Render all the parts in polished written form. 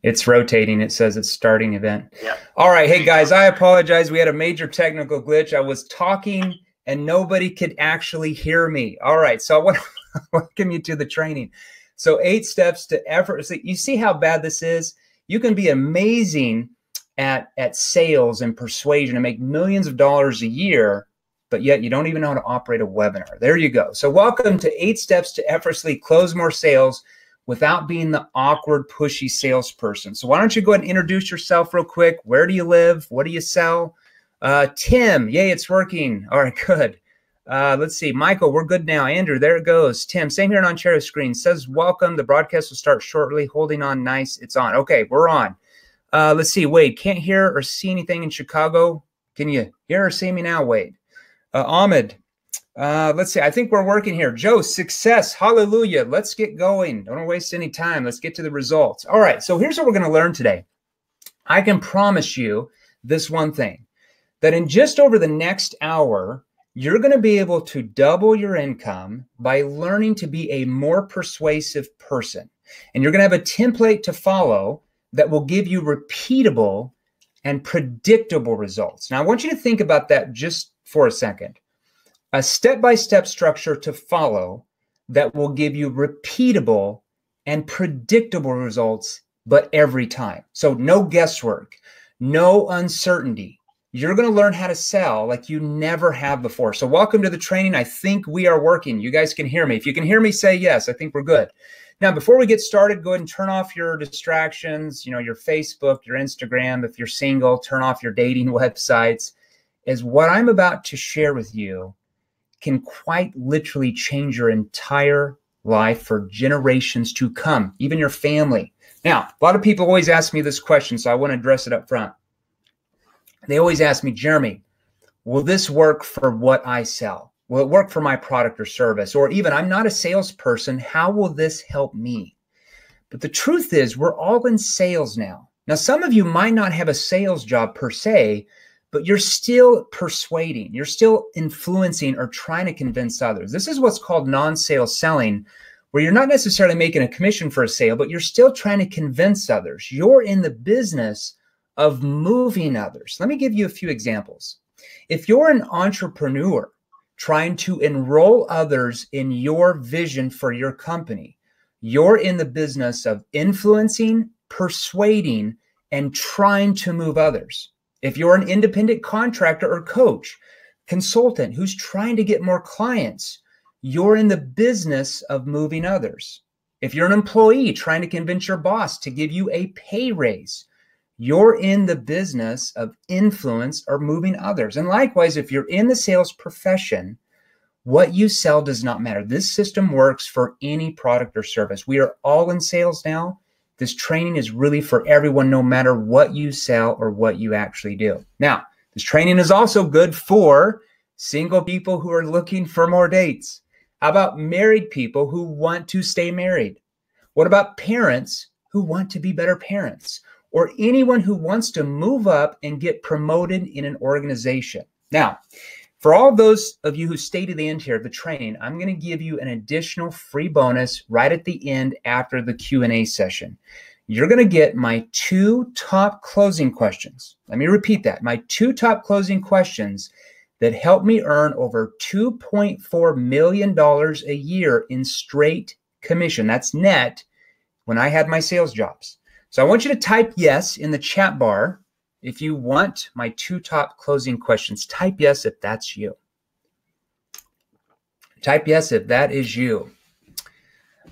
It's rotating. It says it's starting event. Yeah. All right. Hey, guys, I apologize. We had a major technical glitch. I was talking and nobody could actually hear me. All right. So I want to welcome you to the training. So 8 steps to effortlessly. You see how bad this is? You can be amazing at sales and persuasion and make millions of dollars a year, but yet you don't even know how to operate a webinar. There you go. So welcome to 8 steps to effortlessly close more sales without being the awkward, pushy salesperson. So why don't you go ahead and introduce yourself real quick? Where do you live? What do you sell? Tim, yay, it's working. All right, good. Let's see. Michael, we're good now. Andrew, there it goes. Tim, same here on Ontario screen. Says welcome. The broadcast will start shortly. Holding on. Nice. It's on. Okay, we're on. Let's see. Wade, can't hear or see anything in Chicago. Can you hear or see me now, Wade? Ahmed. Let's see. I think we're working here. Joe, success. Hallelujah. Let's get going. Don't waste any time. Let's get to the results. All right. So here's what we're going to learn today. I can promise you this one thing, that in just over the next hour, you're going to be able to double your income by learning to be a more persuasive person. And you're going to have a template to follow that will give you repeatable and predictable results. Now, I want you to think about that just for a second. A step-by-step structure to follow that will give you repeatable and predictable results, but every time. So no guesswork, no uncertainty. You're going to learn how to sell like you never have before. So welcome to the training. I think we are working. You guys can hear me. If you can hear me, say yes. I think we're good. Now, before we get started, go ahead and turn off your distractions, your Facebook, your Instagram. If you're single, turn off your dating websites. As what I'm about to share with you can quite literally change your entire life for generations to come, even your family. Now, a lot of people always ask me this question, so I want to address it up front. They always ask me, Jeremy, will this work for what I sell? Will it work for my product or service? Or even, I'm not a salesperson. How will this help me? But the truth is, we're all in sales now. Now, some of you might not have a sales job per se, but you're still persuading, you're still influencing or trying to convince others. This is what's called non-sales selling, where you're not necessarily making a commission for a sale, but you're still trying to convince others. You're in the business of moving others. Let me give you a few examples. If you're an entrepreneur trying to enroll others in your vision for your company, you're in the business of influencing, persuading, and trying to move others. If you're an independent contractor or coach, consultant who's trying to get more clients, you're in the business of moving others. If you're an employee trying to convince your boss to give you a pay raise, you're in the business of influence or moving others. And likewise, if you're in the sales profession, what you sell does not matter. This system works for any product or service. We are all in sales now. This training is really for everyone, no matter what you sell or what you actually do. Now, this training is also good for single people who are looking for more dates. How about married people who want to stay married? What about parents who want to be better parents? Or anyone who wants to move up and get promoted in an organization? Now, for all those of you who stay to the end here of the training, I'm going to give you an additional free bonus right at the end after the Q&A session. You're going to get my 2 top closing questions. Let me repeat that. My 2 top closing questions that help me earn over $2.4 million a year in straight commission. That's net when I had my sales jobs. So I want you to type yes in the chat bar. If you want my 2 top closing questions, type yes if that's you. Type yes if that is you.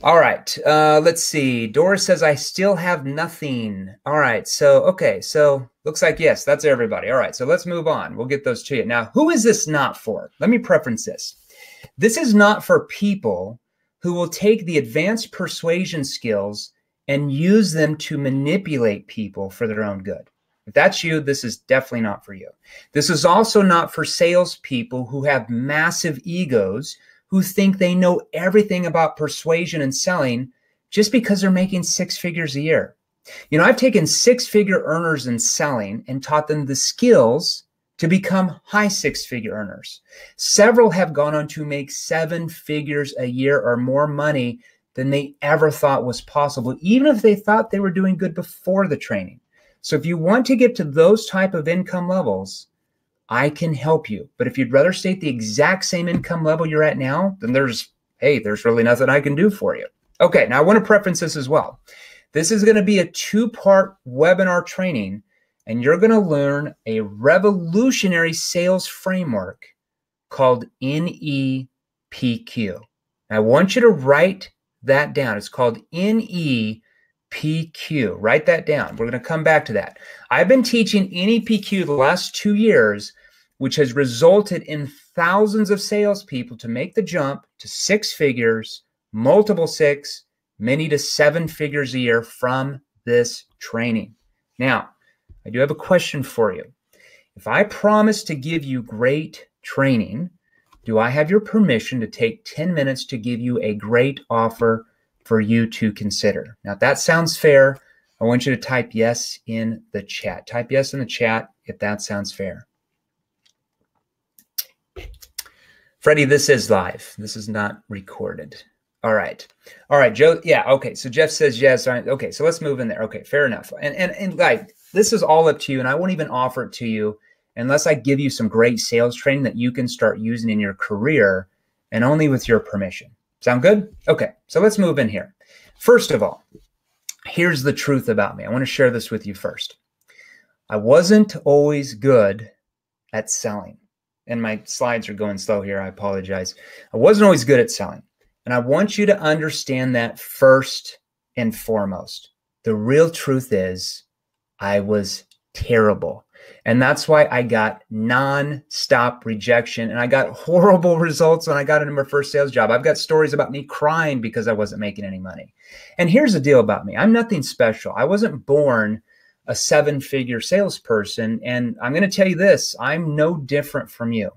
All right, let's see. Doris says, I still have nothing. All right, so, okay, so looks like yes, that's everybody. All right, so let's move on. We'll get those to you. Now, who is this not for? Let me preference this. This is not for people who will take the advanced persuasion skills and use them to manipulate people for their own good. If that's you, this is definitely not for you. This is also not for salespeople who have massive egos, who think they know everything about persuasion and selling just because they're making 6 figures a year. I've taken 6-figure earners in selling and taught them the skills to become high 6-figure earners. Several have gone on to make 7 figures a year or more money than they ever thought was possible, even if they thought they were doing good before the training. So if you want to get to those type of income levels, I can help you. But if you'd rather stay at the exact same income level you're at now, then there's really nothing I can do for you. Okay, now I want to preference this as well. This is going to be a 2-part webinar training, and you're going to learn a revolutionary sales framework called NEPQ. I want you to write that down. It's called NEPQ. Write that down. We're going to come back to that. I've been teaching NEPQ the last 2 years, which has resulted in thousands of salespeople to make the jump to 6 figures, multiple 6, many to 7 figures a year from this training. Now, I do have a question for you. If I promise to give you great training, do I have your permission to take 10 minutes to give you a great offer for you to consider? Now, if that sounds fair, I want you to type yes in the chat. Type yes in the chat if that sounds fair. Freddie, this is live. This is not recorded. All right. All right, Joe. Yeah, okay. So Jeff says yes. All right. Okay, so let's move in there. Okay, fair enough. And like, this is all up to you, and I won't even offer it to you unless I give you some great sales training that you can start using in your career, and only with your permission. Sound good? Okay, so let's move in here. First of all, here's the truth about me. I want to share this with you first. I wasn't always good at selling. And my slides are going slow here. I apologize. I wasn't always good at selling. And I want you to understand that first and foremost. The real truth is I was terrible. And that's why I got non-stop rejection. And I got horrible results when I got into my first sales job. I've got stories about me crying because I wasn't making any money. And here's the deal about me. I'm nothing special. I wasn't born a 7-figure salesperson. And I'm going to tell you this, I'm no different from you.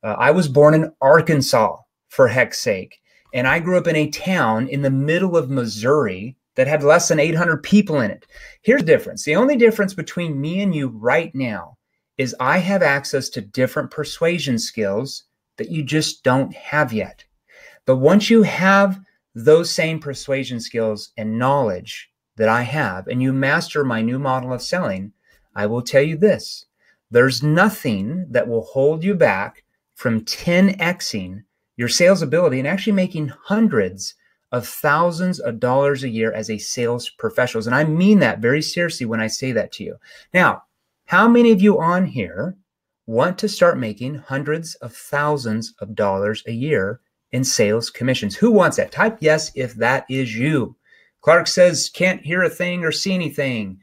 I was born in Arkansas, for heck's sake. And I grew up in a town in the middle of Missouri that had less than 800 people in it. Here's the difference. The only difference between me and you right now is I have access to different persuasion skills that you just don't have yet. But once you have those same persuasion skills and knowledge that I have, and you master my new model of selling, I will tell you this. There's nothing that will hold you back from 10xing your sales ability and actually making hundreds of thousands of dollars a year as a sales professional. And I mean that very seriously when I say that to you. Now, how many of you on here want to start making hundreds of thousands of dollars a year in sales commissions? Who wants that? Type yes if that is you. Clark says, can't hear a thing or see anything.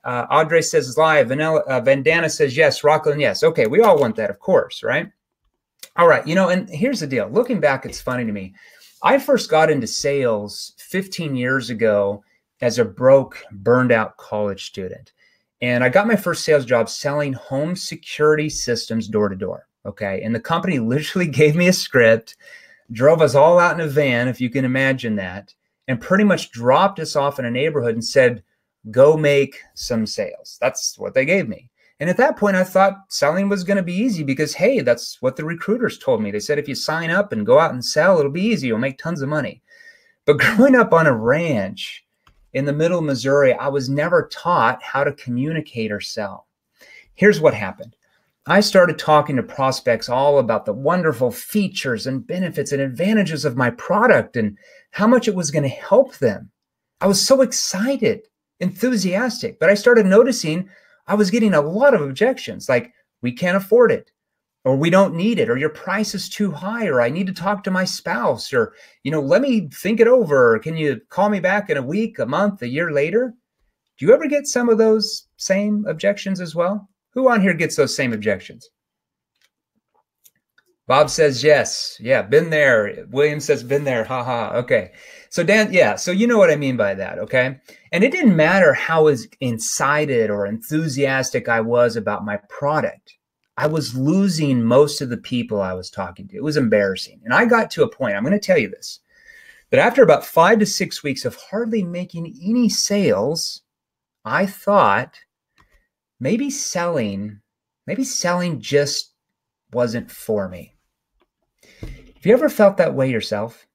Audrey says live. Vandana says yes. Rockland, yes. Okay, we all want that, of course, right? All right, and here's the deal. Looking back, it's funny to me. I first got into sales 15 years ago as a broke, burned out college student. And I got my first sales job selling home security systems door to door, okay? And the company literally gave me a script, drove us all out in a van, if you can imagine that, and pretty much dropped us off in a neighborhood and said, go make some sales. That's what they gave me. And at that point, I thought selling was going to be easy because, hey, that's what the recruiters told me. They said, if you sign up and go out and sell, it'll be easy. You'll make tons of money. But growing up on a ranch in the middle of Missouri, I was never taught how to communicate or sell. Here's what happened. I started talking to prospects all about the wonderful features and benefits and advantages of my product and how much it was going to help them. I was so excited, enthusiastic, but I started noticing I was getting a lot of objections like, we can't afford it, or we don't need it, or your price is too high, or I need to talk to my spouse, or, let me think it over. Can you call me back in a week, a month, a year later? Do you ever get some of those same objections as well? Who on here gets those same objections? Bob says yes. Yeah, been there. William says been there. Ha. Okay. So Dan, yeah. So you know what I mean by that, okay? And it didn't matter how excited or enthusiastic I was about my product. I was losing most of the people I was talking to. It was embarrassing. And I got to a point, I'm going to tell you this, that after about 5 to 6 weeks of hardly making any sales, I thought maybe selling just wasn't for me. Have you ever felt that way yourself?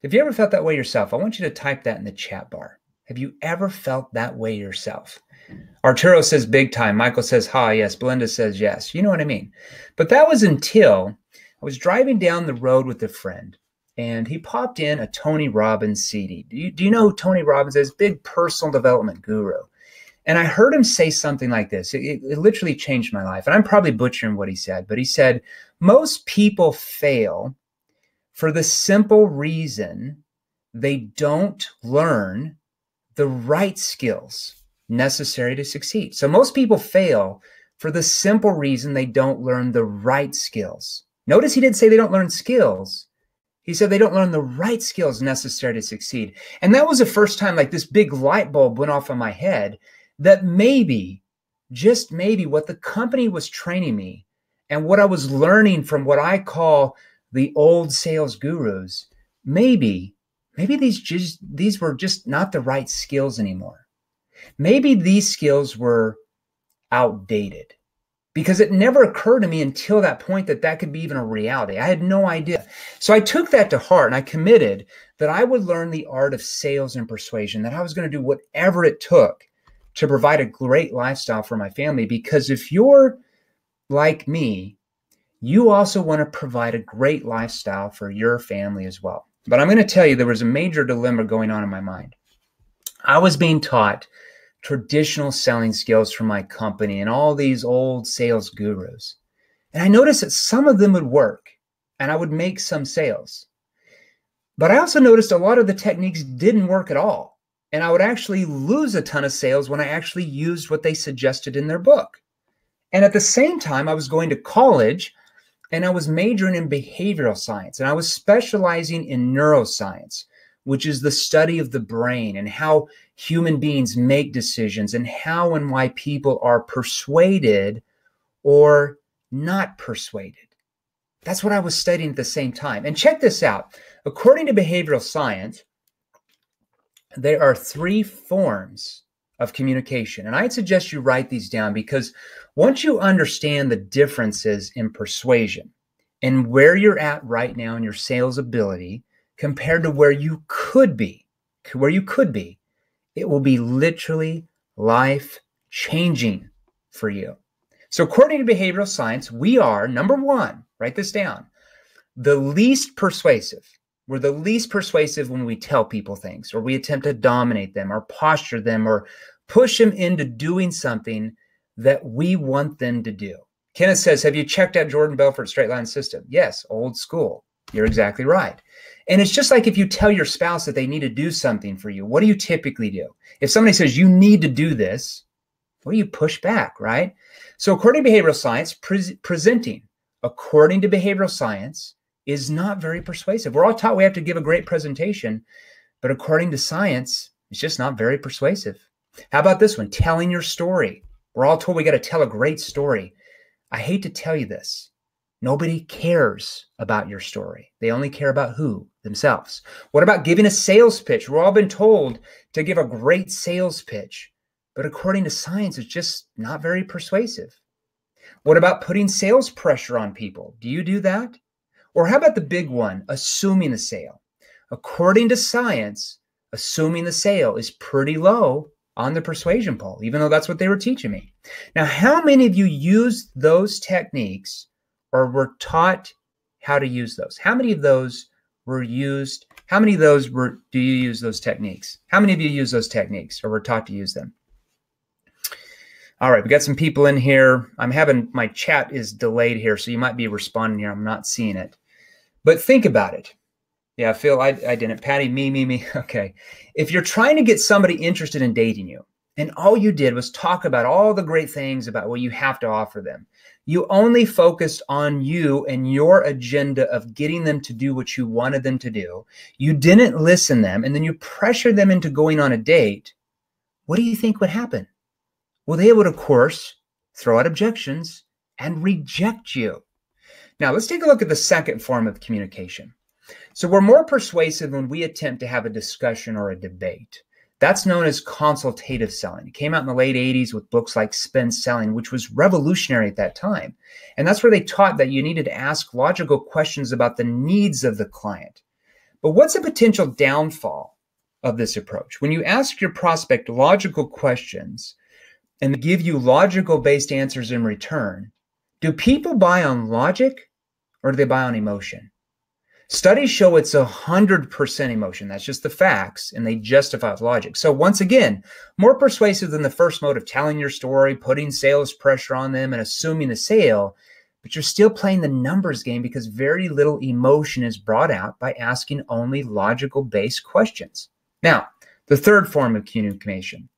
Have you ever felt that way yourself? I want you to type that in the chat bar. Have you ever felt that way yourself? Arturo says big time. Michael says ha, yes. Belinda says yes. You know what I mean? But that was until I was driving down the road with a friend, and he popped in a Tony Robbins CD. Do you know who Tony Robbins is? Big personal development guru. And I heard him say something like this. It literally changed my life. And I'm probably butchering what he said, but he said, most people fail for the simple reason they don't learn the right skills necessary to succeed. So most people fail for the simple reason they don't learn the right skills. Notice he didn't say they don't learn skills. He said they don't learn the right skills necessary to succeed. And that was the first time like this big light bulb went off in my head that maybe, just maybe, what the company was training me and what I was learning from what I call the old sales gurus, maybe these were just not the right skills anymore. Maybe these skills were outdated, because it never occurred to me until that point that that could be even a reality. I had no idea. So I took that to heart, and I committed that I would learn the art of sales and persuasion, that I was going to do whatever it took to provide a great lifestyle for my family. Because if you're like me, you also want to provide a great lifestyle for your family as well. But I'm going to tell you, there was a major dilemma going on in my mind. I was being taught traditional selling skills from my company and all these old sales gurus. And I noticed that some of them would work and I would make some sales. But I also noticed a lot of the techniques didn't work at all. And I would actually lose a ton of sales when I actually used what they suggested in their book. And at the same time, I was going to college and I was majoring in behavioral science, and I was specializing in neuroscience, which is the study of the brain and how human beings make decisions and how and why people are persuaded or not persuaded. That's what I was studying at the same time. And check this out. According to behavioral science, there are 3 forms of communication. And I'd suggest you write these down, because once you understand the differences in persuasion and where you're at right now in your sales ability compared to where you could be, it will be literally life-changing for you. So according to behavioral science, we are, number 1, write this down, the least persuasive. We're the least persuasive when we tell people things, or we attempt to dominate them, or posture them, or push them into doing something that we want them to do. Kenneth says, have you checked out Jordan Belfort's straight line system? Yes, old school. You're exactly right. And it's just like if you tell your spouse that they need to do something for you, what do you typically do? If somebody says you need to do this, what do you push back, right? So according to behavioral science, presenting according to behavioral science is not very persuasive. We're all taught we have to give a great presentation, but according to science, it's just not very persuasive. How about this one? Telling your story. We're all told we got to tell a great story. I hate to tell you this. Nobody cares about your story. They only care about who? Themselves. What about giving a sales pitch? We've all been told to give a great sales pitch, but according to science, it's just not very persuasive. What about putting sales pressure on people? Do you do that? Or how about the big one, assuming the sale? According to science, assuming the sale is pretty low on the persuasion poll, even though that's what they were teaching me. Now, how many of you used those techniques or were taught how to use those? How many of those were used? How many of those do you use those techniques? How many of you use those techniques or were taught to use them? All right, we got some people in here. My chat is delayed here, so you might be responding here. I'm not seeing it. But think about it. Yeah, Phil, I didn't. Patty, me. Okay. If you're trying to get somebody interested in dating you, and all you did was talk about all the great things about what you have to offer them, you only focused on you and your agenda of getting them to do what you wanted them to do, you didn't listen to them, and then you pressured them into going on a date, what do you think would happen? Well, they would, of course, throw out objections and reject you. Now, let's take a look at the second form of communication. So we're more persuasive when we attempt to have a discussion or a debate. That's known as consultative selling. It came out in the late 80s with books like Spin Selling, which was revolutionary at that time. And that's where they taught that you needed to ask logical questions about the needs of the client. But what's a potential downfall of this approach? When you ask your prospect logical questions and they give you logical-based answers in return, do people buy on logic or do they buy on emotion? Studies show it's 100% emotion. That's just the facts, and they justify with logic. So once again, more persuasive than the first mode of telling your story, putting sales pressure on them, and assuming the sale, but you're still playing the numbers game because very little emotion is brought out by asking only logical-based questions. Now, the third form of communication.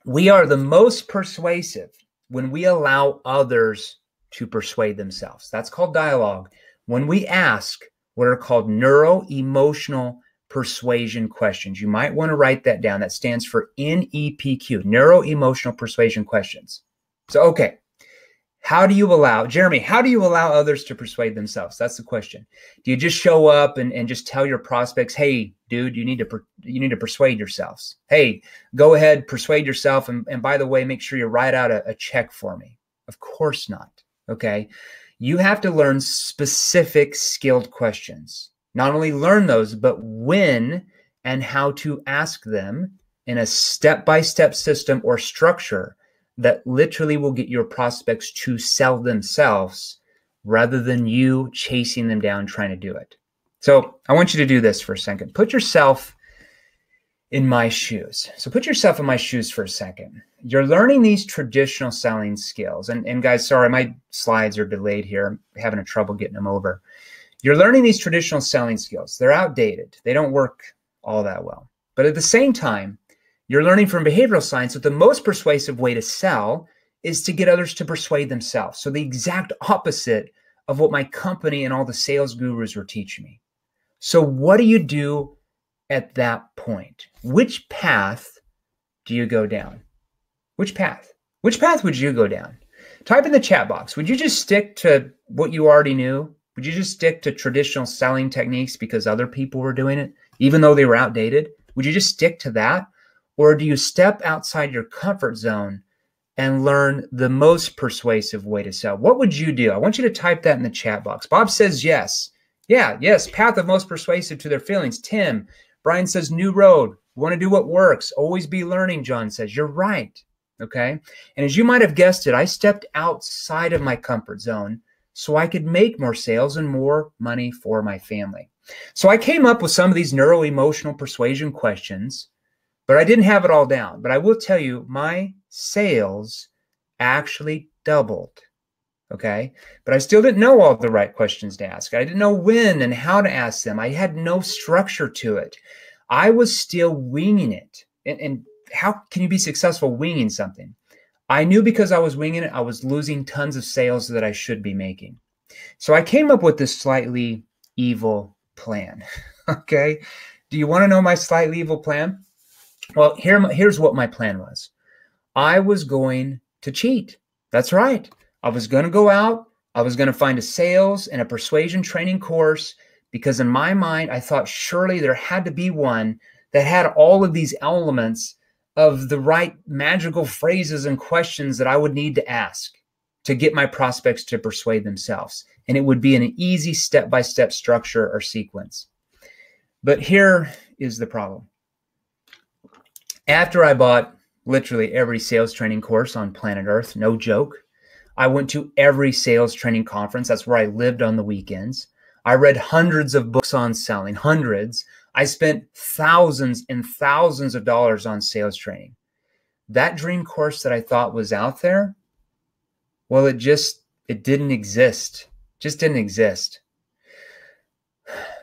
We are the most persuasive when we allow others to persuade themselves. That's called dialogue. When we ask what are called neuro-emotional persuasion questions. You might want to write that down. That stands for NEPQ, neuro-emotional persuasion questions. So, okay. How do you allow, Jeremy, how do you allow others to persuade themselves? That's the question. Do you just show up and just tell your prospects, hey, dude, you need to persuade yourselves. Hey, go ahead, persuade yourself. And by the way, make sure you write out a check for me. Of course not. Okay. You have to learn specific skilled questions. Not only learn those, but when and how to ask them in a step-by-step system or structure that literally will get your prospects to sell themselves rather than you chasing them down trying to do it. So I want you to do this for a second. Put yourself in my shoes. So put yourself in my shoes for a second. You're learning these traditional selling skills. And guys, sorry, my slides are delayed here. I'm having a trouble getting them over. You're learning these traditional selling skills. They're outdated. They don't work all that well. But at the same time, you're learning from behavioral science that the most persuasive way to sell is to get others to persuade themselves. So the exact opposite of what my company and all the sales gurus were teaching me. So what do you do at that point? Which path do you go down? Which path? Which path would you go down? Type in the chat box. Would you just stick to what you already knew? Would you just stick to traditional selling techniques because other people were doing it, even though they were outdated? Would you just stick to that? Or do you step outside your comfort zone and learn the most persuasive way to sell? What would you do? I want you to type that in the chat box. Bob says yes. Yeah, yes, path of most persuasive to their feelings. Tim, Brian says new road. We want to do what works. Always be learning, John says. You're right, okay? And as you might have guessed it, I stepped outside of my comfort zone so I could make more sales and more money for my family. So I came up with some of these neuro-emotional persuasion questions, but I didn't have it all down. But I will tell you, my sales actually doubled, okay? But I still didn't know all the right questions to ask. I didn't know when and how to ask them. I had no structure to it. I was still winging it. And how can you be successful winging something? I knew because I was winging it, I was losing tons of sales that I should be making. So I came up with this slightly evil plan, okay? Do you want to know my slightly evil plan? Well, here's what my plan was. I was going to cheat. That's right. I was going to go out. I was going to find a sales and a persuasion training course because in my mind, I thought surely there had to be one that had all of these elements of the right magical phrases and questions that I would need to ask to get my prospects to persuade themselves. And it would be an easy step-by-step structure or sequence. But here is the problem. After I bought literally every sales training course on planet Earth, no joke, I went to every sales training conference. That's where I lived on the weekends. I read hundreds of books on selling, hundreds. I spent thousands and thousands of dollars on sales training. That dream course that I thought was out there, well, it didn't exist. Just didn't exist.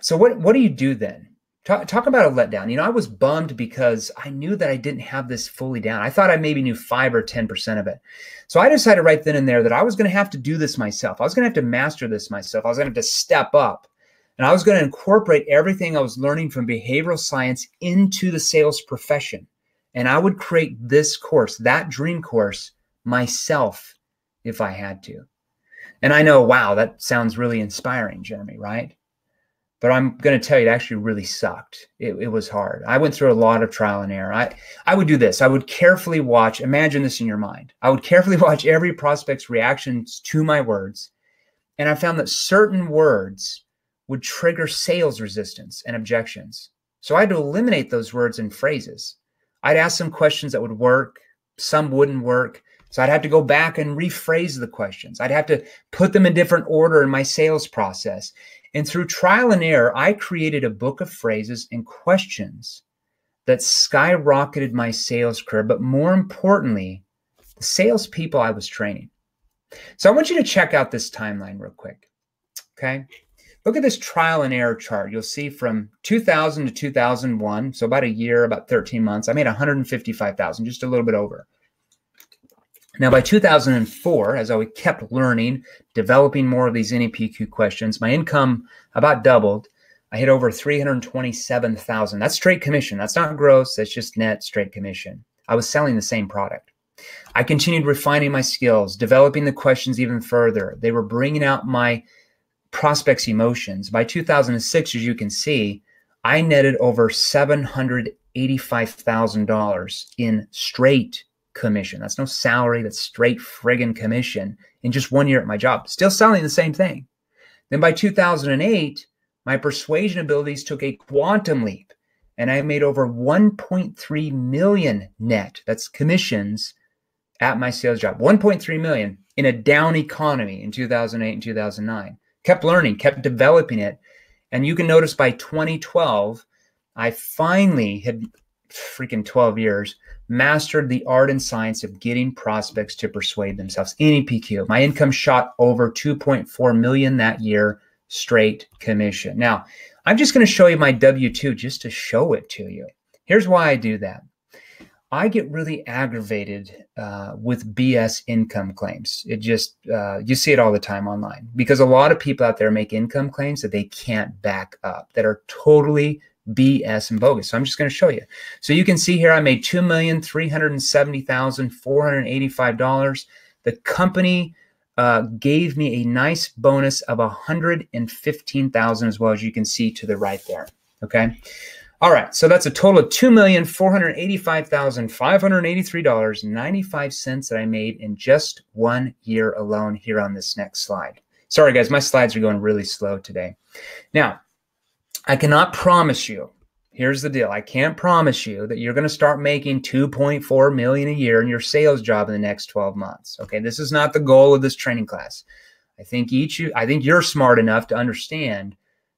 So what do you do then? Talk about a letdown. You know, I was bummed because I knew that I didn't have this fully down. I thought I maybe knew 5 or 10% of it. So I decided right then and there that I was going to have to do this myself. I was going to have to master this myself. I was going to have to step up. And I was going to incorporate everything I was learning from behavioral science into the sales profession. And I would create this course, that dream course, myself if I had to. And I know, wow, that sounds really inspiring, Jeremy, right? But I'm going to tell you, it actually really sucked. It was hard. I went through a lot of trial and error. I would do this. I would carefully watch, imagine this in your mind. I would carefully watch every prospect's reactions to my words. And I found that certain words would trigger sales resistance and objections. So I had to eliminate those words and phrases. I'd ask some questions that would work, some wouldn't work. So I'd have to go back and rephrase the questions. I'd have to put them in different order in my sales process. And through trial and error, I created a book of phrases and questions that skyrocketed my sales career, but more importantly, the salespeople I was training. So I want you to check out this timeline real quick, okay? Look at this trial and error chart. You'll see from 2000 to 2001, so about a year, about 13 months, I made 155,000, just a little bit over. Now, by 2004, as I kept learning, developing more of these NEPQ questions, my income about doubled. I hit over 327,000. That's straight commission. That's not gross. That's just net straight commission. I was selling the same product. I continued refining my skills, developing the questions even further. They were bringing out my prospects' emotions. By 2006, as you can see, I netted over $785,000 in straight commission. That's no salary. That's straight friggin' commission in just 1 year at my job. Still selling the same thing. Then by 2008, my persuasion abilities took a quantum leap, and I made over 1.3 million net. That's commissions at my sales job. 1.3 million in a down economy in 2008 and 2009. Kept learning, kept developing it. And you can notice by 2012, I finally had freaking 12 years, mastered the art and science of getting prospects to persuade themselves. NEPQ. My income shot over 2.4 million that year, straight commission. Now, I'm just going to show you my W-2 just to show it to you. Here's why I do that. I get really aggravated with BS income claims. It just, you see it all the time online because a lot of people out there make income claims that they can't back up, that are totally BS and bogus. So I'm just going to show you. So you can see here, I made $2,370,485. The company gave me a nice bonus of $115,000 as well, as you can see to the right there. Okay. All right. So that's a total of $2,485,583.95 that I made in just 1 year alone here on this next slide. Sorry, guys, my slides are going really slow today. Now, I cannot promise you, here's the deal. I can't promise you that you're going to start making $2.4 million a year in your sales job in the next 12 months. Okay. This is not the goal of this training class. I think you're smart enough to understand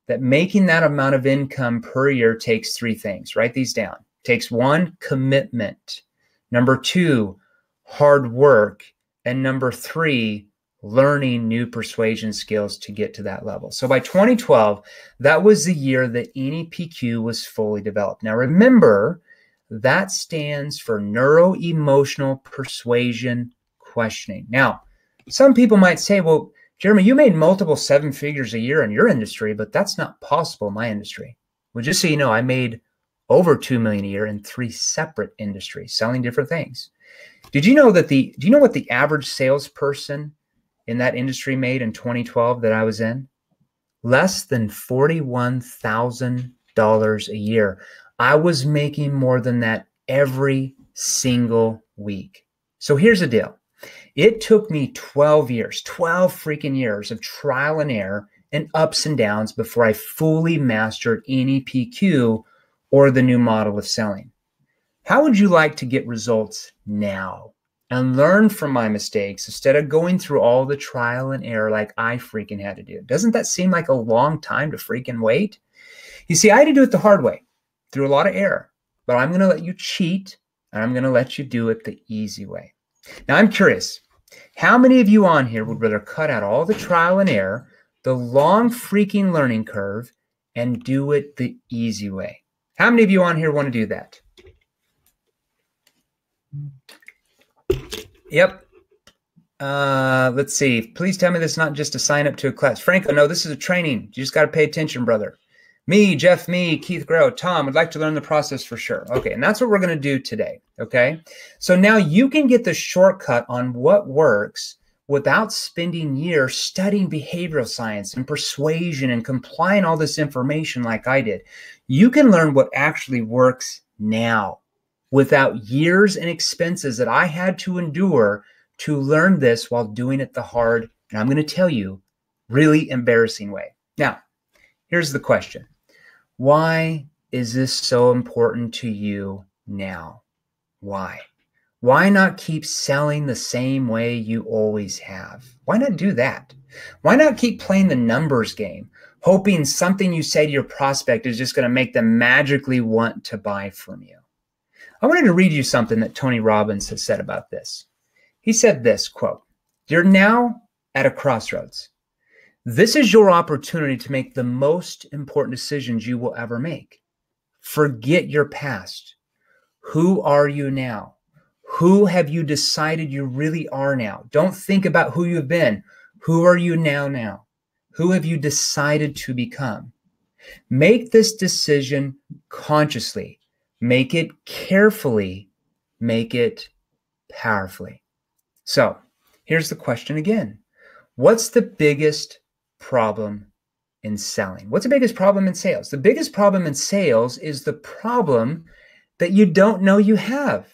that making that amount of income per year takes three things. Write these down. It takes one, commitment. Number two, hard work. And number three, learning new persuasion skills to get to that level. So by 2012, that was the year that NEPQ was fully developed. Now remember, that stands for neuro-emotional persuasion questioning. Now, some people might say, well, Jeremy, you made multiple seven figures a year in your industry, but that's not possible in my industry. Well, just so you know, I made over 2 million a year in 3 separate industries, selling different things. Do you know what the average salesperson in that industry made in 2012 that I was in? Less than $41,000 a year. I was making more than that every single week. So here's the deal. It took me 12 years, 12 freaking years of trial and error and ups and downs before I fully mastered NEPQ, or the new model of selling. How would you like to get results now and learn from my mistakes instead of going through all the trial and error like I freaking had to do? Doesn't that seem like a long time to freaking wait? You see, I had to do it the hard way, through a lot of error, but I'm going to let you cheat and I'm going to let you do it the easy way. Now, I'm curious, how many of you on here would rather cut out all the trial and error, the long freaking learning curve, and do it the easy way? How many of you on here want to do that? Yep. Let's see. Please tell me this is not just a sign up to a class. Franco, no, this is a training. You just got to pay attention, brother. Me, Jeff, Keith Grow, Tom would like to learn the process for sure. Okay, and that's what we're going to do today, okay? So now you can get the shortcut on what works without spending years studying behavioral science and persuasion and complying all this information like I did. You can learn what actually works now without years and expenses that I had to endure to learn this while doing it the hard, and I'm going to tell you, really embarrassing way. Now, Here's the question. Why is this so important to you now? Why? Why not keep selling the same way you always have? Why not do that? Why not keep playing the numbers game, hoping something you say to your prospect is just going to make them magically want to buy from you? I wanted to read you something that Tony Robbins has said about this. He said this, quote, "You're now at a crossroads. This is your opportunity to make the most important decisions you will ever make. Forget your past. Who are you now? Who have you decided you really are now? Don't think about who you've been. Who are you now? Who have you decided to become? Make this decision consciously. Make it carefully. Make it powerfully." So here's the question again. What's the biggest problem in selling? What's the biggest problem in sales? The biggest problem in sales is the problem that you don't know you have.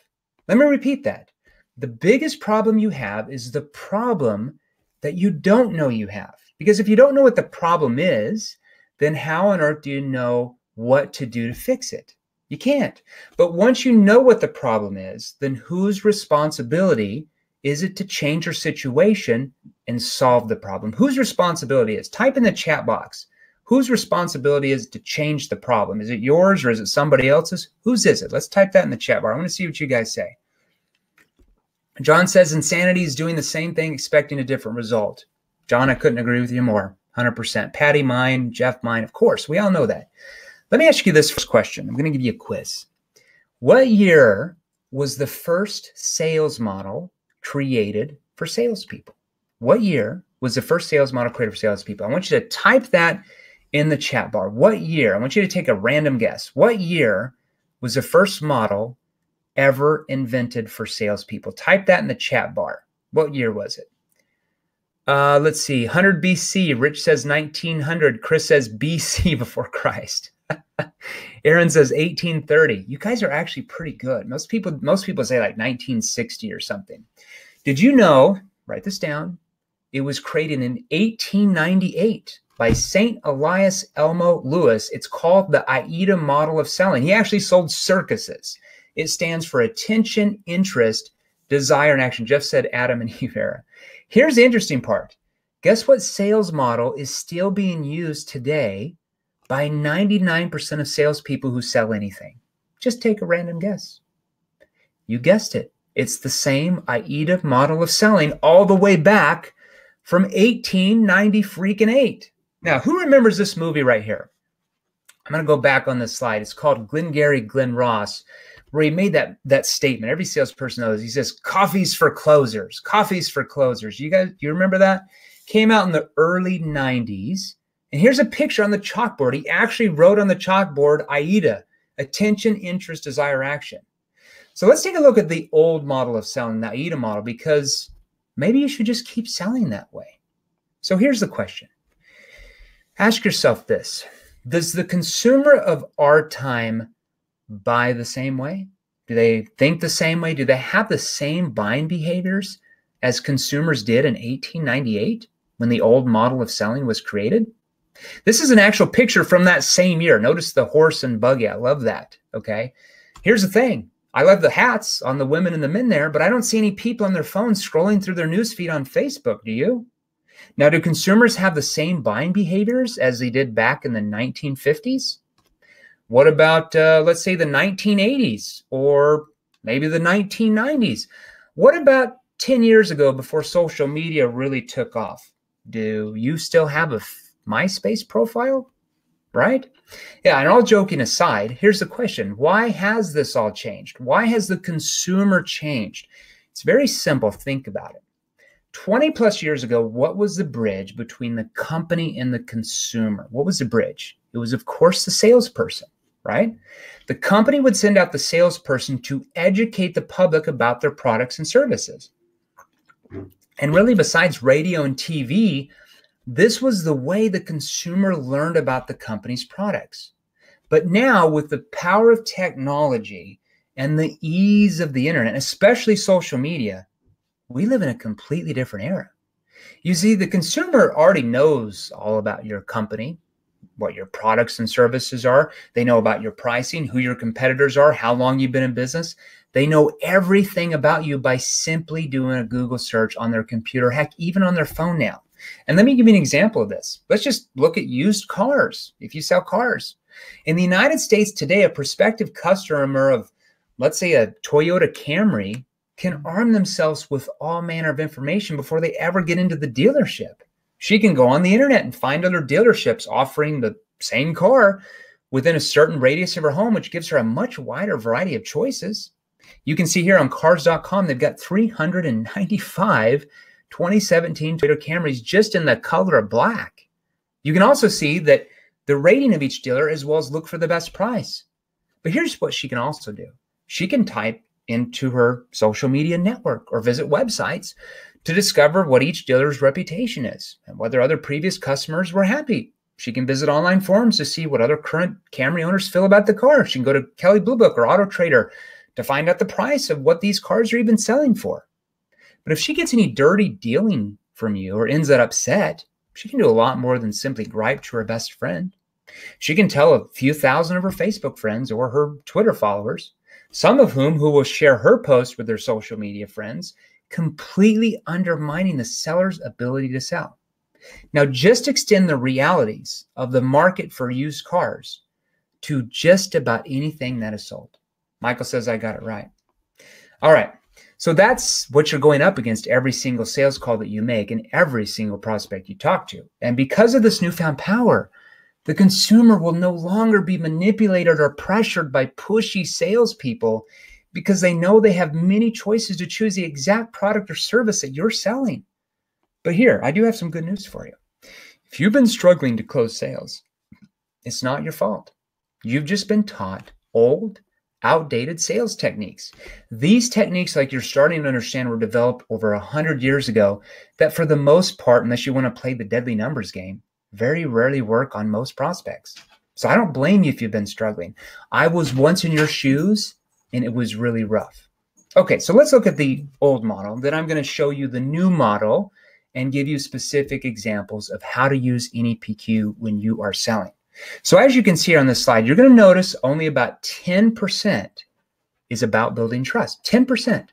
Let me repeat that. The biggest problem you have is the problem that you don't know you have. Because if you don't know what the problem is, then how on earth do you know what to do to fix it? You can't. But once you know what the problem is, then whose responsibility is it to change your situation and solve the problem? Whose responsibility is? Type in the chat box. Whose responsibility is to change the problem? Is it yours or is it somebody else's? Whose is it? Let's type that in the chat bar. I want to see what you guys say. John says insanity is doing the same thing, expecting a different result. John, I couldn't agree with you more. 100%. Patty, mine. Jeff, mine. Of course, we all know that. Let me ask you this first question. I'm going to give you a quiz. What year was the first sales model created for salespeople? What year was the first sales model created for salespeople? I want you to type that in the chat bar. What year? I want you to take a random guess. What year was the first model ever invented for salespeople? Type that in the chat bar. What year was it? Let's see. 100 BC. Rich says 1900. Chris says BC before Christ. Aaron says 1830. You guys are actually pretty good. Most people say like 1960 or something. Did you know, write this down, it was created in 1898 by St. Elias Elmo Lewis. It's called the AIDA model of selling. He actually sold circuses. It stands for attention, interest, desire, and action. Jeff said Adam and Eve era. Here's the interesting part. Guess what sales model is still being used today by 99% of salespeople who sell anything? Just take a random guess. You guessed it. It's the same AIDA model of selling all the way back from 1898. Now, who remembers this movie right here? I'm going to go back on this slide. It's called Glengarry Glen Ross, where he made that statement. Every salesperson knows. He says, "Coffee's for closers. Coffee's for closers." You remember that? Came out in the early 90s. And here's a picture on the chalkboard. He actually wrote on the chalkboard, AIDA, attention, interest, desire, action. So let's take a look at the old model of selling, the AIDA model, because maybe you should just keep selling that way. So here's the question. Ask yourself this. Does the consumer of our time buy the same way? Do they think the same way? Do they have the same buying behaviors as consumers did in 1898 when the old model of selling was created? This is an actual picture from that same year. Notice the horse and buggy. I love that. Okay. Here's the thing. I love the hats on the women and the men there, but I don't see any people on their phones scrolling through their newsfeed on Facebook. Do you? Now, do consumers have the same buying behaviors as they did back in the 1950s? What about, let's say, the 1980s or maybe the 1990s? What about 10 years ago before social media really took off? Do you still have a MySpace profile? Right? Yeah, and all joking aside, here's the question. Why has this all changed? Why has the consumer changed? It's very simple. Think about it. 20 plus years ago, what was the bridge between the company and the consumer? What was the bridge? It was, of course, the salesperson, right? The company would send out the salesperson to educate the public about their products and services. And really, besides radio and TV, this was the way the consumer learned about the company's products. But now, with the power of technology and the ease of the internet, especially social media, we live in a completely different era. You see, the consumer already knows all about your company. what your products and services are. They know about your pricing, who your competitors are, how long you've been in business. They know everything about you by simply doing a Google search on their computer, heck, even on their phone now. And let me give you an example of this. Let's just look at used cars. If you sell cars in the United States today, a prospective customer of, let's say, a Toyota Camry can arm themselves with all manner of information before they ever get into the dealership. She can go on the internet and find other dealerships offering the same car within a certain radius of her home, which gives her a much wider variety of choices. You can see here on cars.com, they've got 395 2017 Toyota Camrys just in the color of black. You can also see that the rating of each dealer as well as look for the best price. But here's what she can also do. She can type into her social media network or visit websites to discover what each dealer's reputation is and whether other previous customers were happy. She can visit online forums to see what other current Camry owners feel about the car. She can go to Kelley Blue Book or Auto Trader to find out the price of what these cars are even selling for. But if she gets any dirty dealing from you or ends up upset, she can do a lot more than simply gripe to her best friend. She can tell a few thousand of her Facebook friends or her Twitter followers, some of whom will share her post with their social media friends, completely undermining the seller's ability to sell. Now, just extend the realities of the market for used cars to just about anything that is sold. Michael says I got it right. All right. So that's what you're going up against every single sales call that you make and every single prospect you talk to. And because of this newfound power, the consumer will no longer be manipulated or pressured by pushy salespeople because they know they have many choices to choose the exact product or service that you're selling. But here, I do have some good news for you. If you've been struggling to close sales, it's not your fault. You've just been taught old, outdated sales techniques. These techniques, like you're starting to understand, were developed over 100 years ago that for the most part, unless you want to play the deadly numbers game, very rarely work on most prospects. So I don't blame you if you've been struggling. I was once in your shoes and it was really rough. Okay, so let's look at the old model. Then I'm going to show you the new model and give you specific examples of how to use NEPQ when you are selling. So as you can see on this slide, you're going to notice only about 10% is about building trust. 10%.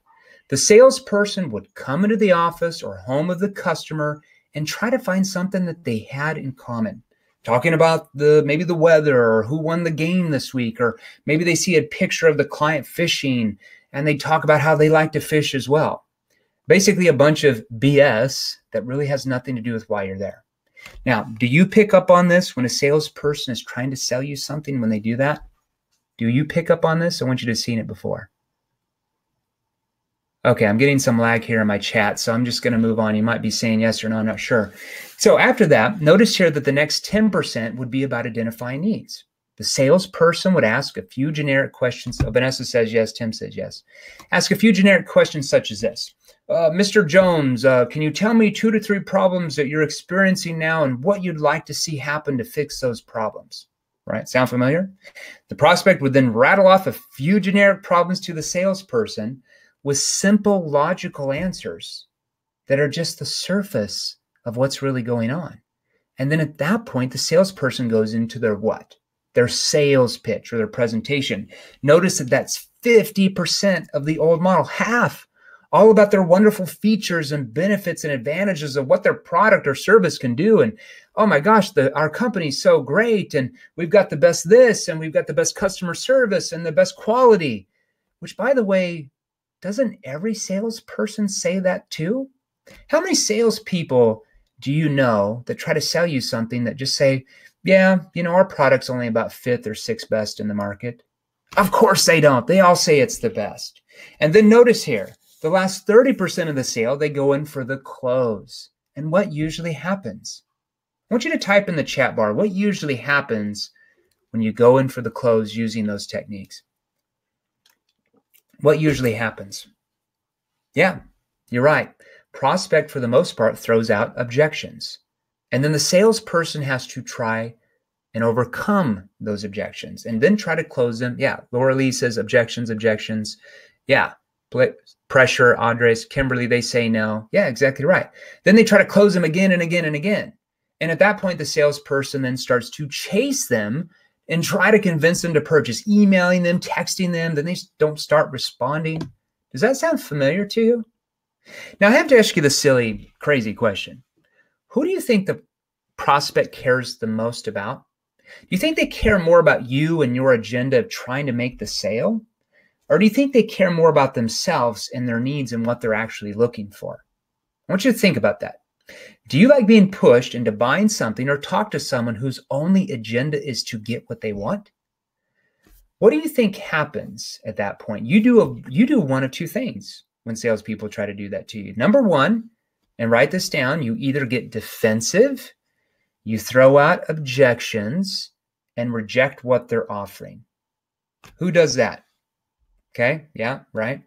The salesperson would come into the office or home of the customer and try to find something that they had in common. Talking about maybe the weather or who won the game this week, or maybe they see a picture of the client fishing and they talk about how they like to fish as well. Basically a bunch of BS that really has nothing to do with why you're there. Now, do you pick up on this when a salesperson is trying to sell you something when they do that? Do you pick up on this? I want you to have seen it before. Okay, I'm getting some lag here in my chat, so I'm just going to move on. You might be saying yes or no, I'm not sure. So after that, notice here that the next 10% would be about identifying needs. The salesperson would ask a few generic questions. Oh, Vanessa says yes, Tim says yes. Ask a few generic questions such as this. Mr. Jones, can you tell me 2 to 3 problems that you're experiencing now and what you'd like to see happen to fix those problems? Right? Sound familiar? The prospect would then rattle off a few generic problems to the salesperson with simple, logical answers that are just the surface of what's really going on. And then at that point, the salesperson goes into their what? Their sales pitch or their presentation. Notice that that's 50% of the old model, half, all about their wonderful features and benefits and advantages of what their product or service can do. And oh my gosh, our company's so great, and we've got the best this, and we've got the best customer service and the best quality, which, by the way, doesn't every salesperson say that too? How many salespeople do you know that try to sell you something that just say, yeah, our product's only about 5th or 6th best in the market? Of course they don't. They all say it's the best. And then notice here, the last 30% of the sale, they go in for the close. And what usually happens? I want you to type in the chat bar, what usually happens when you go in for the close using those techniques? What usually happens? Yeah, you're right. Prospect, for the most part, throws out objections. And then the salesperson has to try and overcome those objections and then try to close them. Yeah, Laura Lee says objections. Yeah, pressure, Andres, Kimberly, they say no. Yeah, exactly right. Then they try to close them again and again and again. And at that point, the salesperson then starts to chase them and try to convince them to purchase, emailing them, texting them. Then they don't start responding. Does that sound familiar to you? Now, I have to ask you the silly, crazy question. Who do you think the prospect cares the most about? Do you think they care more about you and your agenda of trying to make the sale? Or do you think they care more about themselves and their needs and what they're actually looking for? I want you to think about that. Do you like being pushed into buying something or talk to someone whose only agenda is to get what they want? What do you think happens at that point? You do one of two things when salespeople try to do that to you. Number one, and write this down, you either get defensive, you throw out objections, and reject what they're offering. Who does that? Okay, yeah, right.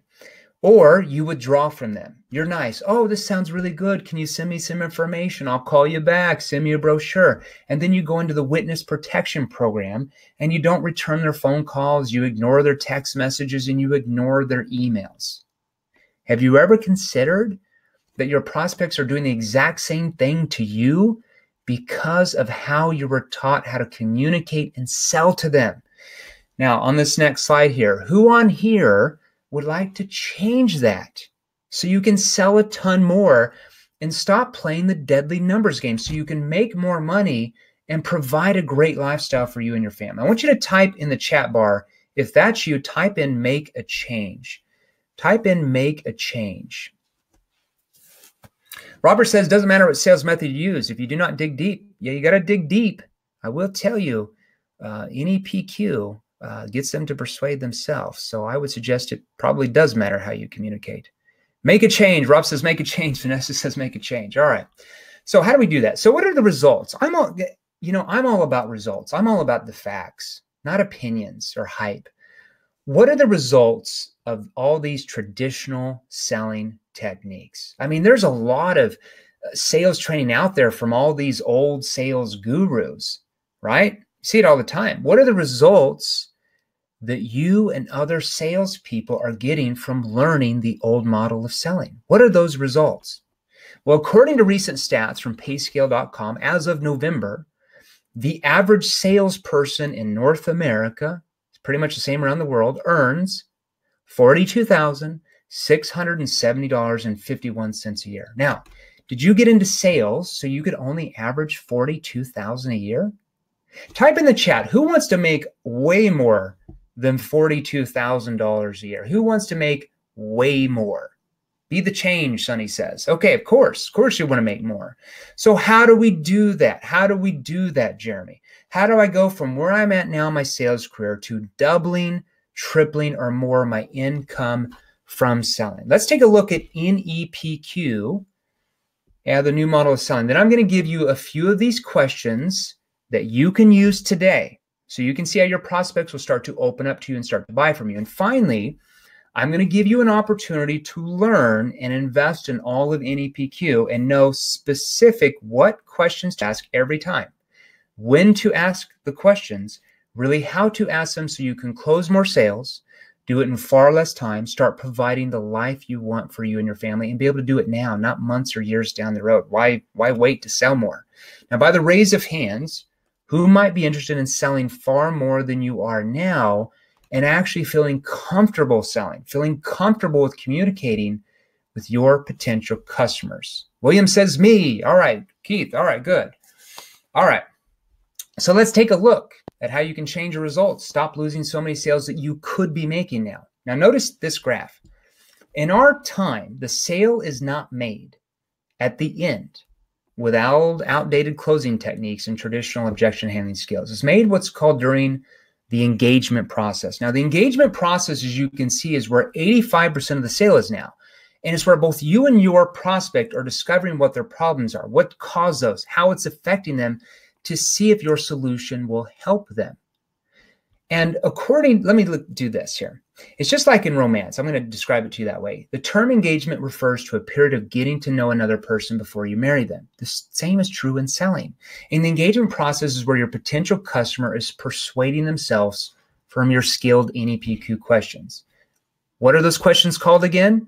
Or you withdraw from them. You're nice. Oh, this sounds really good. Can you send me some information? I'll call you back. Send me a brochure. And then you go into the witness protection program and you don't return their phone calls. You ignore their text messages and you ignore their emails. Have you ever considered that your prospects are doing the exact same thing to you because of how you were taught how to communicate and sell to them? Now, on this next slide here, who on here would like to change that so you can sell a ton more and stop playing the deadly numbers game so you can make more money and provide a great lifestyle for you and your family? I want you to type in the chat bar, if that's you, type in make a change. Type in make a change. Robert says, doesn't matter what sales method you use. If you do not dig deep, yeah, you got to dig deep. I will tell you, NEPQ gets them to persuade themselves. So I would suggest it probably does matter how you communicate. Make a change. Rob says, make a change. Vanessa says, make a change. All right. So how do we do that? So what are the results? I'm all about results. I'm all about the facts, not opinions or hype. What are the results of all these traditional selling techniques? I mean, there's a lot of sales training out there from all these old sales gurus, right? You see it all the time. What are the results that you and other salespeople are getting from learning the old model of selling? What are those results? Well, according to recent stats from payscale.com, as of November, the average salesperson in North America, it's pretty much the same around the world, earns $42,670.51 a year. Now, did you get into sales so you could only average $42,000 a year? Type in the chat, who wants to make way more than $42,000 a year? Who wants to make way more? Be the change, Sonny says. Okay, of course you want to make more. So how do we do that? How do we do that, Jeremy? How do I go from where I'm at now in my sales career to doubling, tripling, or more my income from selling? Let's take a look at NEPQ, the new model of selling. Then I'm going to give you a few of these questions that you can use today so you can see how your prospects will start to open up to you and start to buy from you. And finally, I'm going to give you an opportunity to learn and invest in all of NEPQ and know specific what questions to ask every time, when to ask the questions, really how to ask them so you can close more sales, do it in far less time, start providing the life you want for you and your family, and be able to do it now, not months or years down the road. Why wait to sell more? Now, by the raise of hands, who might be interested in selling far more than you are now and actually feeling comfortable selling, feeling comfortable with communicating with your potential customers? William says me. All right, Keith. All right, good. All right. So let's take a look at how you can change your results. Stop losing so many sales that you could be making now. Now notice this graph. In our time, the sale is not made at the end with outdated closing techniques and traditional objection handling skills. It's made what's called during the engagement process. Now, the engagement process, as you can see, is where 85% of the sale is now. And it's where both you and your prospect are discovering what their problems are, what caused those, how it's affecting them, to see if your solution will help them. And let me do this here. It's just like in romance. I'm going to describe it to you that way. The term engagement refers to a period of getting to know another person before you marry them. The same is true in selling. And the engagement process is where your potential customer is persuading themselves from your skilled NEPQ questions. What are those questions called again?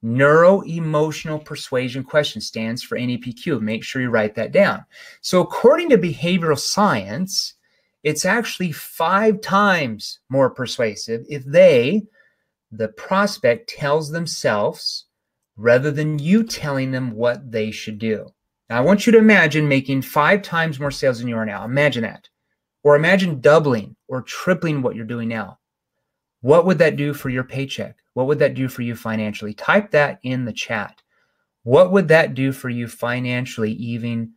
Neuro-emotional persuasion question stands for NEPQ. Make sure you write that down. So according to behavioral science, it's actually 5 times more persuasive if the prospect, tells themselves rather than you telling them what they should do. Now, I want you to imagine making 5 times more sales than you are now. Imagine that. Or imagine doubling or tripling what you're doing now. What would that do for your paycheck? What would that do for you financially? Type that in the chat. What would that do for you financially, even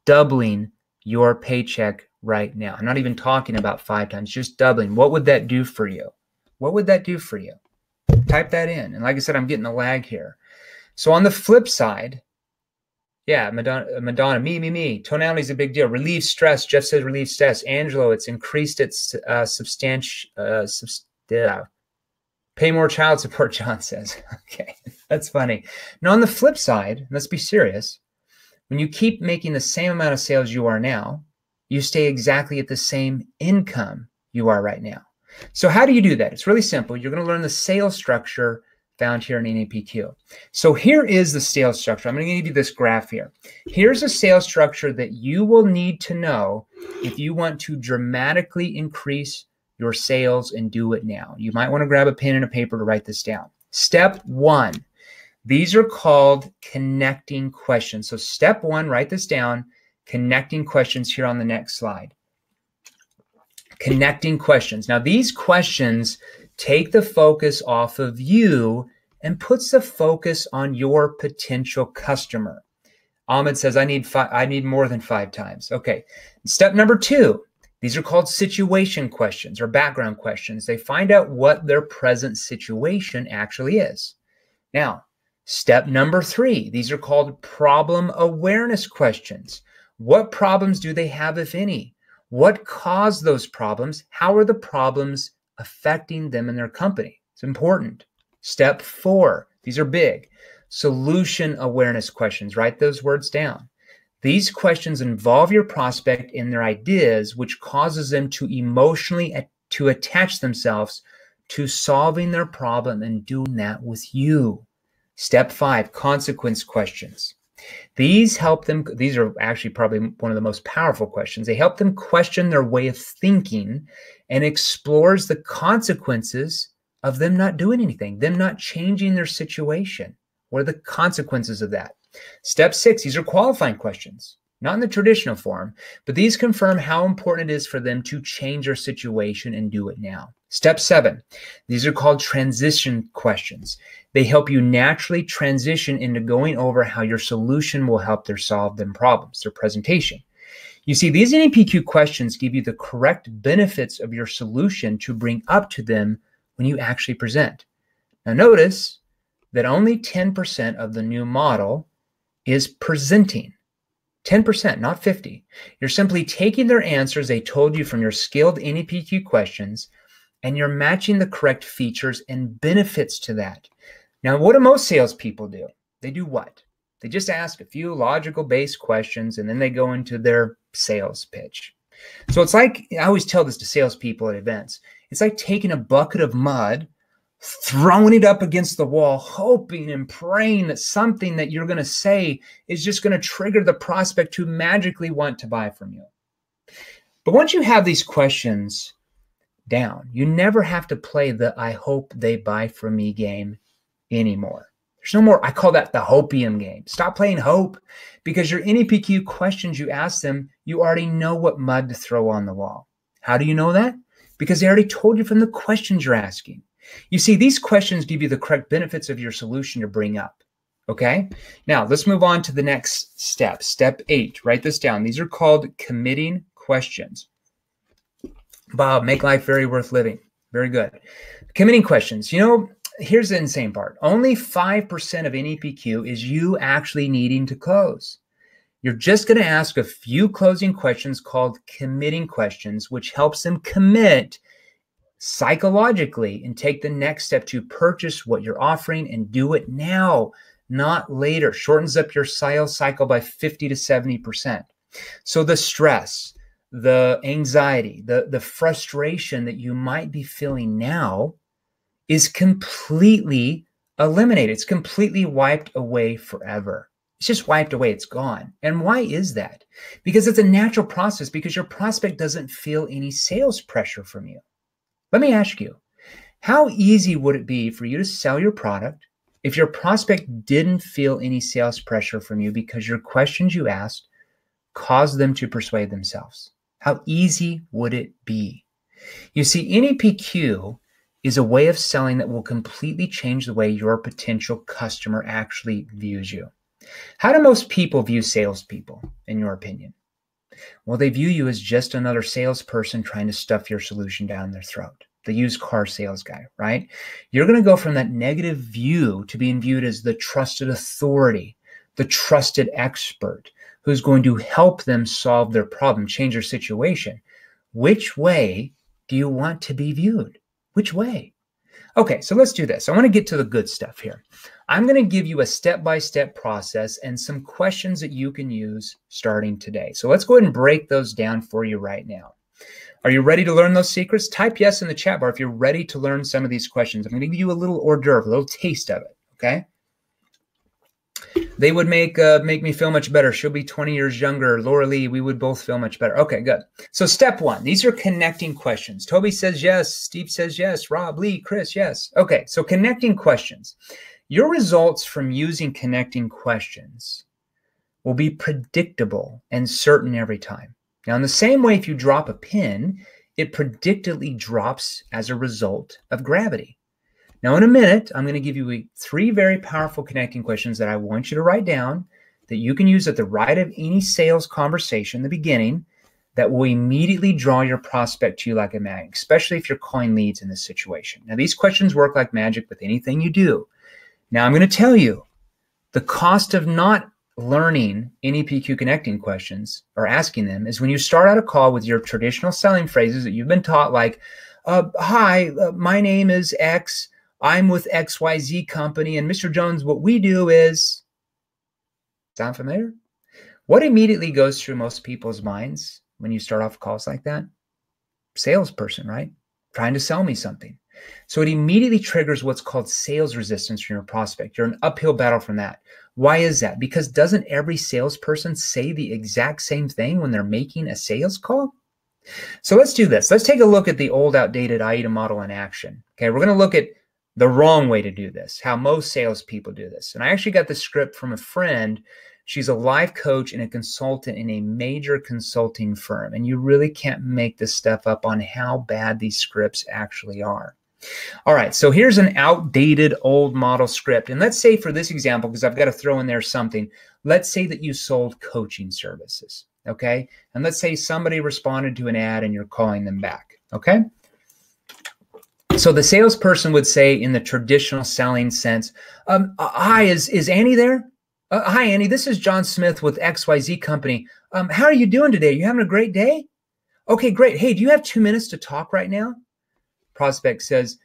doubling your paycheck right now? I'm not even talking about 5 times, just doubling. What would that do for you? What would that do for you? Type that in. And like I said, I'm getting a lag here. So on the flip side, yeah, Madonna, me. Tonality is a big deal. Relieve stress. Jeff says relieve stress. Angelo, it's increased its pay more child support, John says. Okay, that's funny. Now, on the flip side, let's be serious. When you keep making the same amount of sales you are now, you stay exactly at the same income you are right now. So how do you do that? It's really simple. You're going to learn the sales structure found here in NEPQ. So here is the sales structure. I'm going to give you this graph here. Here's a sales structure that you will need to know if you want to dramatically increase your sales and do it now. You might want to grab a pen and a paper to write this down. Step 1. These are called connecting questions. So step 1, write this down, connecting questions here on the next slide. Connecting questions. Now, these questions take the focus off of you and puts the focus on your potential customer. Ahmed says, I need more than 5 times. Okay. Step number 2, these are called situation questions or background questions. They find out what their present situation actually is. Now, step number 3, these are called problem awareness questions. What problems do they have, if any? What caused those problems? How are the problems affecting them and their company? It's important. Step 4, these are big. Solution awareness questions. Write those words down. These questions involve your prospect in their ideas, which causes them to emotionally attach themselves to solving their problem and doing that with you. Step 5, consequence questions. These help them, these are actually probably one of the most powerful questions. They help them question their way of thinking and explores the consequences of them not doing anything, them not changing their situation. What are the consequences of that? Step 6, these are qualifying questions, not in the traditional form, but these confirm how important it is for them to change their situation and do it now. Step 7, these are called transition questions. They help you naturally transition into going over how your solution will help them solve them problems, their presentation. You see, these NEPQ questions give you the correct benefits of your solution to bring up to them when you actually present. Now notice that only 10% of the new model is presenting. 10%, not 50. You're simply taking their answers they told you from your skilled NEPQ questions, and you're matching the correct features and benefits to that. Now, what do most salespeople do? They do what? They just ask a few logical-based questions, and then they go into their sales pitch. So it's like, I always tell this to salespeople at events, it's like taking a bucket of mud, throwing it up against the wall, hoping and praying that something that you're going to say is just going to trigger the prospect to magically want to buy from you. But once you have these questions down, you never have to play the I hope they buy from me game anymore. There's no more, I call that the hopium game. Stop playing hope, because your NEPQ questions you ask them, you already know what mud to throw on the wall. How do you know that? Because they already told you from the questions you're asking. You see, these questions give you the correct benefits of your solution to bring up. Okay? Now, let's move on to the next step. Step 8. Write this down. These are called committing questions. Bob, make life very worth living. Very good. Committing questions. You know, here's the insane part. Only 5% of NEPQ is you actually needing to close. You're just going to ask a few closing questions called committing questions, which helps them commit psychologically and take the next step to purchase what you're offering and do it now, not later. Shortens up your sales cycle by 50 to 70%. So the stress, the anxiety, the frustration that you might be feeling now is completely eliminated. It's completely wiped away forever. It's just wiped away. It's gone. And why is that? Because it's a natural process, because your prospect doesn't feel any sales pressure from you. Let me ask you, how easy would it be for you to sell your product if your prospect didn't feel any sales pressure from you because your questions you asked caused them to persuade themselves? How easy would it be? You see, NEPQ is a way of selling that will completely change the way your potential customer actually views you. How do most people view salespeople, in your opinion? Well, they view you as just another salesperson trying to stuff your solution down their throat. The used car sales guy, right? You're going to go from that negative view to being viewed as the trusted authority, the trusted expert who's going to help them solve their problem, change their situation. Which way do you want to be viewed? Which way? Okay, so let's do this. I want to get to the good stuff here. I'm going to give you a step-by-step process and some questions that you can use starting today. So let's go ahead and break those down for you right now. Are you ready to learn those secrets? Type yes in the chat bar if you're ready to learn some of these questions. I'm going to give you a little hors d'oeuvre, a little taste of it, okay? They would make me feel much better. She'll be 20 years younger. Laura Lee, we would both feel much better. Okay, good. So step one, these are connecting questions. Toby says yes. Steve says yes. Rob, Lee, Chris, yes. Okay, so connecting questions. Your results from using connecting questions will be predictable and certain every time. Now, in the same way, if you drop a pin, it predictably drops as a result of gravity. Now, in a minute, I'm going to give you 3 very powerful connecting questions that I want you to write down that you can use at the right of any sales conversation in the beginning that will immediately draw your prospect to you like a magnet, especially if you're calling leads in this situation. Now, these questions work like magic with anything you do. Now, I'm going to tell you the cost of not learning NEPQ connecting questions or asking them is when you start out a call with your traditional selling phrases that you've been taught, like, hi, my name is X. I'm with XYZ company, and Mr. Jones, what we do is, sound familiar? What immediately goes through most people's minds when you start off calls like that? Salesperson, right? Trying to sell me something. So it immediately triggers what's called sales resistance from your prospect. You're an uphill battle from that. Why is that? Because doesn't every salesperson say the exact same thing when they're making a sales call? So let's do this. Let's take a look at the old outdated AIDA model in action. Okay, we're going to look at the wrong way to do this, how most salespeople do this. And I actually got the script from a friend. She's a life coach and a consultant in a major consulting firm. And you really can't make this stuff up on how bad these scripts actually are. All right, so here's an outdated old model script. And let's say for this example, because I've got to throw in there something, let's say that you sold coaching services, okay? And let's say somebody responded to an ad and you're calling them back, okay? So the salesperson would say in the traditional selling sense, hi, is Annie there? Hi, Annie, this is John Smith with XYZ Company. How are you doing today? You having a great day? Okay, great. Hey, do you have 2 minutes to talk right now? Prospect says,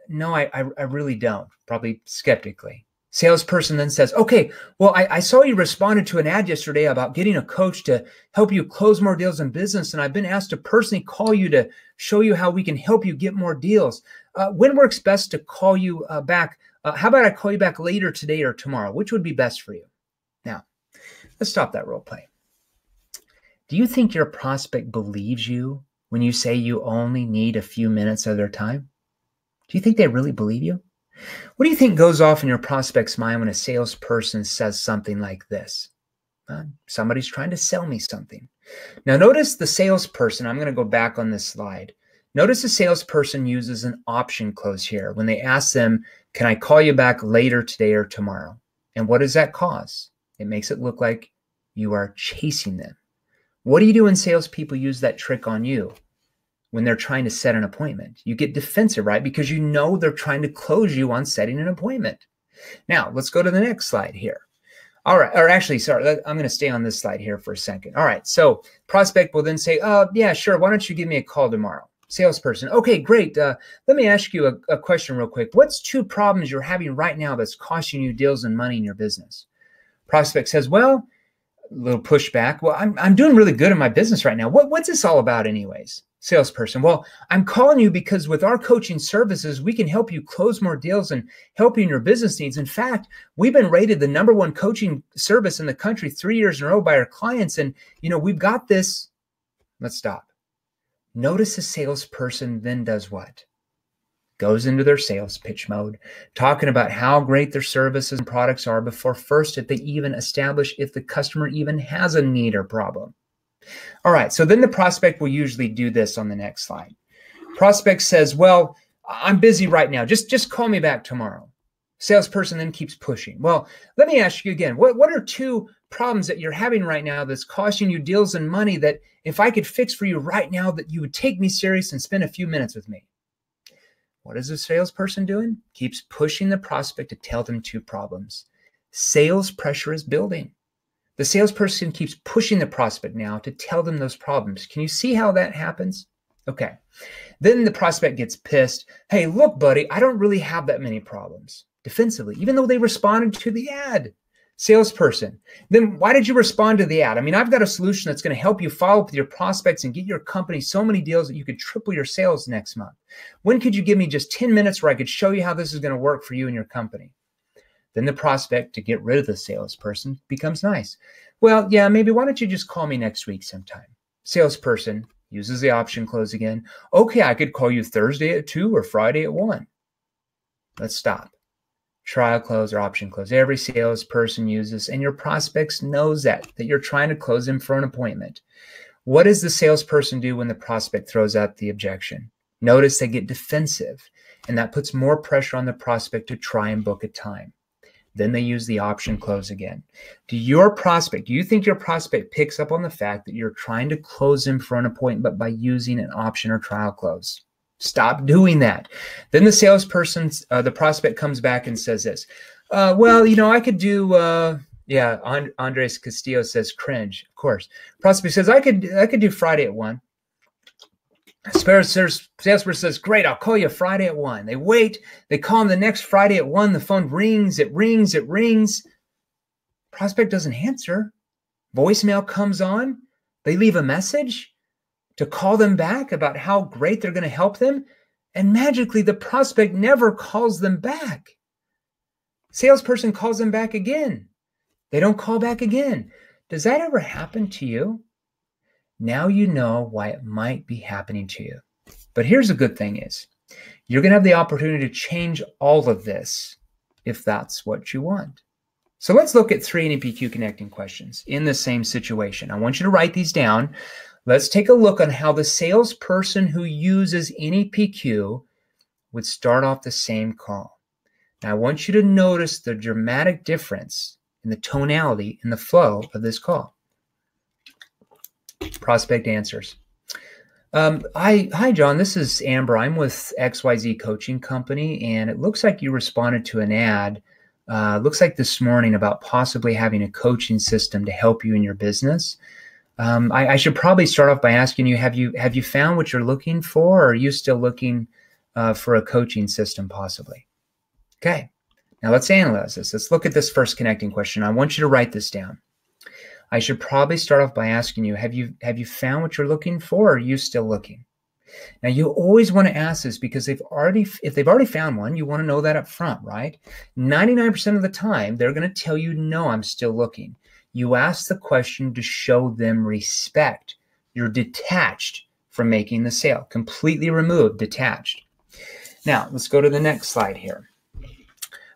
no, I really don't, probably skeptically. Salesperson then says, okay, well, I saw you responded to an ad yesterday about getting a coach to help you close more deals in business, and I've been asked to personally call you to show you how we can help you get more deals. When works best to call you back? How about I call you back later today or tomorrow? Which would be best for you? Now, let's stop that role play. Do you think your prospect believes you when you say you only need a few minutes of their time? Do you think they really believe you? What do you think goes off in your prospect's mind when a salesperson says something like this? Somebody's trying to sell me something. Now notice the salesperson, I'm going to go back on this slide. Notice the salesperson uses an option clause here when they ask them, can I call you back later today or tomorrow? And what does that cause? It makes it look like you are chasing them. What do you do when salespeople use that trick on you? When they're trying to set an appointment, you get defensive, right? Because you know they're trying to close you on setting an appointment. Now, let's go to the next slide here. All right, or actually, sorry, I'm going to stay on this slide here for a second. All right, so prospect will then say, yeah, sure, why don't you give me a call tomorrow? Salesperson, okay, great. Let me ask you a question real quick. What's 2 problems you're having right now that's costing you deals and money in your business? Prospect says, well, little pushback. Well, I'm doing really good in my business right now. What's this all about anyways? Salesperson. Well, I'm calling you because with our coaching services, we can help you close more deals and help you in your business needs. In fact, we've been rated the #1 coaching service in the country 3 years in a row by our clients. And, we've got this. Let's stop. Notice the salesperson then does what? Goes into their sales pitch mode, talking about how great their services and products are before first if they even establish if the customer even has a need or problem. All right, so then the prospect will usually do this on the next slide. Prospect says, well, I'm busy right now. Just call me back tomorrow. Salesperson then keeps pushing. Well, let me ask you again, what are 2 problems that you're having right now that's costing you deals and money that if I could fix for you right now, that you would take me serious and spend a few minutes with me? What is the salesperson doing? Keeps pushing the prospect to tell them 2 problems. Sales pressure is building. The salesperson keeps pushing the prospect now to tell them those problems. Can you see how that happens? Okay. Then the prospect gets pissed. Hey, look, buddy, I don't really have that many problems. Defensively, even though they responded to the ad. Salesperson, then why did you respond to the ad? I mean, I've got a solution that's going to help you follow up with your prospects and get your company so many deals that you could triple your sales next month. When could you give me just 10 minutes where I could show you how this is going to work for you and your company? Then the prospect, to get rid of the salesperson, becomes nice. Well, yeah, maybe why don't you just call me next week sometime? Salesperson uses the option close again. Okay, I could call you Thursday at 2 or Friday at 1. Let's stop. Trial close or option close. Every salesperson uses, and your prospects knows that you're trying to close them for an appointment. What does the salesperson do when the prospect throws out the objection? Notice they get defensive, and that puts more pressure on the prospect to try and book a time. Then they use the option close again. Do you think your prospect picks up on the fact that you're trying to close them for an appointment by using an option or trial close? Stop doing that. Then the salesperson, the prospect comes back and says this. Well, I could do, Andres Castillo says cringe, of course. Prospect says, I could do Friday at 1. Salesperson says, great, I'll call you Friday at 1. They wait, they call him the next Friday at 1. The phone rings, it rings. Prospect doesn't answer. Voicemail comes on. They leave a message to call them back about how great they're going to help them. And magically, the prospect never calls them back. Salesperson calls them back again. They don't call back again. Does that ever happen to you? Now you know why it might be happening to you. But here's the good thing is, you're going to have the opportunity to change all of this if that's what you want. So let's look at 3 NPQ connecting questions in the same situation. I want you to write these down. Let's take a look on how the salesperson who uses NPQ would start off the same call. Now I want you to notice the dramatic difference in the tonality and the flow of this call. Prospect answers. Hi, John. This is Amber. I'm with XYZ Coaching Company, and it looks like you responded to an ad. Looks like this morning about possibly having a coaching system to help you in your business. I should probably start off by asking you, have you found what you're looking for, or are you still looking for a coaching system possibly? Okay. Now let's analyze this. Let's look at this first connecting question. I want you to write this down. I should probably start off by asking you, have you found what you're looking for, or are you still looking? Now you always want to ask this because if they've already found one, you want to know that up front, right? 99% of the time, they're going to tell you, no, I'm still looking. You ask the question to show them respect. You're detached from making the sale, completely removed, detached. Now let's go to the next slide here.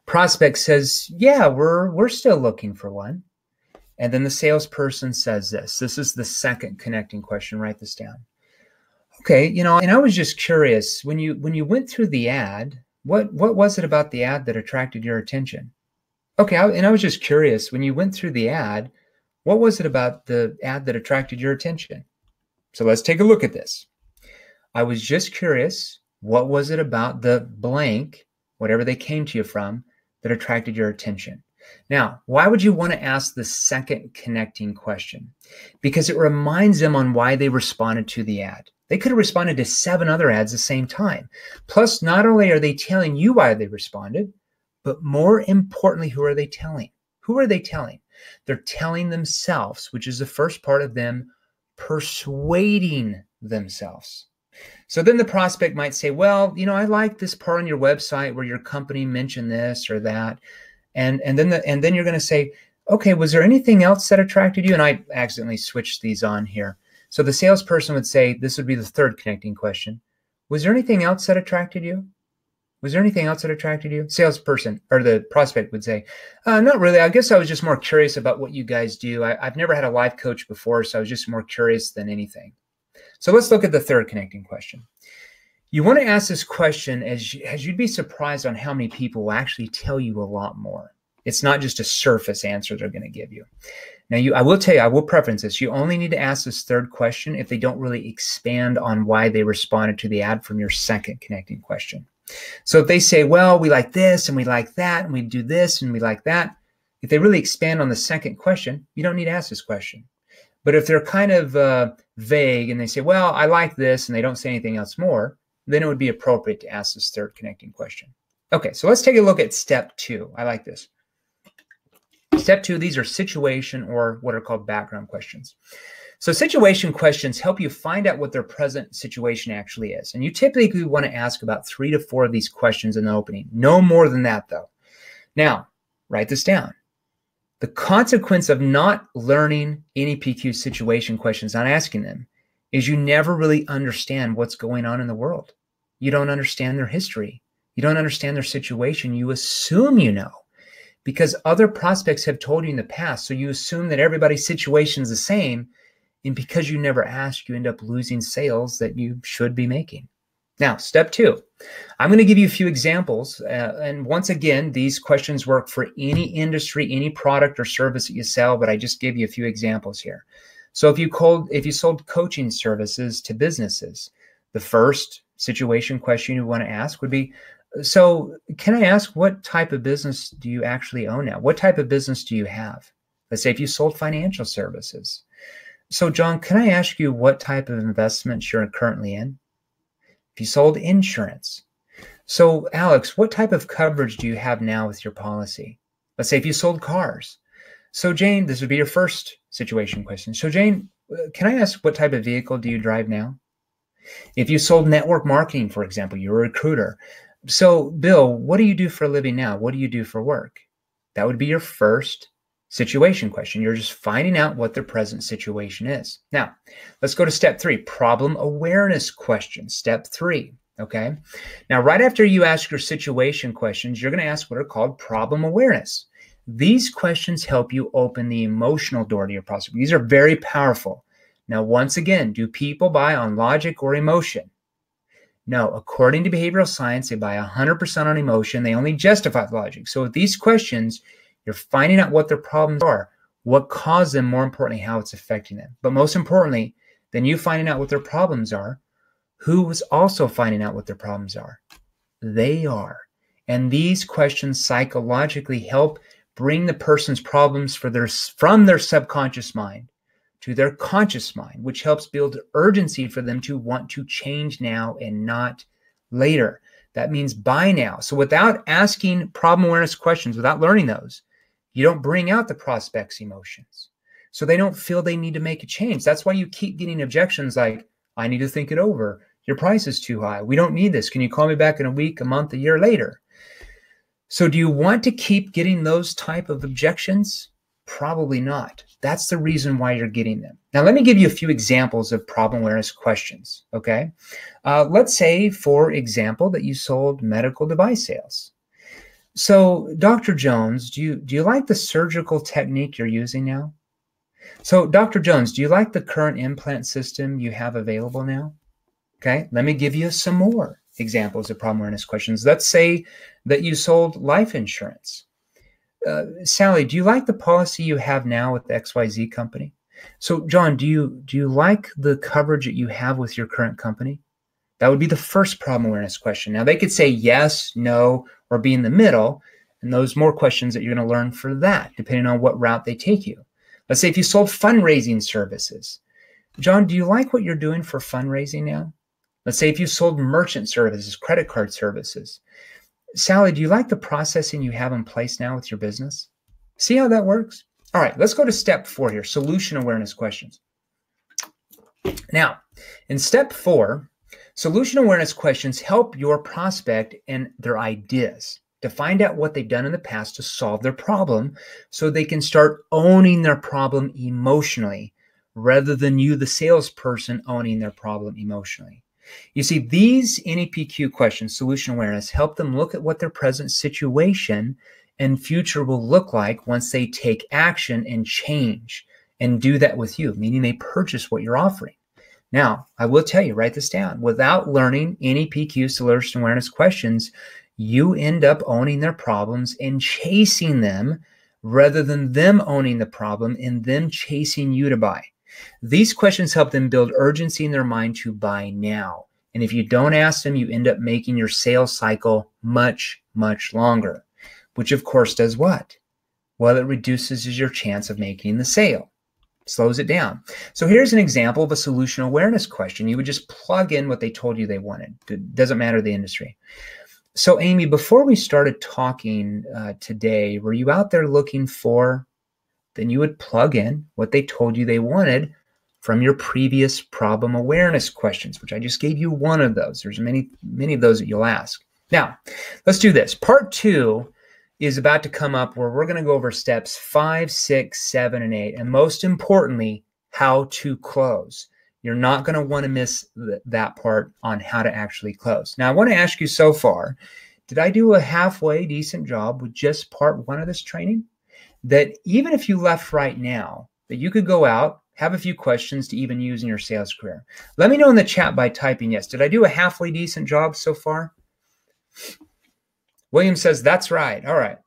Prospect says, yeah, we're still looking for one. And then the salesperson says this. This is the second connecting question. Write this down. Okay, and I was just curious, when you went through the ad, what was it about the ad that attracted your attention? Okay, and I was just curious, when you went through the ad, what was it about the ad that attracted your attention? So let's take a look at this. I was just curious, what was it about the blank, whatever they came to you from, that attracted your attention? Now, why would you want to ask the second connecting question? Because it reminds them on why they responded to the ad. They could have responded to 7 other ads at the same time. Plus, not only are they telling you why they responded, but more importantly, who are they telling? Who are they telling? They're telling themselves, which is the first part of them persuading themselves. So then the prospect might say, well, I like this part on your website where your company mentioned this or that. And then you're going to say, okay, was there anything else that attracted you? And I accidentally switched these on here. So the salesperson would say, this would be the third connecting question. Was there anything else that attracted you? Was there anything else that attracted you? Salesperson or the prospect would say, not really. I guess I was just more curious about what you guys do. I've never had a life coach before, so I was just more curious than anything. So let's look at the third connecting question. You want to ask this question as you'd be surprised on how many people will actually tell you a lot more. It's not just a surface answer they're going to give you. Now, I will tell you, I will preference this. You only need to ask this third question if they don't really expand on why they responded to the ad from your second connecting question. So if they say, well, we like this and we like that and we do this and we like that, if they really expand on the second question, you don't need to ask this question. But if they're kind of vague and they say, well, I like this, and they don't say anything else more, then it would be appropriate to ask this third connecting question. Okay, so let's take a look at step 2. I like this. Step 2, these are situation or what are called background questions. So situation questions help you find out what their present situation actually is. And you typically want to ask about 3 to 4 of these questions in the opening. No more than that, though. Now, write this down. The consequence of not learning any PQ situation questions, not asking them, is you never really understand what's going on in the world. You don't understand their history. You don't understand their situation. You assume you know because other prospects have told you in the past. So you assume that everybody's situation is the same. And because you never ask, you end up losing sales that you should be making. Now, step 2, I'm going to give you a few examples. And once again, these questions work for any industry, any product or service that you sell, but I just gave you a few examples here. So if you sold coaching services to businesses, the first situation question you want to ask would be, so can I ask what type of business do you actually own now? What type of business do you have? Let's say if you sold financial services. So John, can I ask you what type of investments you're currently in? If you sold insurance. So Alex, what type of coverage do you have now with your policy? Let's say if you sold cars. So Jane, this would be your first situation question. So Jane, can I ask what type of vehicle do you drive now? If you sold network marketing, for example, you're a recruiter. So Bill, what do you do for a living now? What do you do for work? That would be your first situation question. You're just finding out what their present situation is. Now, let's go to step 3, problem awareness questions. Step 3, okay? Now, right after you ask your situation questions, you're going to ask what are called problem awareness. These questions help you open the emotional door to your prospect. These are very powerful. Now, once again, do people buy on logic or emotion? No, according to behavioral science, they buy 100% on emotion. They only justify logic. So with these questions, you're finding out what their problems are, what caused them, more importantly, how it's affecting them. But most importantly, than you finding out what their problems are, who was also finding out what their problems are? They are. And these questions psychologically help bring the person's problems from their subconscious mind to their conscious mind, which helps build urgency for them to want to change now and not later. That means buy now. So without asking problem awareness questions, without learning those, you don't bring out the prospect's emotions. So they don't feel they need to make a change. That's why you keep getting objections like, I need to think it over. Your price is too high. We don't need this. Can you call me back in a week, a month, a year later? So do you want to keep getting those type of objections? Probably not. That's the reason why you're getting them. Now, let me give you a few examples of problem awareness questions, okay? Let's say, for example, that you sold medical device sales. So, Dr. Jones, do you like the surgical technique you're using now? So, Dr. Jones, do you like the current implant system you have available now? Okay, let me give you some more examples of problem awareness questions. Let's say that you sold life insurance. Sally, do you like the policy you have now with the XYZ company? So, John, do you like the coverage that you have with your current company? That would be the first problem awareness question. Now, they could say yes, no, or be in the middle, and those more questions that you're going to learn for that, depending on what route they take you. Let's say if you sold fundraising services. John, do you like what you're doing for fundraising now? Let's say if you sold merchant services, credit card services. Sally, do you like the processing you have in place now with your business? See how that works? All right, let's go to step 4 here, solution awareness questions. Now, in step 4, solution awareness questions help your prospect and their ideas to find out what they've done in the past to solve their problem so they can start owning their problem emotionally rather than you, the salesperson, owning their problem emotionally. You see, these NEPQ questions, solution awareness, help them look at what their present situation and future will look like once they take action and change and do that with you, meaning they purchase what you're offering. Now, I will tell you, write this down. Without learning NEPQ solution awareness questions, you end up owning their problems and chasing them rather than them owning the problem and them chasing you to buy. These questions help them build urgency in their mind to buy now. And if you don't ask them, you end up making your sales cycle much, much longer, which of course does what? Well, it reduces your chance of making the sale. Slows it down. So here's an example of a solution awareness question. You would just plug in what they told you they wanted. It doesn't matter the industry. So Amy, before we started talking today, were you out there looking for, then you would plug in what they told you they wanted from your previous problem awareness questions, which I just gave you one of those. There's many of those that you'll ask. Now, let's do this. Part 2 is about to come up where we're going to go over steps 5, 6, 7, and 8, and most importantly, how to close. You're not going to want to miss that part on how to actually close. Now, I want to ask you so far, did I do a halfway decent job with just part 1 of this training? That even if you left right now, that you could go out, have a few questions to even use in your sales career. Let me know in the chat by typing yes. Did I do a halfway decent job so far? William says, that's right. All right.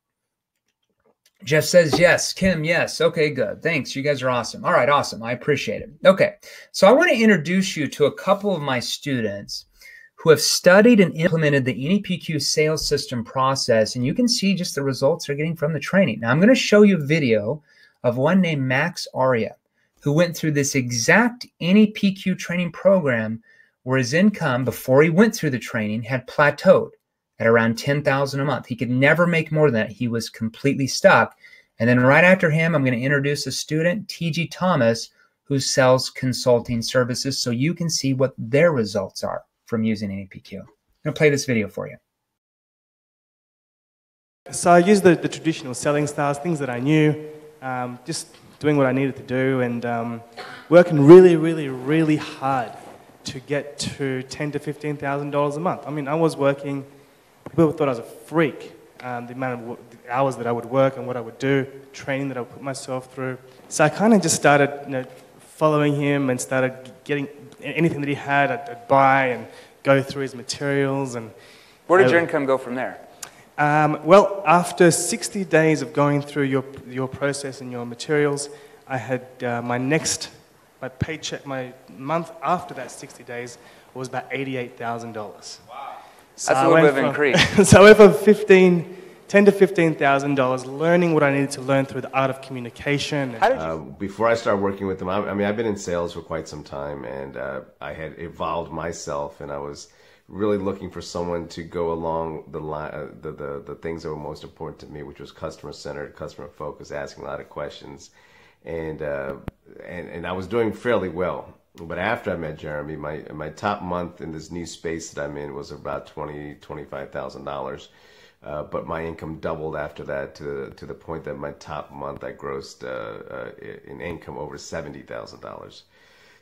Jeff says, yes. Kim, yes. Okay, good. Thanks. You guys are awesome. All right, awesome. I appreciate it. Okay, so I want to introduce you to a couple of my students who have studied and implemented the NEPQ sales system process, and you can see just the results they're getting from the training. Now, I'm going to show you a video of one named Max Aria, who went through this exact NEPQ training program where his income before he went through the training had plateaued at around $10,000 a month. He could never make more than that. He was completely stuck. And then right after him, I'm going to introduce a student, TG Thomas, who sells consulting services so you can see what their results are from using NEPQ. I'm going to play this video for you. So I used the traditional selling styles, things that I knew, just doing what I needed to do and working really, really, really hard to get to $10,000 to $15,000 a month. I mean, I was working, people thought I was a freak, the amount of the hours that I would work and what I would do, training that I would put myself through. So I kind of just started following him and started getting anything that he had, I'd buy and go through his materials. And where did your income go from there? Well, after 60 days of going through your process and your materials, I had my paycheck, my month after that 60 days was about $88,000. Wow. So that's a little bit of increase. So I went from $10,000 to $15,000 learning what I needed to learn through the art of communication. How did you... Before I started working with them, I mean, I've been in sales for quite some time, and I had evolved myself, and I was really looking for someone to go along the line, the things that were most important to me, which was customer-centered, customer-focused, asking a lot of questions, and I was doing fairly well. But after I met Jeremy, my top month in this new space that I'm in was about $25,000. But my income doubled after that to the point that my top month I grossed in income over $70,000.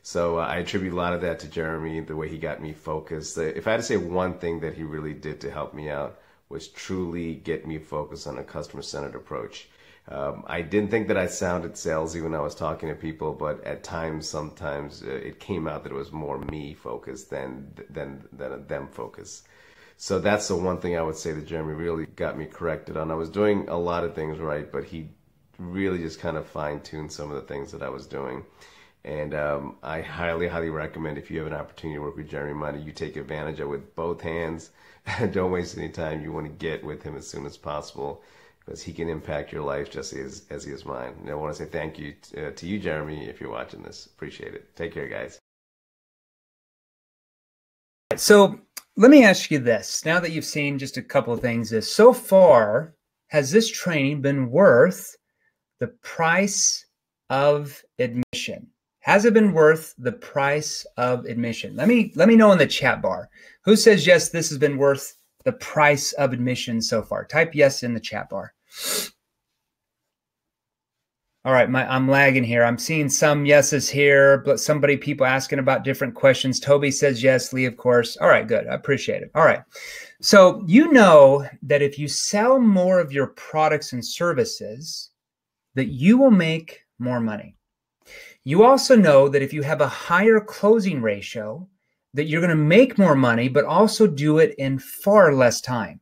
So I attribute a lot of that to Jeremy, the way he got me focused. If I had to say one thing that he really did to help me out was truly get me focused on a customer-centered approach. I didn't think that I sounded salesy when I was talking to people, but at times, sometimes it came out that it was more me focused than a them focus. So that's the one thing I would say that Jeremy really got me corrected on. I was doing a lot of things right, but he really just kind of fine-tuned some of the things that I was doing. And I highly, highly recommend, if you have an opportunity to work with Jeremy Money, you take advantage of it with both hands. Don't waste any time. You want to get with him as soon as possible, because he can impact your life just as he is mine. And I want to say thank you to you, Jeremy, if you're watching this. Appreciate it. Take care, guys. So let me ask you this. Now that you've seen just a couple of things, so far, has this training been worth the price of admission? Has it been worth the price of admission? Let me know in the chat bar. Who says yes, this has been worth the price of admission so far? Type yes in the chat bar. All right, I'm lagging here. I'm seeing some yeses here, but people asking about different questions. Toby says yes, Lee, of course. All right, good. I appreciate it. All right. So you know that if you sell more of your products and services, that you will make more money. You also know that if you have a higher closing ratio, that you're going to make more money, but also do it in far less time.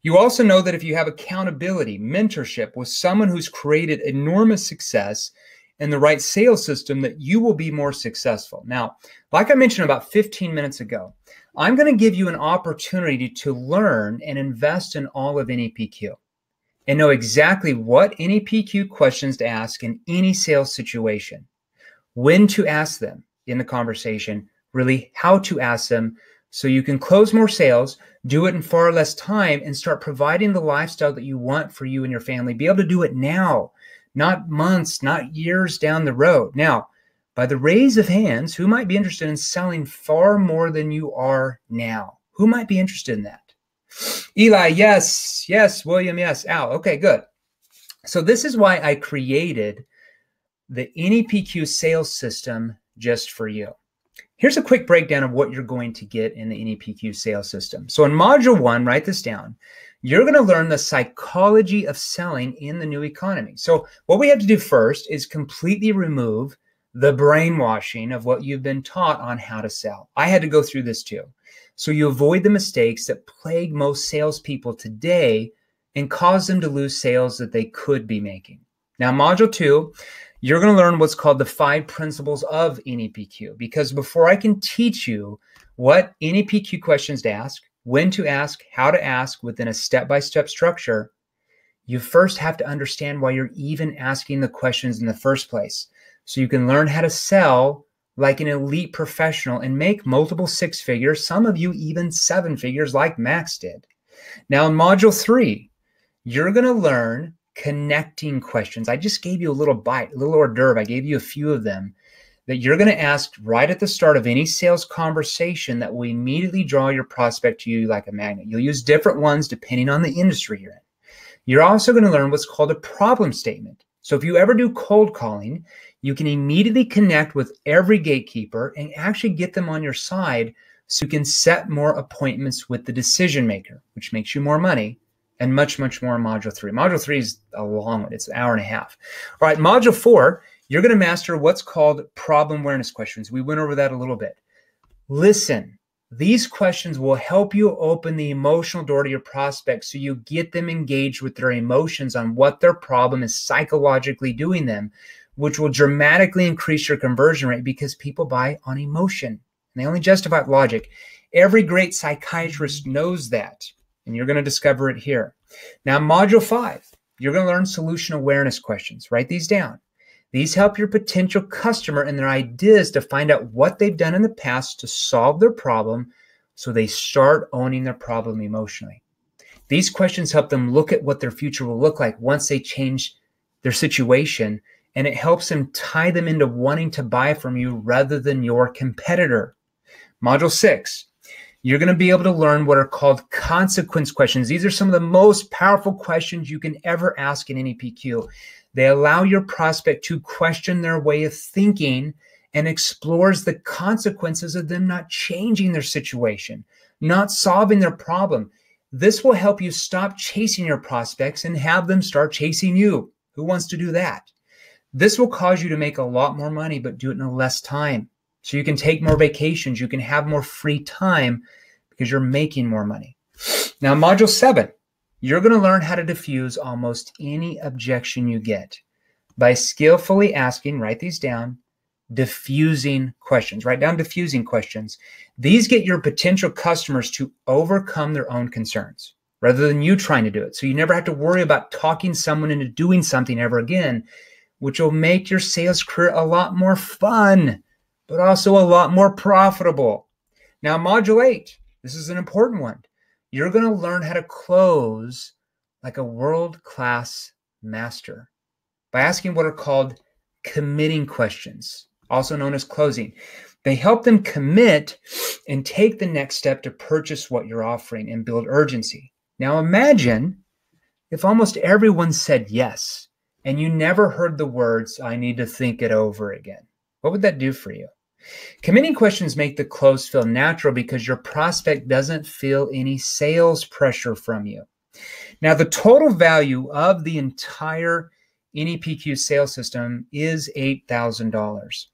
You also know that if you have accountability, mentorship with someone who's created enormous success and the right sales system, that you will be more successful. Now, like I mentioned about 15 minutes ago, I'm going to give you an opportunity to learn and invest in all of NEPQ and know exactly what NEPQ questions to ask in any sales situation, when to ask them in the conversation, really how to ask them, so you can close more sales, do it in far less time, and start providing the lifestyle that you want for you and your family. Be able to do it now, not months, not years down the road. Now, by the raise of hands, who might be interested in selling far more than you are now? Who might be interested in that? Eli, yes. Yes. William, yes. Al, okay, good. So this is why I created the NEPQ sales system just for you. Here's a quick breakdown of what you're going to get in the NEPQ sales system. So in module 1, write this down. You're going to learn the psychology of selling in the new economy. So what we have to do first is completely remove the brainwashing of what you've been taught on how to sell. I had to go through this too. So you avoid the mistakes that plague most salespeople today and cause them to lose sales that they could be making. Now, module 2, you're going to learn what's called the 5 principles of NEPQ, because before I can teach you what NEPQ questions to ask, when to ask, how to ask within a step-by-step structure, you first have to understand why you're even asking the questions in the first place, so you can learn how to sell like an elite professional and make multiple 6 figures, some of you even 7 figures like Max did. Now in module 3, you're going to learn connecting questions. I just gave you a little bite, a little hors d'oeuvre. I gave you a few of them that you're going to ask right at the start of any sales conversation that will immediately draw your prospect to you like a magnet. You'll use different ones depending on the industry you're in. You're also going to learn what's called a problem statement. So if you ever do cold calling, you can immediately connect with every gatekeeper and actually get them on your side so you can set more appointments with the decision maker, which makes you more money. And much, much more in module 3. Module 3 is a long one. It's an hour and a half. All right, module 4, you're going to master what's called problem awareness questions. We went over that a little bit. Listen, these questions will help you open the emotional door to your prospects so you get them engaged with their emotions on what their problem is psychologically doing them, which will dramatically increase your conversion rate because people buy on emotion. And they only justify with logic. Every great psychiatrist knows that. And you're going to discover it here. Now, module 5, you're going to learn solution awareness questions. Write these down. These help your potential customer and their ideas to find out what they've done in the past to solve their problem so they start owning their problem emotionally. These questions help them look at what their future will look like once they change their situation, and it helps them tie them into wanting to buy from you rather than your competitor. Module 6. You're going to be able to learn what are called consequence questions. These are some of the most powerful questions you can ever ask in NEPQ. They allow your prospect to question their way of thinking and explores the consequences of them not changing their situation, not solving their problem. This will help you stop chasing your prospects and have them start chasing you. Who wants to do that? This will cause you to make a lot more money, but do it in less time. So you can take more vacations, you can have more free time because you're making more money. Now, module 7, you're going to learn how to diffuse almost any objection you get by skillfully asking, write these down, diffusing questions. Write down diffusing questions. These get your potential customers to overcome their own concerns rather than you trying to do it. So you never have to worry about talking someone into doing something ever again, which will make your sales career a lot more fun, but also a lot more profitable. Now, module 8, this is an important one. You're going to learn how to close like a world-class master. by asking what are called committing questions, also known as closing. They help them commit and take the next step to purchase what you're offering and build urgency. Now imagine if almost everyone said yes, and you never heard the words, "I need to think it over" again. What would that do for you? Committing questions make the close feel natural because your prospect doesn't feel any sales pressure from you. Now, the total value of the entire NEPQ sales system is $8,000.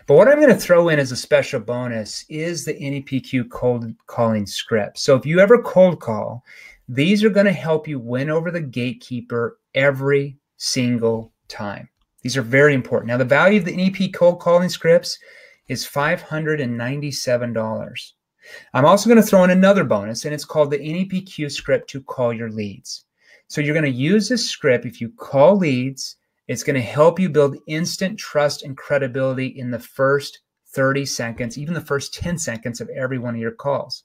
But what I'm going to throw in as a special bonus is the NEPQ cold calling script. So if you ever cold call, these are going to help you win over the gatekeeper every single time. These are very important. Now, the value of the NEP cold calling scripts is $597. I'm also going to throw in another bonus, and it's called the NEPQ script to call your leads. So you're going to use this script. If you call leads, it's going to help you build instant trust and credibility in the first 30 seconds, even the first 10 seconds of every one of your calls.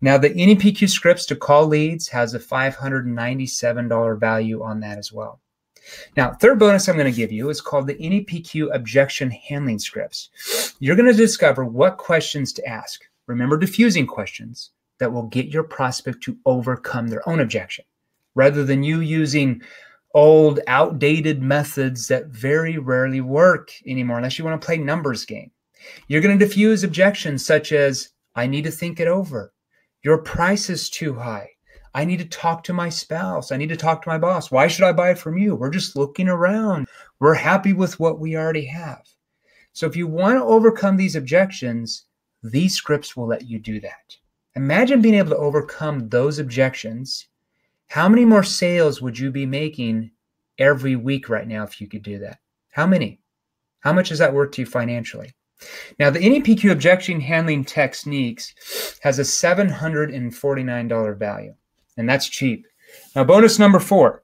Now, the NEPQ scripts to call leads has a $597 value on that as well. Now, third bonus I'm going to give you is called the NEPQ objection handling scripts. You're going to discover what questions to ask. Remember, diffusing questions that will get your prospect to overcome their own objection, rather than you using old, outdated methods that very rarely work anymore unless you want to play numbers game. You're going to diffuse objections such as, "I need to think it over. Your price is too high. I need to talk to my spouse. I need to talk to my boss. Why should I buy it from you? We're just looking around. We're happy with what we already have." So if you want to overcome these objections, these scripts will let you do that. Imagine being able to overcome those objections. How many more sales would you be making every week right now if you could do that? How many? How much is that worth to you financially? Now, the NEPQ objection handling techniques has a $749 value, and that's cheap. Now, bonus number 4.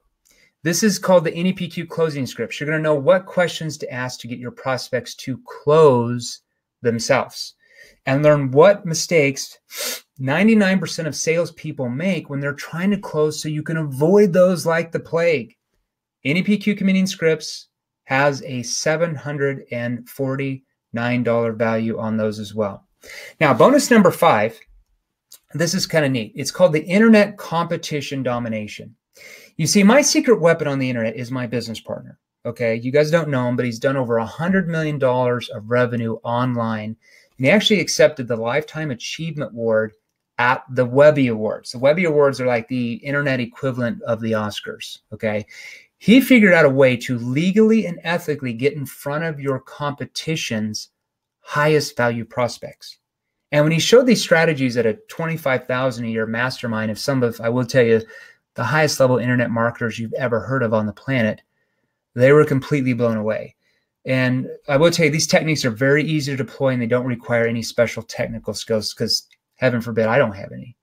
This is called the NEPQ closing scripts. You're going to know what questions to ask to get your prospects to close themselves, and learn what mistakes 99% of salespeople make when they're trying to close, so you can avoid those like the plague. NEPQ committing scripts has a $749 value on those as well. Now, bonus number 5, this is kind of neat. It's called the Internet Competition Domination. You see, my secret weapon on the internet is my business partner. Okay, you guys don't know him, but he's done over $100 million of revenue online. And he actually accepted the Lifetime Achievement Award at the Webby Awards. The Webby Awards are like the internet equivalent of the Oscars, okay? He figured out a way to legally and ethically get in front of your competition's highest value prospects. And when he showed these strategies at a $25,000 a year mastermind of some of, I will tell you, the highest level internet marketers you've ever heard of on the planet, they were completely blown away. And I will tell you, these techniques are very easy to deploy, and they don't require any special technical skills because, heaven forbid, I don't have any.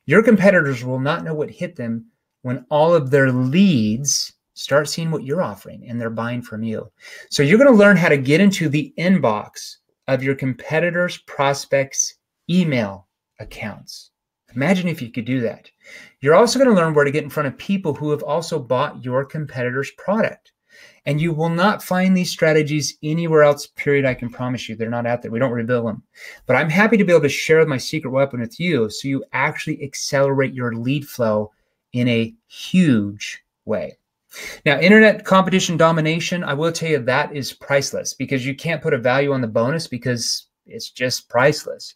Your competitors will not know what hit them when all of their leads start seeing what you're offering and they're buying from you. So you're going to learn how to get into the inbox of your competitors' prospects' email accounts. Imagine if you could do that. You're also going to learn where to get in front of people who have also bought your competitor's product. And you will not find these strategies anywhere else, period. I can promise you. They're not out there. We don't reveal them. But I'm happy to be able to share my secret weapon with you so you actually accelerate your lead flow in a huge way. Now, internet competition domination, I will tell you that is priceless because you can't put a value on the bonus because it's just priceless.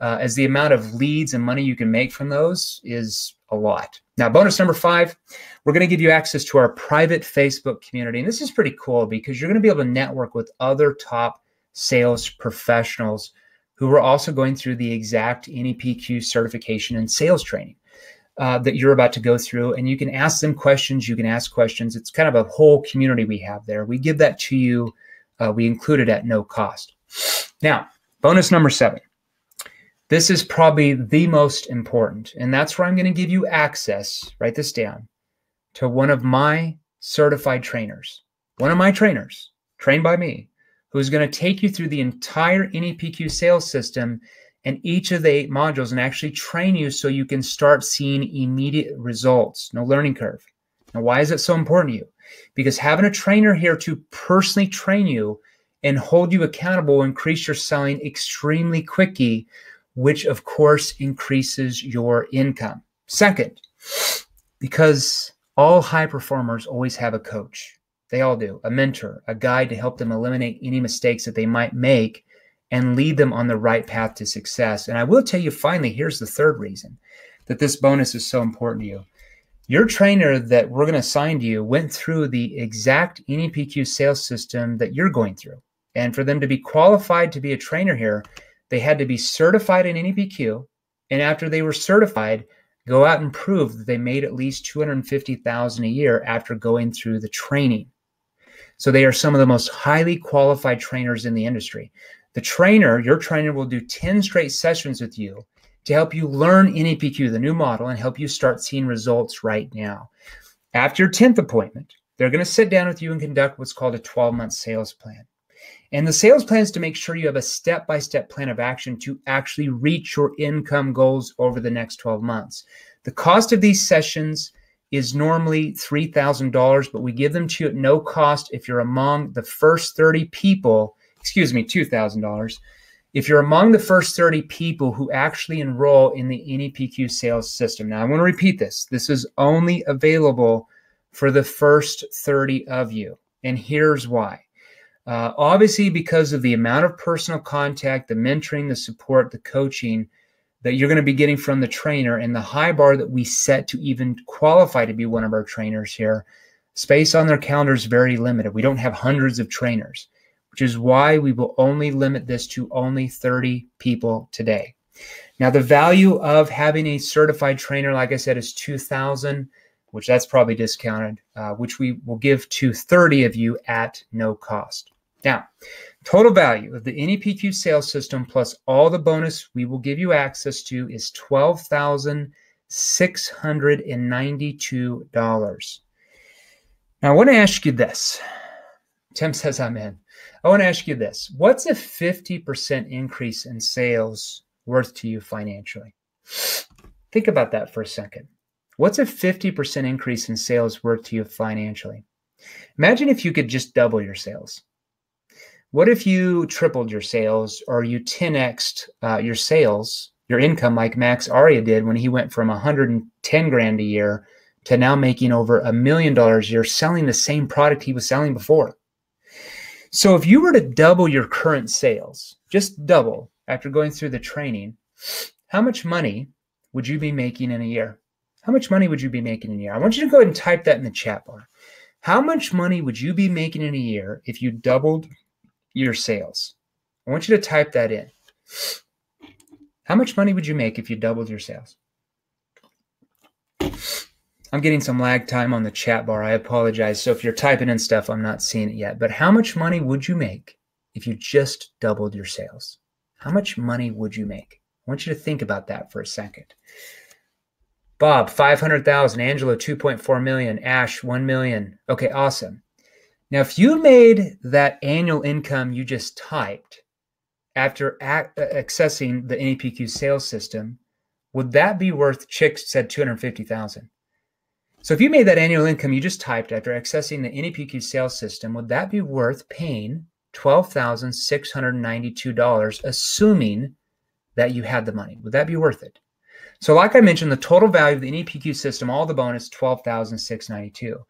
As the amount of leads and money you can make from those is a lot. Now, bonus number 5, we're going to give you access to our private Facebook community. And this is pretty cool because you're going to be able to network with other top sales professionals who are also going through the exact NEPQ certification and sales training that you're about to go through. And you can ask them questions. You can ask questions. It's kind of a whole community we have there. We give that to you. We include it at no cost. Now, bonus number 7. This is probably the most important, and that's where I'm going to give you access, write this down, to one of my certified trainers, one of my trainers, trained by me, who's going to take you through the entire NEPQ sales system and each of the 8 modules and actually train you so you can start seeing immediate results, no learning curve. Now, why is it so important to you? Because having a trainer here to personally train you and hold you accountable will increase your selling extremely quickly, which of course increases your income. Second, because all high performers always have a coach. They all do. A mentor, a guide to help them eliminate any mistakes that they might make and lead them on the right path to success. And I will tell you finally, here's the third reason that this bonus is so important to you. Your trainer that we're going to assign to you went through the exact NEPQ sales system that you're going through. And for them to be qualified to be a trainer here, they had to be certified in NEPQ. And after they were certified, go out and prove that they made at least $250,000 a year after going through the training. So they are some of the most highly qualified trainers in the industry. The trainer, your trainer, will do 10 straight sessions with you to help you learn NEPQ, the new model, and help you start seeing results right now. After your 10th appointment, they're going to sit down with you and conduct what's called a 12-month sales plan. And the sales plan is to make sure you have a step-by-step plan of action to actually reach your income goals over the next 12 months. The cost of these sessions is normally $3,000, but we give them to you at no cost if you're among the first 30 people, $2,000. If you're among the first 30 people who actually enroll in the NEPQ sales system. Now, I want to repeat this. This is only available for the first 30 of you. And here's why. Obviously, because of the amount of personal contact, the mentoring, the support, the coaching that you're going to be getting from the trainer and the high bar that we set to even qualify to be one of our trainers here, space on their calendar is very limited. We don't have hundreds of trainers, which is why we will only limit this to only 30 people today. Now, the value of having a certified trainer, like I said, is $2,000, which that's probably discounted, which we will give to 30 of you at no cost. Now, total value of the NEPQ sales system plus all the bonus we will give you access to is $12,692. Now, I want to ask you this. Tim says I'm in. I want to ask you this. What's a 50% increase in sales worth to you financially? Think about that for a second. What's a 50% increase in sales worth to you financially? Imagine if you could just double your sales. What if you tripled your sales or you 10x'd your sales, your income, like Max Aria did when he went from 110 grand a year to now making over $1 million a year selling the same product he was selling before? So if you were to double your current sales, just double after going through the training, how much money would you be making in a year? How much money would you be making in a year? I want you to go ahead and type that in the chat bar. How much money would you be making in a year if you doubled your sales? I want you to type that in. How much money would you make if you doubled your sales? I'm getting some lag time on the chat bar. I apologize. So if you're typing in stuff, I'm not seeing it yet. But how much money would you make if you just doubled your sales? How much money would you make? I want you to think about that for a second. Bob, 500,000. Angela, 2.4 million. Ash, 1 million. Okay, awesome. Now, if you made that annual income you just typed after accessing the NEPQ sales system, would that be worth, Chick said 250,000. So if you made that annual income you just typed after accessing the NEPQ sales system, would that be worth paying $12,692, assuming that you had the money? Would that be worth it? So like I mentioned, the total value of the NEPQ system, all the bonus, $12,692.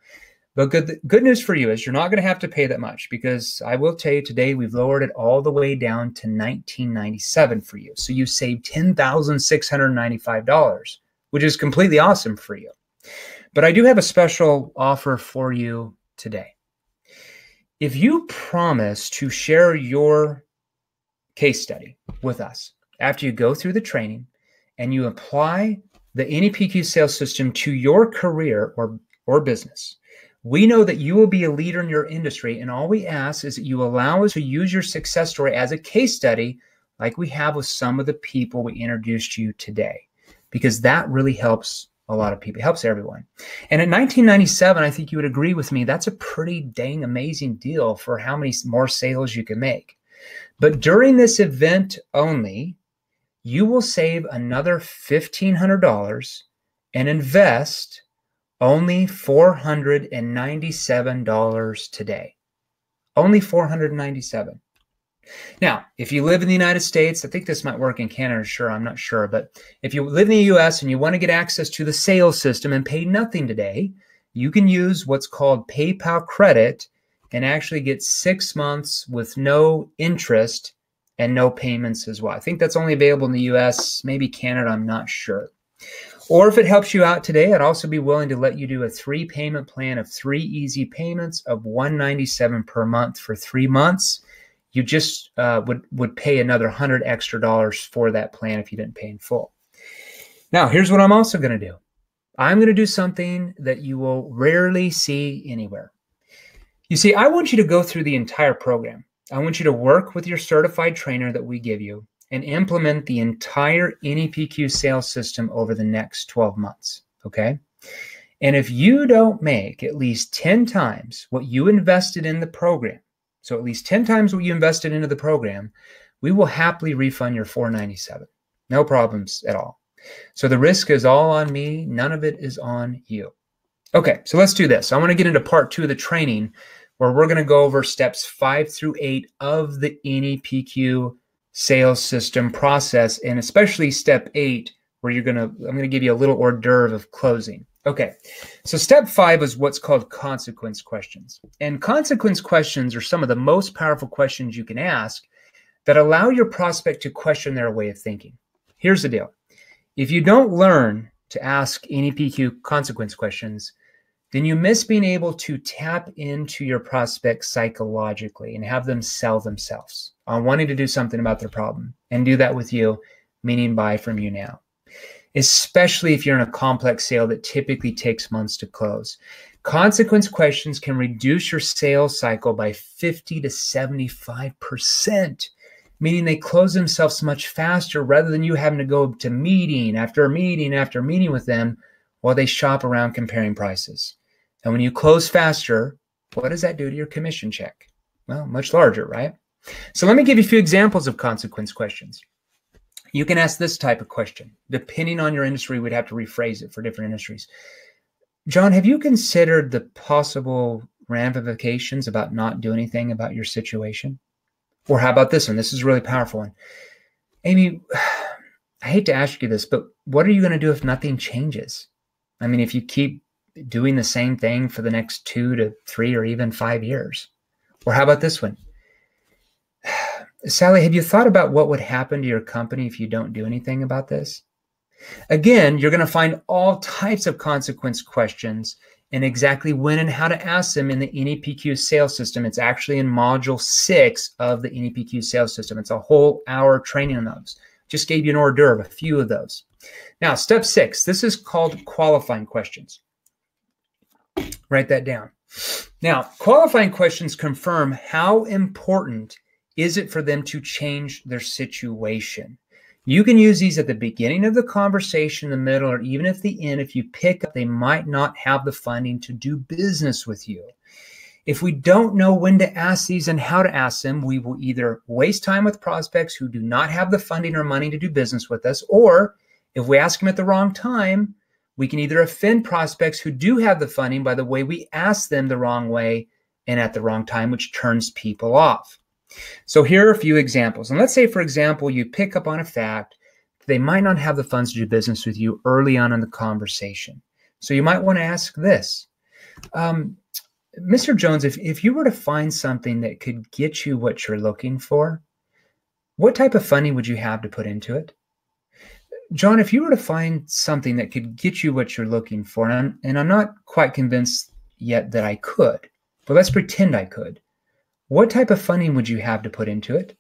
But good news for you is you're not going to have to pay that much, because I will tell you today we've lowered it all the way down to $1997 for you. So you saved $10,695, which is completely awesome for you. But I do have a special offer for you today. If you promise to share your case study with us after you go through the training and you apply the NEPQ sales system to your career or business, we know that you will be a leader in your industry, and all we ask is that you allow us to use your success story as a case study like we have with some of the people we introduced you today, because that really helps a lot of people. It helps everyone. And at $1997, I think you would agree with me, that's a pretty dang amazing deal for how many more sales you can make. But during this event only, you will save another $1,500 and invest Only $497 today. Only $497. Now, if you live in the United States, I think this might work in Canada, sure, I'm not sure, but if you live in the US and you want to get access to the sales system and pay nothing today, you can use what's called PayPal credit and actually get 6 months with no interest and no payments as well. I think that's only available in the US, maybe Canada, I'm not sure. Or if it helps you out today, I'd also be willing to let you do a 3-payment plan of 3 easy payments of $197 per month for 3 months. You just would pay another $100 extra for that plan if you didn't pay in full. Now, here's what I'm also going to do. I'm going to do something that you will rarely see anywhere. You see, I want you to go through the entire program. I want you to work with your certified trainer that we give you and implement the entire NEPQ sales system over the next 12 months, okay? And if you don't make at least 10 times what you invested in the program, so at least 10 times what you invested into the program, we will happily refund your $497. No problems at all. So the risk is all on me. None of it is on you. Okay, so let's do this. I want to get into part 2 of the training where we're going to go over steps 5 through 8 of the NEPQ sales system process, and especially step 8, where I'm going to give you a little hors d'oeuvre of closing. Okay, so step 5 is what's called consequence questions. And consequence questions are some of the most powerful questions you can ask that allow your prospect to question their way of thinking. Here's the deal. If you don't learn to ask NEPQ consequence questions, then you miss being able to tap into your prospect psychologically and have them sell themselves on wanting to do something about their problem and do that with you, meaning buy from you now. Especially if you're in a complex sale that typically takes months to close. Consequence questions can reduce your sales cycle by 50 to 75%, meaning they close themselves much faster rather than you having to go to meeting after meeting after meeting with them while they shop around comparing prices. And when you close faster, what does that do to your commission check? Well, much larger, right? So let me give you a few examples of consequence questions. You can ask this type of question. Depending on your industry, we'd have to rephrase it for different industries. John, have you considered the possible ramifications about not doing anything about your situation? Or how about this one? This is a really powerful one. Amy, I hate to ask you this, but what are you going to do if nothing changes? I mean, if you keep doing the same thing for the next 2 to 3 or even 5 years? Or how about this one? Sally, have you thought about what would happen to your company if you don't do anything about this? Again, you're going to find all types of consequence questions and exactly when and how to ask them in the NEPQ sales system. It's actually in module 6 of the NEPQ sales system. It's a whole hour training on those. Just gave you an hors d'oeuvre, a few of those. Now, step 6, this is called qualifying questions. Write that down. Now, qualifying questions confirm how important is it for them to change their situation. You can use these at the beginning of the conversation, the middle, or even at the end if you pick up they might not have the funding to do business with you. If we don't know when to ask these and how to ask them, we will either waste time with prospects who do not have the funding or money to do business with us, or if we ask them at the wrong time, we can either offend prospects who do have the funding by the way we ask them the wrong way and at the wrong time, which turns people off. So here are a few examples. And let's say, for example, you pick up on a fact that they might not have the funds to do business with you early on in the conversation. So you might want to ask this. Mr. Jones, if you were to find something that could get you what you're looking for, what type of funding would you have to put into it? John, if you were to find something that could get you what you're looking for, and I'm not quite convinced yet that I could, but let's pretend I could. What type of funding would you have to put into it?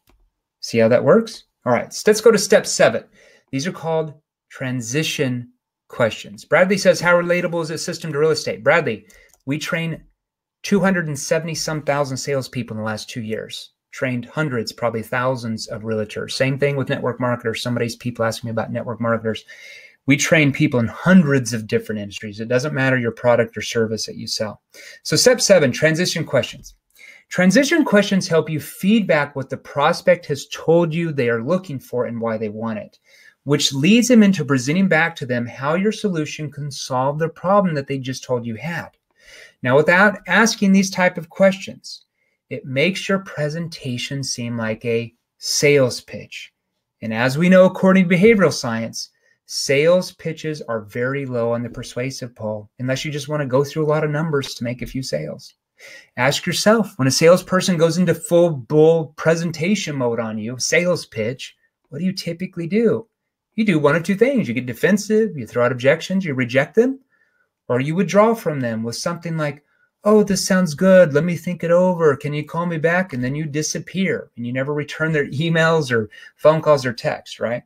See how that works? All right, so let's go to step 7. These are called transition questions. Bradley says, how relatable is this system to real estate? Bradley, we train 270-some thousand salespeople in the last 2 years. Trained hundreds, probably thousands of realtors. Same thing with network marketers. Somebody's people asking me about network marketers. We train people in hundreds of different industries. It doesn't matter your product or service that you sell. So step 7, transition questions. Transition questions help you feedback what the prospect has told you they are looking for and why they want it. which leads them into presenting back to them how your solution can solve the problem that they just told you had. Now, without asking these type of questions, it makes your presentation seem like a sales pitch. And as we know, according to behavioral science, sales pitches are very low on the persuasive poll, unless you just want to go through a lot of numbers to make a few sales. Ask yourself, when a salesperson goes into full bull presentation mode on you, sales pitch, what do you typically do? You do one of two things. You get defensive, you throw out objections, you reject them, or you withdraw from them with something like, oh, this sounds good. Let me think it over. Can you call me back? And then you disappear and you never return their emails or phone calls or texts, right?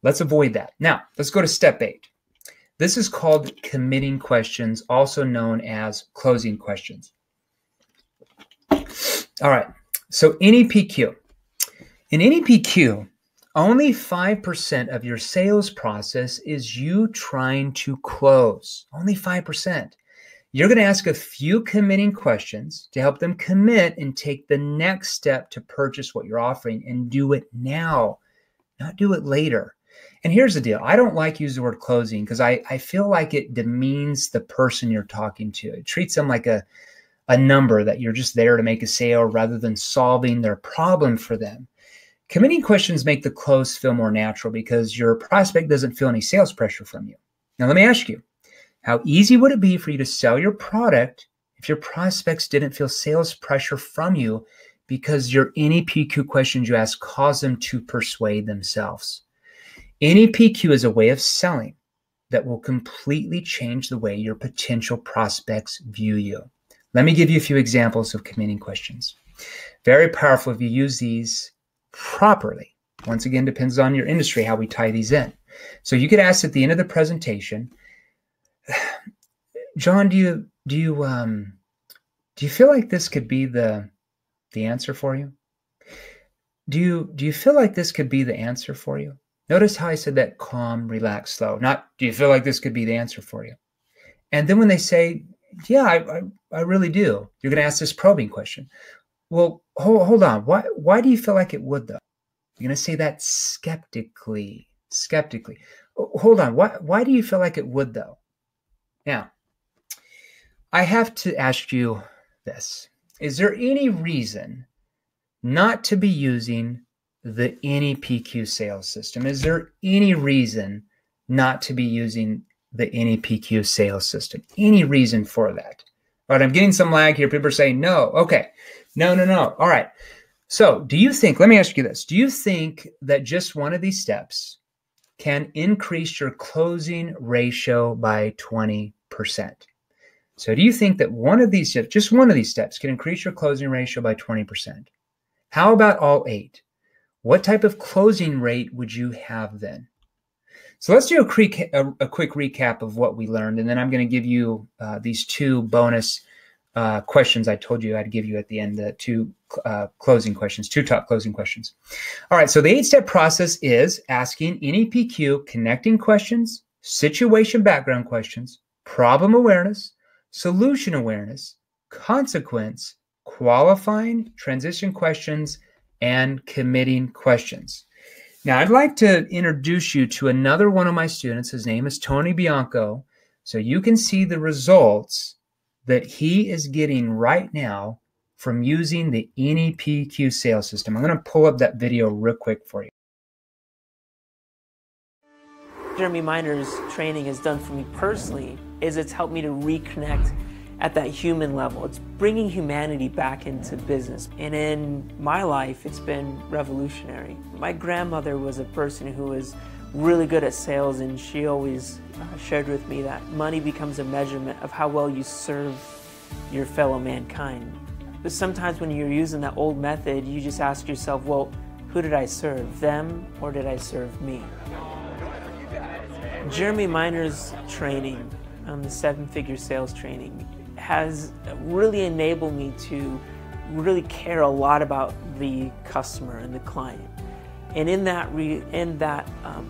Let's avoid that. Now, let's go to step 8. This is called committing questions, also known as closing questions. All right, so NEPQ. In NEPQ, only 5% of your sales process is you trying to close. Only 5%. You're going to ask a few committing questions to help them commit and take the next step to purchase what you're offering, and do it now, not do it later. And here's the deal. I don't like to use the word closing because I feel like it demeans the person you're talking to. It treats them like a number that you're just there to make a sale rather than solving their problem for them. Committing questions make the close feel more natural because your prospect doesn't feel any sales pressure from you. Now, let me ask you, how easy would it be for you to sell your product if your prospects didn't feel sales pressure from you because your NEPQ questions you ask cause them to persuade themselves? NEPQ is a way of selling that will completely change the way your potential prospects view you. Let me give you a few examples of committing questions. Very powerful if you use these properly. Once again, depends on your industry how we tie these in. So you could ask at the end of the presentation, John, do you feel like this could be the answer for you? Do you feel like this could be the answer for you? Notice how I said that calm, relaxed, slow. Not, do you feel like this could be the answer for you? And then when they say, yeah, I really do, you're going to ask this probing question. Well, hold on. Why do you feel like it would, though? You're going to say that skeptically. Hold on. Why do you feel like it would, though? Now, I have to ask you this. Is there any reason not to be using the NEPQ sales system? Is there any reason not to be using the NEPQ sales system? Any reason for that? All right, I'm getting some lag here. People are saying no. Okay. No. All right. So do you think, let me ask you this. Do you think that just one of these steps can increase your closing ratio by 20%? So do you think that one of these steps, just one of these steps, can increase your closing ratio by 20%? How about all 8? What type of closing rate would you have then? So let's do a quick recap of what we learned, and then I'm going to give you these 2 bonus questions I told you I'd give you at the end, the 2 closing questions, 2 top closing questions. All right, so the 8-step process is asking NEPQ connecting questions, situation background questions, problem awareness, solution awareness, consequence, qualifying, transition questions, and committing questions. Now, I'd like to introduce you to another one of my students. His name is Tony Bianco. So you can see the results that he is getting right now from using the NEPQ sales system. I'm going to pull up that video real quick for you. Jeremy Miner's training has done for me personally is it's helped me to reconnect at that human level. It's bringing humanity back into business. And in my life, it's been revolutionary. My grandmother was a person who was really good at sales, and she always shared with me that money becomes a measurement of how well you serve your fellow mankind. But sometimes when you're using that old method, you just ask yourself, well, who did I serve, them or did I serve me? Jeremy Miner's training, the 7-figure sales training, has really enabled me to really care a lot about the customer and the client. And in that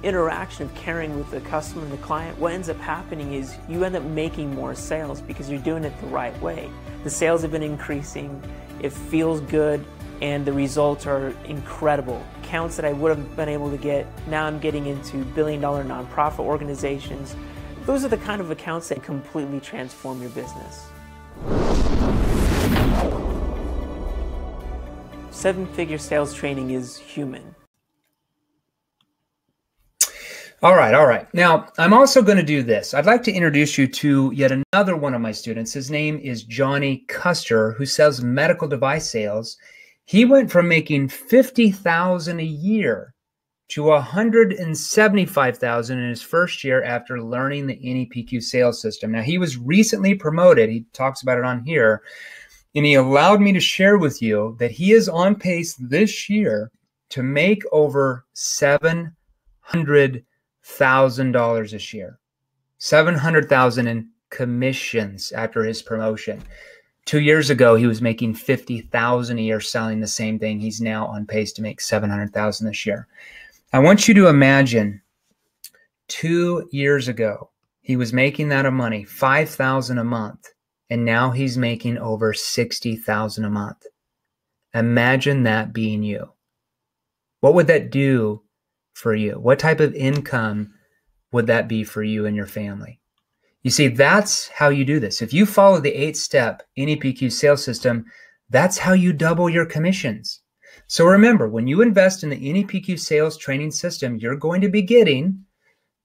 interaction of caring with the customer and the client, what ends up happening is you end up making more sales because you're doing it the right way. The sales have been increasing, it feels good, and the results are incredible. Accounts that I would have been able to get, now I'm getting into billion-dollar nonprofit organizations. Those are the kind of accounts that completely transform your business. Seven-figure sales training is human. All right, all right. Now, I'm also going to do this. I'd like to introduce you to yet another one of my students. His name is Johnny Custer, who sells medical device sales. He went from making $50,000 a year to $175,000 in his first year after learning the NEPQ sales system. Now, he was recently promoted. He talks about it on here. And he allowed me to share with you that he is on pace this year to make over $700,000 this year. $700,000 in commissions after his promotion. 2 years ago, he was making $50,000 a year selling the same thing. He's now on pace to make $700,000 this year. I want you to imagine 2 years ago, he was making that of money, $5,000 a month, and now he's making over $60,000 a month. Imagine that being you. What would that do for you? What type of income would that be for you and your family? You see, that's how you do this. If you follow the 8-step NEPQ sales system, that's how you double your commissions. So remember, when you invest in the NEPQ sales training system, you're going to be getting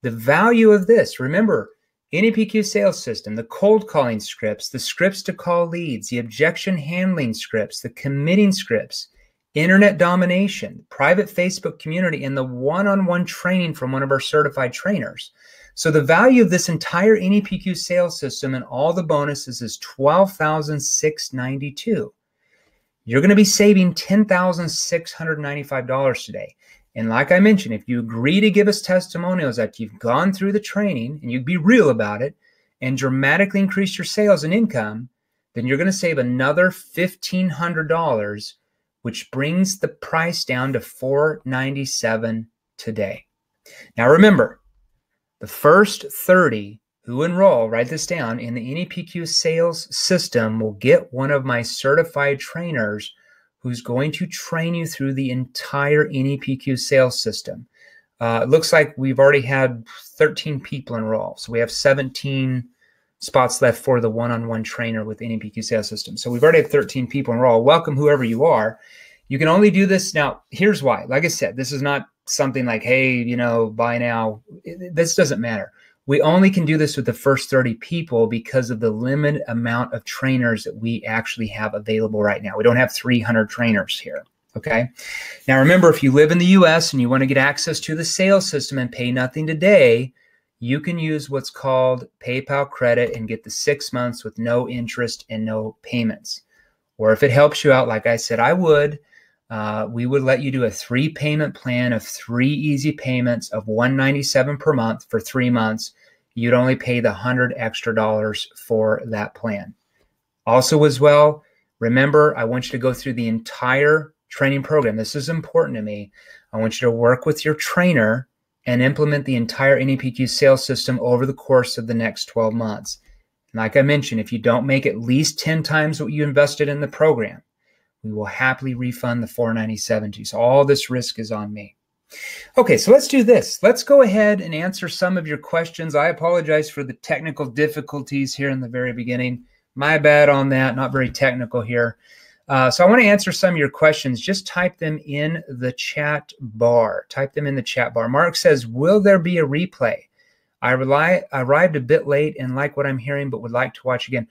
the value of this. Remember, NEPQ sales system, the cold calling scripts, the scripts to call leads, the objection handling scripts, the committing scripts, internet domination, private Facebook community, and the one-on-one training from one of our certified trainers. So the value of this entire NEPQ sales system and all the bonuses is $12,692. You're going to be saving $10,695 today. And like I mentioned, if you agree to give us testimonials that you've gone through the training and you be real about it and dramatically increase your sales and income, then you're going to save another $1,500, which brings the price down to $497 today. Now remember, the first 30 who enroll, write this down, in the NEPQ sales system will get one of my certified trainers who's going to train you through the entire NEPQ sales system. It looks like we've already had 13 people enroll. So we have 17 spots left for the one-on-one trainer with NEPQ sales system. So we've already had 13 people enroll. Welcome, whoever you are. You can only do this now. Here's why. Like I said, this is not something like, hey, you know, buy now. This doesn't matter. We only can do this with the first 30 people because of the limited amount of trainers that we actually have available right now. We don't have 300 trainers here. Okay. Now, remember, if you live in the US and you want to get access to the sales system and pay nothing today, you can use what's called PayPal credit and get the 6 months with no interest and no payments. Or if it helps you out, like I said, we would let you do a 3-payment plan of 3 easy payments of $197 per month for 3 months. You'd only pay the $100 extra for that plan. Also as well, remember, I want you to go through the entire training program. This is important to me. I want you to work with your trainer and implement the entire NEPQ sales system over the course of the next 12 months. And like I mentioned, if you don't make at least 10 times what you invested in the program, we will happily refund the $497 to you. So all this risk is on me. Okay, so let's do this. Let's go ahead and answer some of your questions. I apologize for the technical difficulties here in the very beginning. My bad on that, not very technical here. So I want to answer some of your questions. Just type them in the chat bar. Type them in the chat bar. Mark says, will there be a replay? I arrived a bit late and like what I'm hearing, but would like to watch again.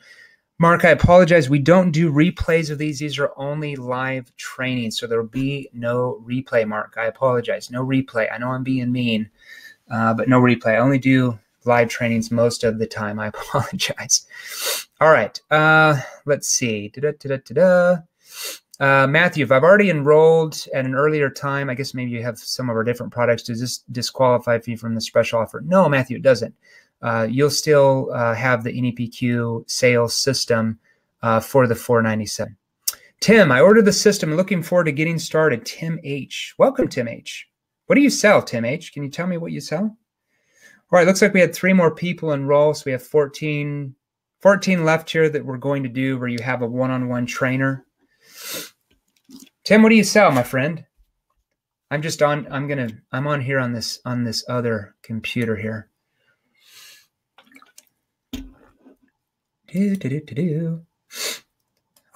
Mark, I apologize. We don't do replays of these. These are only live trainings, so there will be no replay, Mark. I apologize. No replay. I know I'm being mean, but no replay. I only do live trainings most of the time. I apologize. All right. Let's see. Matthew, if I've already enrolled at an earlier time, I guess maybe you have some of our different products. Does this disqualify you from the special offer? No, Matthew, it doesn't. You'll still have the NEPQ sales system for the $497. Tim, I ordered the system. Looking forward to getting started. Tim H. Welcome, Tim H. What do you sell, Tim H? Can you tell me what you sell? All right, looks like we had 3 more people enroll. So we have 14 left here that we're going to do where you have a one-on-one trainer. Tim, what do you sell, my friend? I'm on here on this other computer here.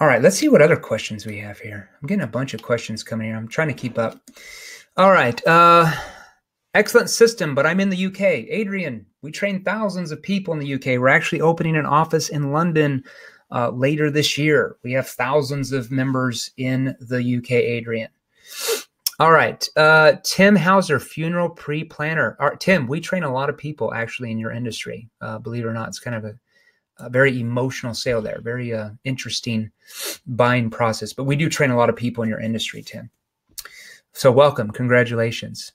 All right, let's see what other questions we have here. I'm getting a bunch of questions coming here. I'm trying to keep up. All right. Excellent system, but I'm in the UK. Adrian, we train thousands of people in the UK. We're actually opening an office in London later this year. We have thousands of members in the UK, Adrian. All right. Tim Hauser, funeral pre-planner. Tim, we train a lot of people actually in your industry. Believe it or not, it's kind of a very emotional sale there. Very interesting buying process. But we do train a lot of people in your industry, Tim. So welcome. Congratulations.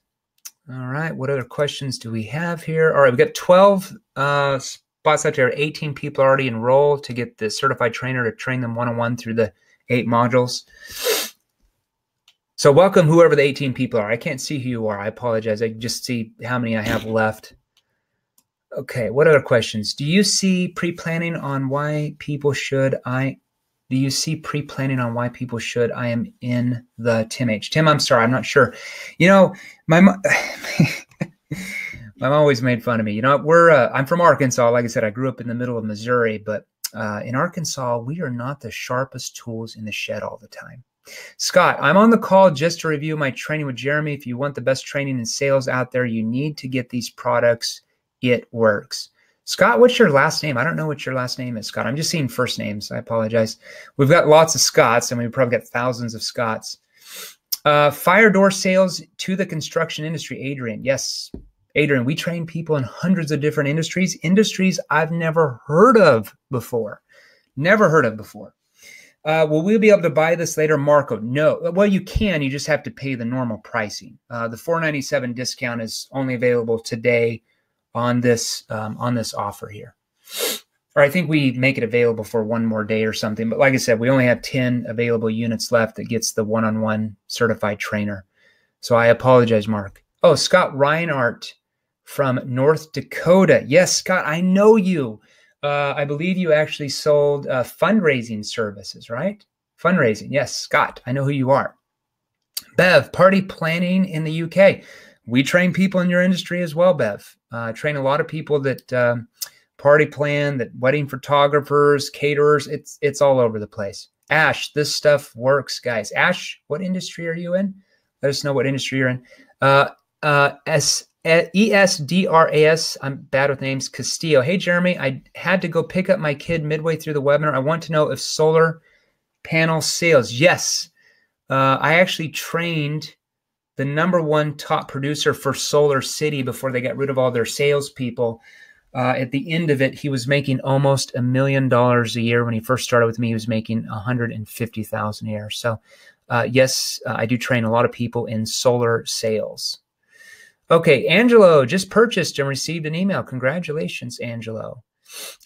All right. What other questions do we have here? All right. We've got 12 spots out there. 18 people already enrolled to get the certified trainer to train them one-on-one through the 8 modules. So welcome whoever the 18 people are. I can't see who you are. I apologize. I just see how many I have left. Okay, what other questions? Do you see pre-planning on why people should I am in the Tim H? Tim, I'm sorry, I'm not sure. You know, my mom always made fun of me. You know, I'm from Arkansas. Like I said, I grew up in the middle of Missouri, but in Arkansas, we are not the sharpest tools in the shed all the time. Scott, I'm on the call just to review my training with Jeremy. If you want the best training in sales out there, you need to get these products. It works. Scott, what's your last name? I don't know what your last name is, Scott. I'm just seeing first names. I apologize. We've got lots of Scotts, and we've probably got thousands of Scotts. Fire door sales to the construction industry, Adrian. Yes, Adrian, we train people in hundreds of different industries I've never heard of before. Never heard of before. Will we be able to buy this later, Marco? No. Well, you can. You just have to pay the normal pricing. The $497 discount is only available today on this offer here. Or I think we make it available for one more day or something. But like I said, we only have 10 available units left that gets the one-on-one certified trainer. So I apologize, Mark. Oh, Scott Reinhardt from North Dakota. Yes, Scott, I know you. I believe you actually sold fundraising services, right? Fundraising. Yes, Scott, I know who you are. Bev, party planning in the UK. We train people in your industry as well, Bev. Train a lot of people that party plan, that wedding photographers, caterers. It's all over the place. Ash, this stuff works, guys. Ash, what industry are you in? Let us know what industry you're in. ESDRAS, I'm bad with names, Castillo. Hey, Jeremy, I had to go pick up my kid midway through the webinar. I want to know if solar panel sales. Yes, I actually trained the #1 top producer for Solar City before they got rid of all their salespeople. At the end of it, he was making almost $1 million a year. When he first started with me, he was making $150,000 a year. So yes, I do train a lot of people in solar sales. Okay, Angelo just purchased and received an email. Congratulations, Angelo.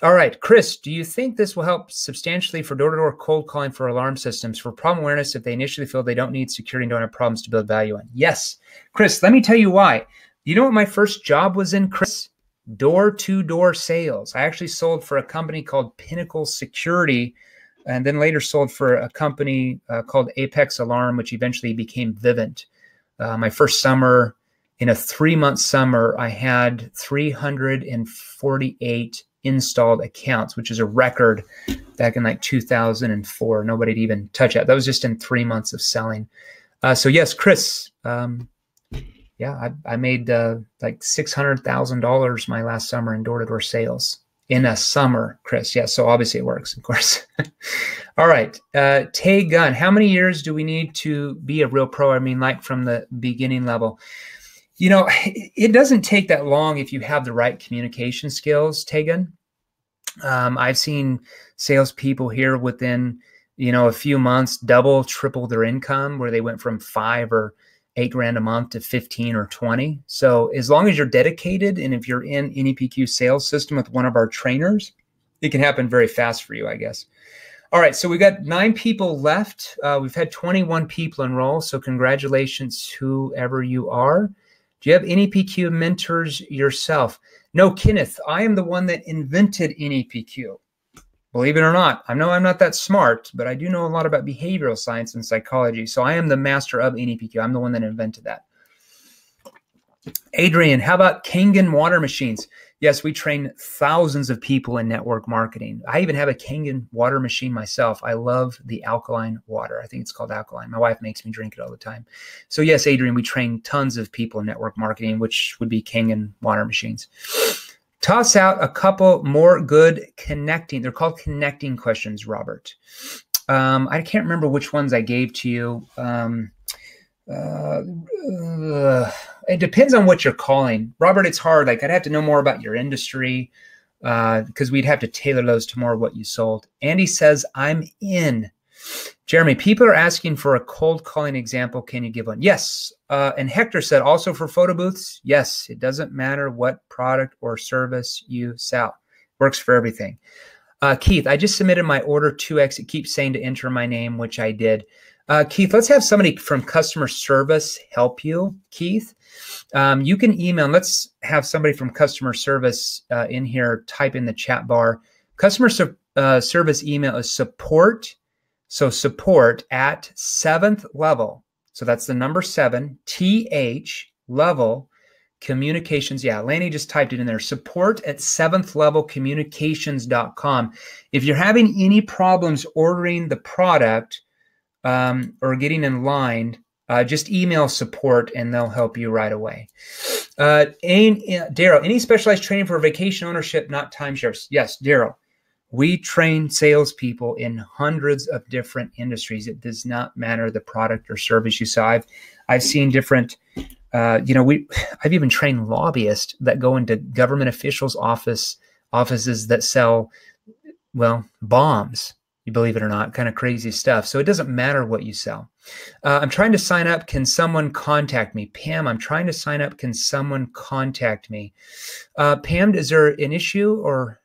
All right, Chris, do you think this will help substantially for door-to-door cold calling for alarm systems for problem awareness if they initially feel they don't need security and don't have problems to build value in? Yes. Chris, let me tell you why. You know what my first job was in, Chris? Door-to-door sales. I actually sold for a company called Pinnacle Security and then later sold for a company called Apex Alarm, which eventually became Vivint. My first summer, in a 3-month summer, I had 348 installed accounts, which is a record back in like 2004. Nobody'd even touch that. That was just in 3 months of selling. So yes, Chris, yeah, I made like $600,000 my last summer in door-to-door sales in a summer, Chris. Yeah, so obviously it works, of course. All right, Tay Gunn, how many years do we need to be a real pro? I mean, like from the beginning level. You know, it doesn't take that long if you have the right communication skills, Tegan. I've seen salespeople here within, a few months, double, triple their income, where they went from $5,000 or $8,000 a month to 15 or 20. So as long as you're dedicated, and if you're in NEPQ sales system with one of our trainers, it can happen very fast for you, I guess. All right, so we got 9 people left. We've had 21 people enroll, so congratulations, whoever you are. Do you have NEPQ mentors yourself? No, Kenneth, I am the one that invented NEPQ. Believe it or not, I know I'm not that smart, but I do know a lot about behavioral science and psychology. So I am the master of NEPQ. I'm the one that invented that. Adrian, how about Kangen water machines? Yes, we train thousands of people in network marketing. I even have a Kangen water machine myself. I love the alkaline water. I think it's called alkaline. My wife makes me drink it all the time. So yes, Adrian, we train tons of people in network marketing, which would be Kangen water machines. Toss out a couple more good connecting. They're called connecting questions, Robert. I can't remember which ones I gave to you. It depends on what you're calling. Robert, it's hard. Like, I'd have to know more about your industry because we'd have to tailor those to more of what you sold. Andy says, I'm in. Jeremy, people are asking for a cold calling example. Can you give one? Yes. And Hector said, also for photo booths? Yes. It doesn't matter what product or service you sell. Works for everything. Keith, I just submitted my order 2X. It keeps saying to enter my name, which I did. Keith, let's have somebody from customer service help you, Keith. You can email. Let's have somebody from customer service in here type in the chat bar. Customer service email is support. So support at 7th level. So that's the number 7, TH level communications. Yeah, Lanny just typed it in there. Support at 7th level communications.com. If you're having any problems ordering the product, or getting in line, just email support and they'll help you right away. Daryl, any specialized training for vacation ownership, not timeshares? Yes, Daryl. We train salespeople in hundreds of different industries. It does not matter the product or service you sell. I've seen different, I've even trained lobbyists that go into government officials' offices that sell, well, bombs. You believe it or not, kind of crazy stuff. So it doesn't matter what you sell. I'm trying to sign up. Can someone contact me? Pam, I'm trying to sign up. Can someone contact me? Pam, is there an issue or?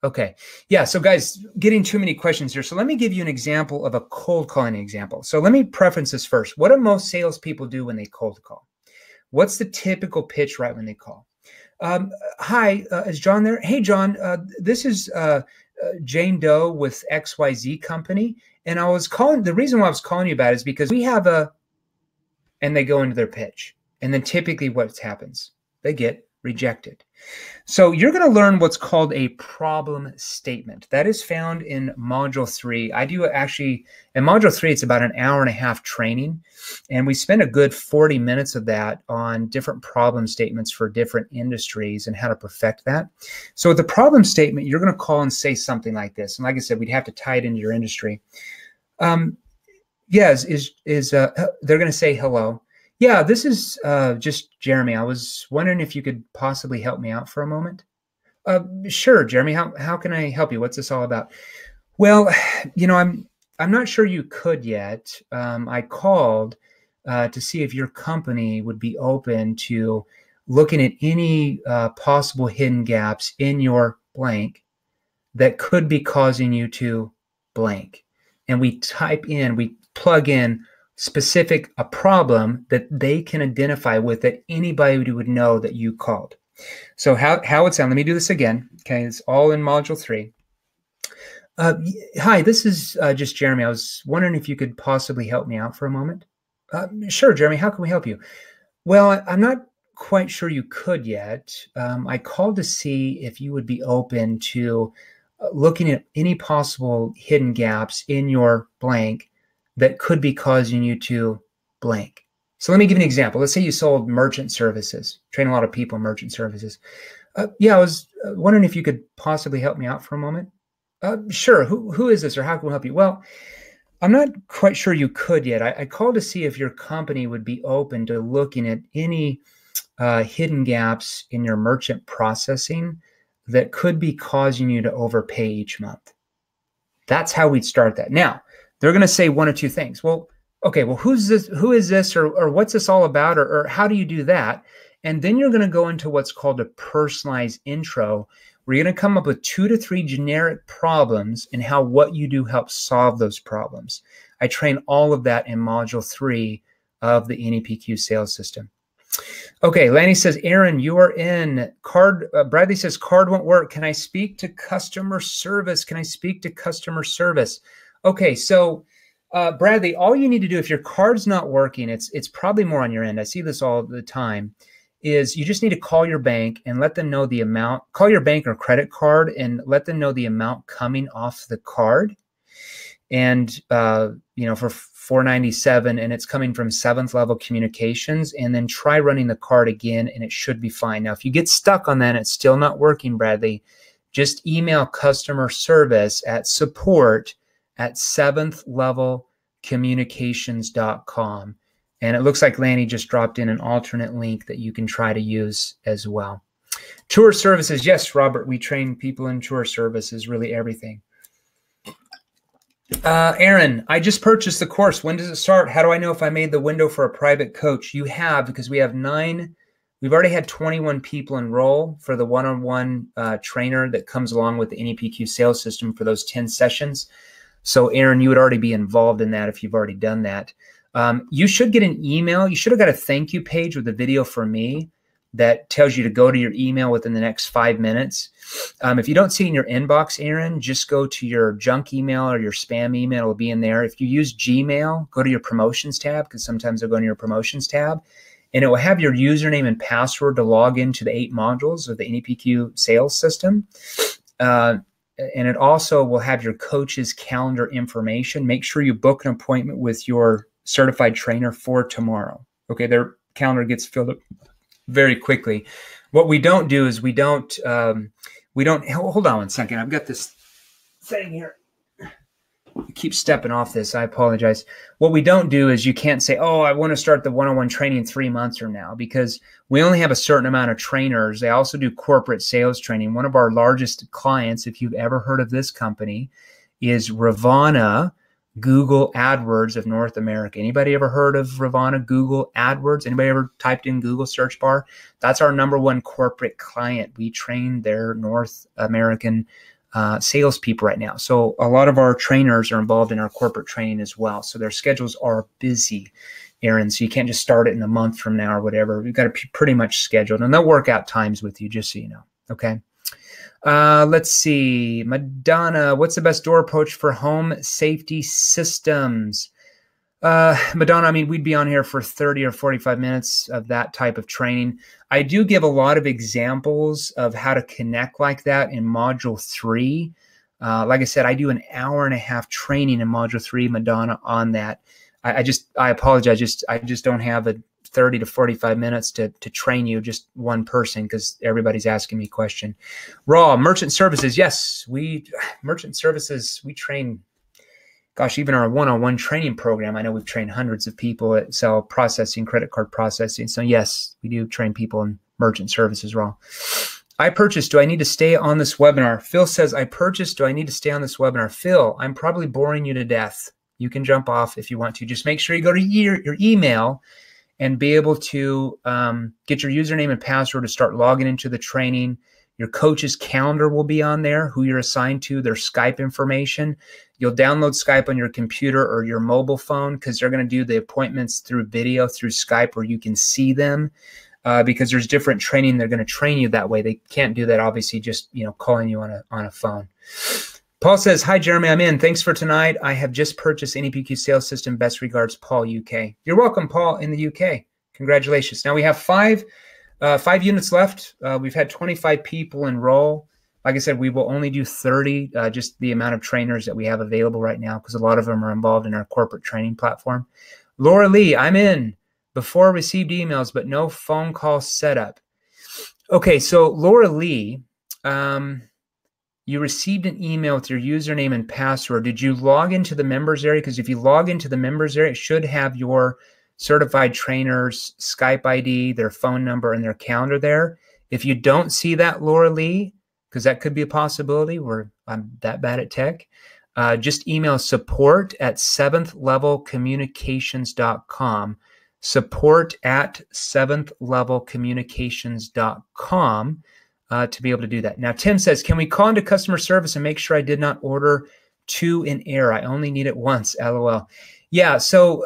Okay. Yeah. So guys, getting too many questions here. So let me give you an example of a cold calling example. So let me preference this first. What do most salespeople do when they cold call? What's the typical pitch right when they call? Hi, is John there? Hey, John, this is Jane Doe with XYZ company. And I was calling, the reason why I was calling you about it is because we have and they go into their pitch. And then typically what happens? They get rejected. So you're going to learn what's called a problem statement. That is found in Module 3. I do actually, in Module 3, it's about an hour and a half training. And we spend a good 40 minutes of that on different problem statements for different industries and how to perfect that. So with the problem statement, you're going to call and say something like this. And like I said, we'd have to tie it into your industry. Yes, they're going to say hello. Yeah, this is just Jeremy. I was wondering if you could possibly help me out for a moment. Sure, Jeremy. How can I help you? What's this all about? Well, I'm not sure you could yet. I called to see if your company would be open to looking at any possible hidden gaps in your blank that could be causing you to blank. And we plug in specific a problem that they can identify with that anybody would know that you called. So how it sound? Let me do this again. Okay, it's all in Module 3. Hi, this is just Jeremy. I was wondering if you could possibly help me out for a moment. Sure, Jeremy. How can we help you? Well, I'm not quite sure you could yet. I called to see if you would be open to looking at any possible hidden gaps in your blank that could be causing you to blank. So let me give you an example. Let's say you sold merchant services, train a lot of people in merchant services. Yeah, I was wondering if you could possibly help me out for a moment. Sure. Who is this or how can we help you? Well, I'm not quite sure you could yet. I called to see if your company would be open to looking at any hidden gaps in your merchant processing that could be causing you to overpay each month. That's how we'd start that. Now, they're going to say one or two things. Well, okay, well, who is this, or what's this all about, or how do you do that? And then you're going to go into what's called a personalized intro, where you're going to come up with 2 to 3 generic problems and how what you do helps solve those problems. I train all of that in Module 3 of the NEPQ sales system. Okay, Lanny says, Aaron, you are in. Bradley says, card won't work. Can I speak to customer service? Can I speak to customer service? Okay, so Bradley, all you need to do if your card's not working, it's probably more on your end. I see this all the time, is you just need to call your bank and let them know the amount. Call your bank or credit card and let them know the amount coming off the card. And, for $497, and it's coming from 7th Level Communications, and then try running the card again and it should be fine. Now, if you get stuck on that and it's still not working, Bradley, just email customer service at support@7thlevelcommunications.com. And it looks like Lanny just dropped in an alternate link that you can try to use as well. Tour services. Yes, Robert, we train people in tour services, really everything. Aaron, I just purchased the course. When does it start? How do I know if I made the window for a private coach? You have, because we have 9. We've already had 21 people enroll for the one-on-one trainer that comes along with the NEPQ sales system for those 10 sessions. So Aaron, you would already be involved in that if you've already done that. You should get an email. You should have got a thank you page with a video from me that tells you to go to your email within the next 5 minutes. If you don't see it in your inbox, Aaron, just go to your junk email or your spam email. It'll be in there. If you use Gmail, go to your promotions tab, because sometimes they'll go in your promotions tab, and it will have your username and password to log into the 8 modules of the NEPQ sales system. And it also will have your coach's calendar information. Make sure you book an appointment with your certified trainer for tomorrow. Okay, their calendar gets filled up very quickly. What we don't do is we don't, hold on one second. I've got this thing here. I keep stepping off this. I apologize. What we don't do is you can't say, oh, I want to start the one-on-one training 3 months from now, because we only have a certain amount of trainers. They also do corporate sales training. One of our largest clients, if you've ever heard of this company, is Ravana Google AdWords of North America. Anybody ever heard of Ravana Google AdWords? Anybody ever typed in Google search bar? That's our #1 corporate client. We train their North American salespeople right now. So a lot of our trainers are involved in our corporate training as well. So their schedules are busy, Aaron. So you can't just start it in a month from now or whatever. We've got to be pretty much scheduled, and they'll work out times with you, just so you know. Okay. Let's see. Madonna, what's the best door approach for home safety systems? Madonna, I mean, we'd be on here for 30 or 45 minutes of that type of training. I do give a lot of examples of how to connect like that in Module 3. Like I said, I do an hour-and-a-half training in Module 3, Madonna, on that. I apologize. I just don't have a 30 to 45 minutes to train you, just one person, because everybody's asking me a question. Raw, merchant services. Yes, merchant services, we train, gosh, even our one-on-one training program, I know we've trained hundreds of people at cell processing, credit card processing. So yes, we do train people in merchant services, Raw. I purchased, do I need to stay on this webinar? Phil says, I purchased, do I need to stay on this webinar? Phil, I'm probably boring you to death. You can jump off if you want to. Just make sure you go to your email and be able to get your username and password to start logging into the training. Your coach's calendar will be on there, who you're assigned to, their Skype information. You'll download Skype on your computer or your mobile phone, because they're going to do the appointments through video, through Skype, where you can see them, because there's different training. They're going to train you that way. They can't do that, obviously, just calling you on a phone. Paul says, hi, Jeremy, I'm in. Thanks for tonight. I have just purchased NEPQ sales system. Best regards, Paul, UK. You're welcome, Paul, in the UK. Congratulations. Now we have five units left. We've had 25 people enroll. Like I said, we will only do 30, just the amount of trainers that we have available right now, because a lot of them are involved in our corporate training platform. Laura Lee, I'm in. Before received emails, but no phone call setup. Okay, so Laura Lee, you received an email with your username and password. Did you log into the members area? Because if you log into the members area, it should have your certified trainers' Skype ID, their phone number, and their calendar there. If you don't see that, Laura Lee, because that could be a possibility where I'm that bad at tech, just email support@7thlevelcommunications.com. support@7thlevelcommunications.com. To be able to do that. Now, Tim says, can we call into customer service and make sure I did not order 2 in error? I only need it once, LOL. Yeah, so,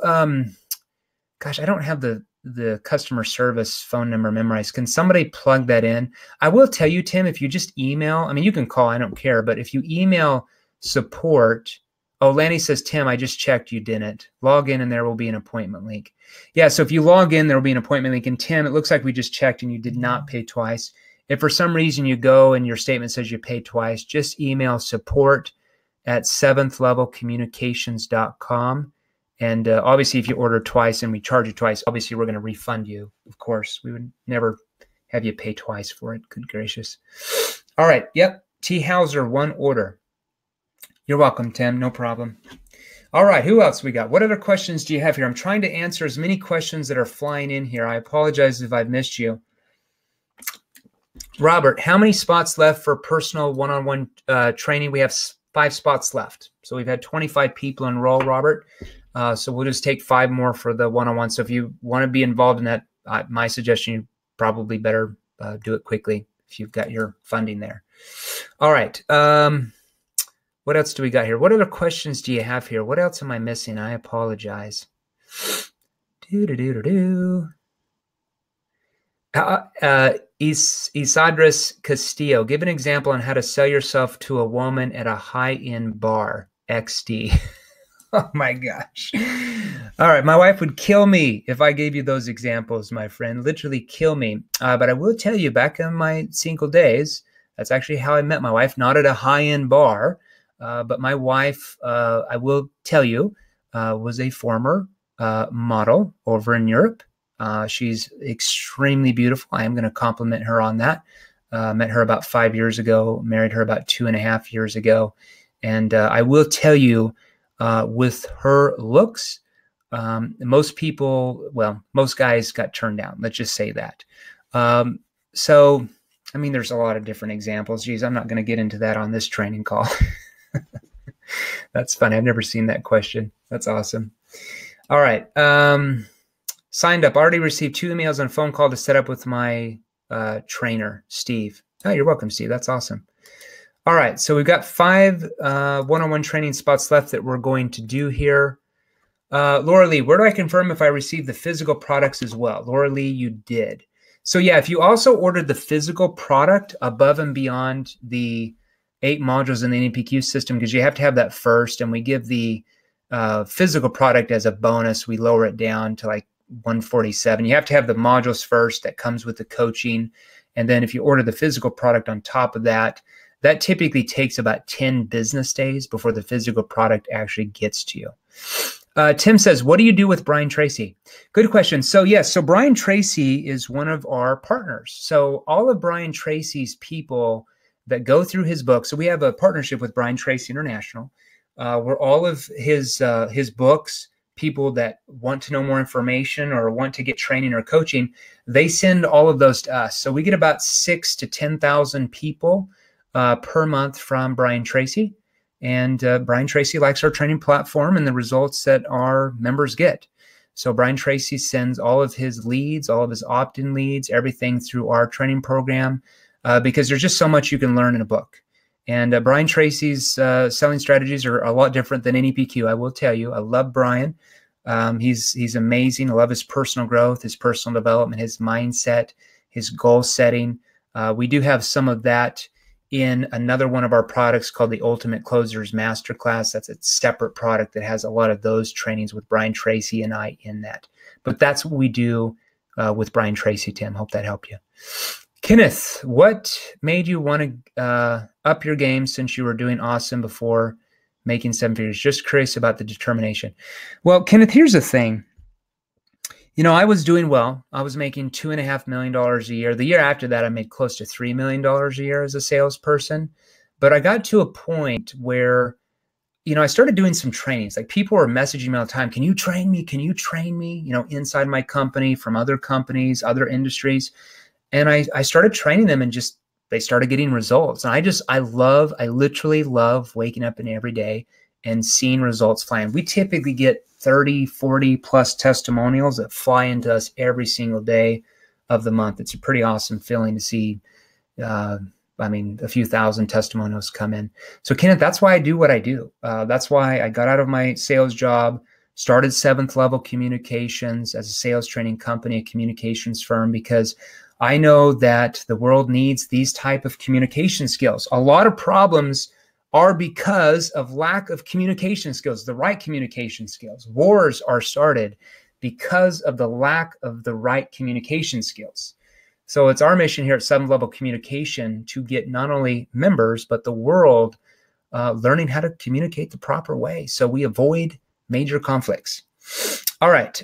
gosh, I don't have the the customer service phone number memorized. Can somebody plug that in? I will tell you, Tim, if you just email, I mean, you can call, I don't care, but if you email support, oh, Lanny says, Tim, I just checked, you didn't. Log in and there will be an appointment link. Yeah, so if you log in, there will be an appointment link. And Tim, it looks like we just checked and you did not pay twice. If for some reason you go and your statement says you paid twice, just email support@seventhlevelcommunications.com. And obviously, if you order twice and we charge you twice, obviously we're going to refund you. Of course, we would never have you pay twice for it. Good gracious. All right. Yep. T. Hauser, one order. You're welcome, Tim. No problem. All right. Who else we got? What other questions do you have here? I'm trying to answer as many questions that are flying in here. I apologize if I've missed you. Robert, how many spots left for personal one-on-one training? We have 5 spots left. So we've had 25 people enroll, Robert. So we'll just take 5 more for the one-on-one. So if you want to be involved in that, my suggestion, you probably better do it quickly if you've got your funding there. All right. What else do we got here? What other questions do you have here? What else am I missing? I apologize. Isadris Castillo, give an example on how to sell yourself to a woman at a high-end bar. XD. Oh my gosh. All right. My wife would kill me if I gave you those examples, my friend, literally kill me. But I will tell you, back in my single days, that's actually how I met my wife, not at a high-end bar. But my wife, I will tell you, was a former model over in Europe. She's extremely beautiful. I am going to compliment her on that. Met her about 5 years ago, married her about 2.5 years ago. And I will tell you, with her looks, most people, well, most guys got turned down. Let's just say that. So, I mean, there's a lot of different examples. Geez, I'm not going to get into that on this training call. That's funny. I've never seen that question. That's awesome. All right. Signed up. Already received 2 emails and a phone call to set up with my trainer, Steve. Oh, you're welcome, Steve. That's awesome. All right. So we've got 5 one-on-one training spots left that we're going to do here. Laura Lee, where do I confirm if I received the physical products as well? Laura Lee, you did. So yeah, if you also ordered the physical product above and beyond the 8 modules in the NPQ system, because you have to have that first, and we give the physical product as a bonus. We lower it down to like 147. You have to have the modules first that comes with the coaching. And then if you order the physical product on top of that, that typically takes about 10 business days before the physical product actually gets to you. Tim says, what do you do with Brian Tracy? Good question. So yes, so Brian Tracy is one of our partners. So all of Brian Tracy's people that go through his book. So we have a partnership with Brian Tracy International, where all of his books, people that want to know more information or want to get training or coaching, they send all of those to us. So we get about 6,000 to 10,000 people per month from Brian Tracy. And Brian Tracy likes our training platform and the results that our members get. So Brian Tracy sends all of his leads, all of his opt-in leads, everything through our training program, because there's just so much you can learn in a book. And Brian Tracy's selling strategies are a lot different than NEPQ, I will tell you. I love Brian. He's amazing. I love his personal growth, his personal development, his mindset, his goal setting. We do have some of that in another one of our products called the Ultimate Closers Masterclass. That's a separate product that has a lot of those trainings with Brian Tracy and I in that. But that's what we do with Brian Tracy, Tim. Hope that helped you. Kenneth, what made you want to up your game since you were doing awesome before making 7 figures? Just curious about the determination. Well, Kenneth, here's the thing. You know, I was doing well. I was making $2.5 million a year. The year after that, I made close to $3 million a year as a salesperson. But I got to a point where, you know, I started doing some trainings. Like people were messaging me all the time. Can you train me? Can you train me? You know, inside my company, from other companies, other industries. And I started training them and just, they started getting results. And I literally love waking up in every day and seeing results flying. We typically get 30, 40 plus testimonials that fly into us every single day of the month. It's a pretty awesome feeling to see, a few thousand testimonials come in. So Kenneth, that's why I do what I do. That's why I got out of my sales job, started 7th Level Communications as a sales training company, a communications firm, because I know that the world needs these type of communication skills. A lot of problems are because of lack of communication skills, the right communication skills. Wars are started because of the lack of the right communication skills. So it's our mission here at 7th Level Communication to get not only members, but the world learning how to communicate the proper way so we avoid major conflicts. All right.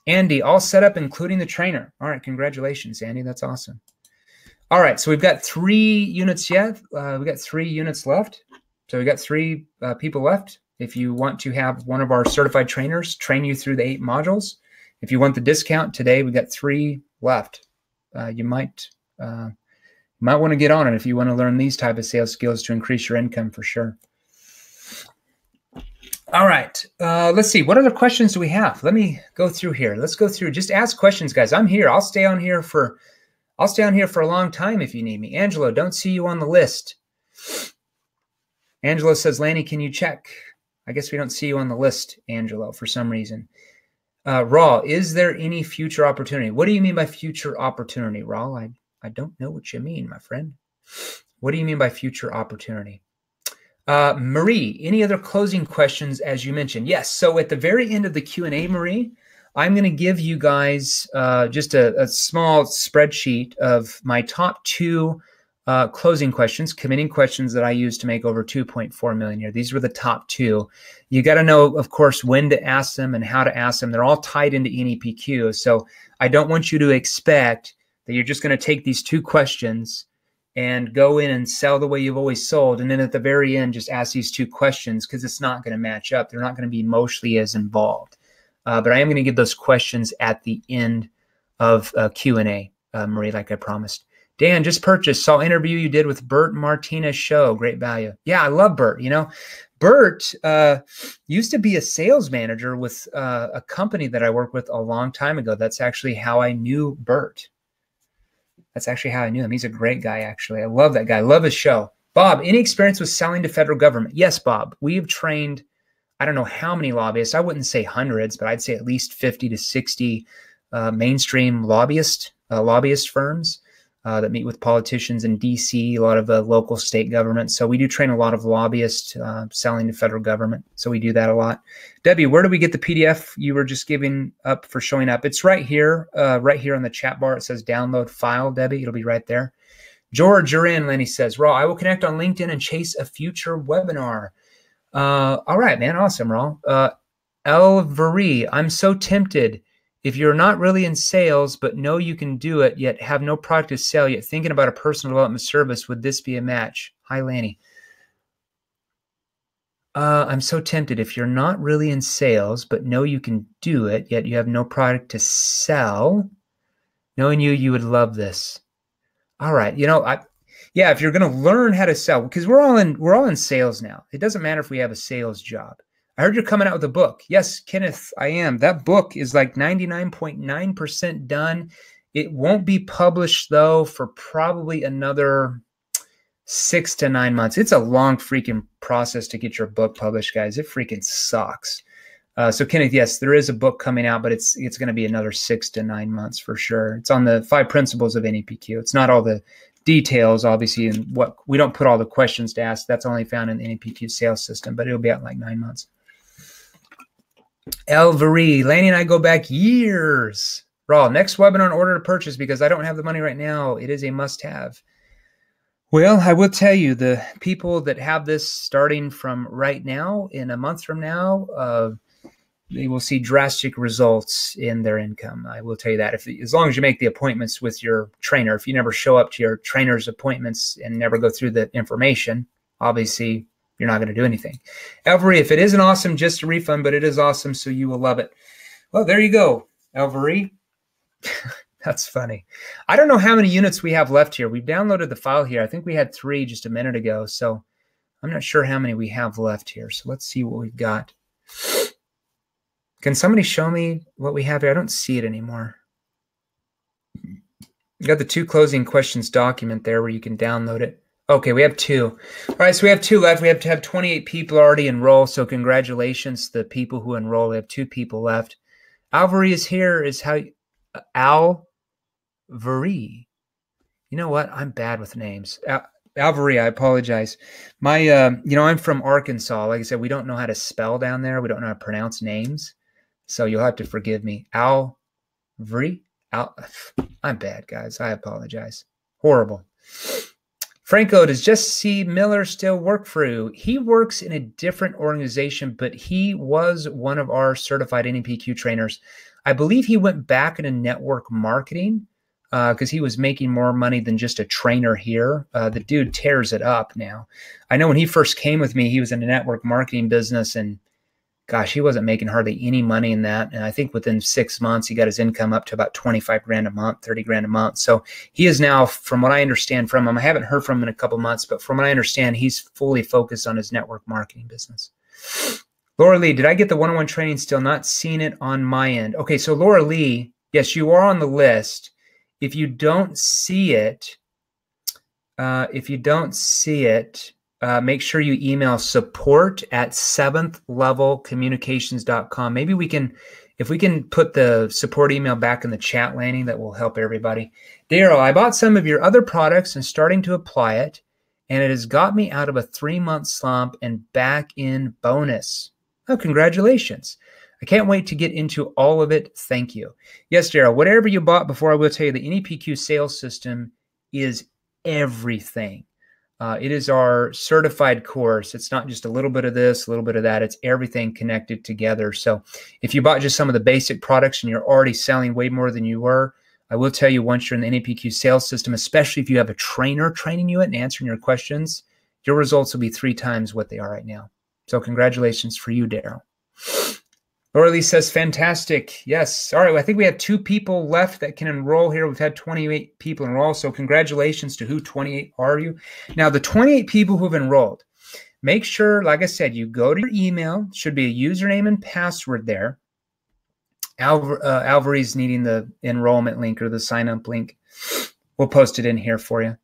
Andy, all set up, including the trainer. All right. Congratulations, Andy. That's awesome. All right. So we've got 3 units yet. We've got 3 units left. So we've got 3 people left. If you want to have one of our certified trainers train you through the 8 modules, if you want the discount today, we got 3 left. You might want to get on it if you want to learn these type of sales skills to increase your income for sure. All right. Let's see. What other questions do we have? Let me go through here. Let's go through. Just ask questions, guys. I'm here. I'll stay on here for a long time if you need me. Angelo, don't see you on the list. Angelo says, Lanny, can you check? I guess we don't see you on the list, Angelo, for some reason. Raw, is there any future opportunity? What do you mean by future opportunity, Raw? I don't know what you mean, my friend. What do you mean by future opportunity? Marie, any other closing questions as you mentioned? Yes. So at the very end of the Q&A, Marie, I'm going to give you guys just a small spreadsheet of my top 2 closing questions, committing questions that I use to make over 2.4 million a year. These were the top 2. You got to know, of course, when to ask them and how to ask them. They're all tied into NEPQ. So I don't want you to expect that you're just going to take these 2 questions and go in and sell the way you've always sold. And then at the very end, just ask these 2 questions because it's not going to match up. They're not going to be emotionally as involved. But I am going to give those questions at the end of Q&A, Marie, like I promised. Dan, just purchased, saw interview you did with Bert Martinez show. Great value. Yeah, I love Bert. You know, Bert used to be a sales manager with a company that I worked with a long time ago. That's actually how I knew Bert. That's actually how I knew him. He's a great guy, actually. I love that guy. I love his show. Bob, any experience with selling to federal government? Yes, Bob. We've trained, I don't know how many lobbyists. I wouldn't say hundreds, but I'd say at least 50 to 60 mainstream lobbyist firms that meet with politicians in D.C., a lot of local state governments. So we do train a lot of lobbyists selling to federal government. So we do that a lot. Debbie, where do we get the PDF you were just giving up for showing up? It's right here on the chat bar. It says download file, Debbie. It'll be right there. George, you're in, Lenny says. Raw, I will connect on LinkedIn and chase a future webinar. All right, man. Awesome, Raw. Elvery, I'm so tempted. If you're not really in sales, but know you can do it, yet have no product to sell, yet thinking about a personal development service, would this be a match? Hi, Lanny. I'm so tempted. If you're not really in sales, but know you can do it, yet you have no product to sell, knowing you would love this. All right. You know, yeah, if you're going to learn how to sell, because we're all in sales now. It doesn't matter if we have a sales job. I heard you're coming out with a book. Yes, Kenneth, I am. That book is like 99.9% done. It won't be published, though, for probably another 6 to 9 months. It's a long freaking process to get your book published, guys. It freaking sucks. So, Kenneth, yes, there is a book coming out, but it's going to be another 6 to 9 months for sure. It's on the 5 principles of NEPQ. It's not all the details, obviously, and what we don't put all the questions to ask. That's only found in the NEPQ sales system, but it'll be out in like 9 months. Elvery, Lanny and I go back years. Raw, next webinar in order to purchase because I don't have the money right now. It is a must-have. Well, I will tell you, the people that have this starting from right now, in a month from now, they will see drastic results in their income. I will tell you that. As long as you make the appointments with your trainer. If you never show up to your trainer's appointments and never go through the information, obviously you're not going to do anything. Elvery, if it isn't awesome, just a refund, but it is awesome, so you will love it. Well, there you go, Elvery. That's funny. I don't know how many units we have left here. We've downloaded the file here. I think we had 3 just a minute ago, so I'm not sure how many we have left here. So let's see what we've got. Can somebody show me what we have here? I don't see it anymore. You got the 2 closing questions document there where you can download it. Okay, we have 2. All right, so we have 2 left. We have to have 28 people already enroll, so congratulations to the people who enroll. We have 2 people left. Alvari is here. Is how Alvari. You know what? I'm bad with names. Alvari, I apologize. My, I'm from Arkansas. Like I said, we don't know how to spell down there. We don't know how to pronounce names, so you'll have to forgive me. Alvari. I'm bad, guys. I apologize. Horrible. Franco, does Jesse Miller still work for you? He works in a different organization, but he was one of our certified NEPQ trainers. I believe he went back into network marketing because he was making more money than just a trainer here. The dude tears it up now. I know when he first came with me, he was in a network marketing business, and gosh, he wasn't making hardly any money in that. And I think within 6 months, he got his income up to about 25 grand a month, 30 grand a month. So he is now, from what I understand from him, I haven't heard from him in a couple months, but from what I understand, he's fully focused on his network marketing business. Laura Lee, did I get the one-on-one training still? Not seen it on my end. Okay, so Laura Lee, yes, you are on the list. If you don't see it, make sure you email support@seventhlevelcommunications.com. Maybe if we can put the support email back in the chat, Lanny, that will help everybody. Daryl, I bought some of your other products and starting to apply it, and it has got me out of a 3-month slump and back in bonus. Oh, congratulations. I can't wait to get into all of it. Thank you. Yes, Daryl, whatever you bought before, I will tell you the NEPQ sales system is everything. It is our certified course. It's not just a little bit of this, a little bit of that. It's everything connected together. So if you bought just some of the basic products and you're already selling way more than you were, I will tell you, once you're in the NEPQ sales system, especially if you have a trainer training you it and answering your questions, your results will be 3 times what they are right now. So congratulations for you, Daryl. Laura Lee says, fantastic. Yes. All right. Well, I think we have 2 people left that can enroll here. We've had 28 people enroll. So congratulations to who 28 are you. Now, the 28 people who've enrolled, make sure, like I said, you go to your email. Should be a username and password there. Alvary's needing the enrollment link or the sign up link. We'll post it in here for you.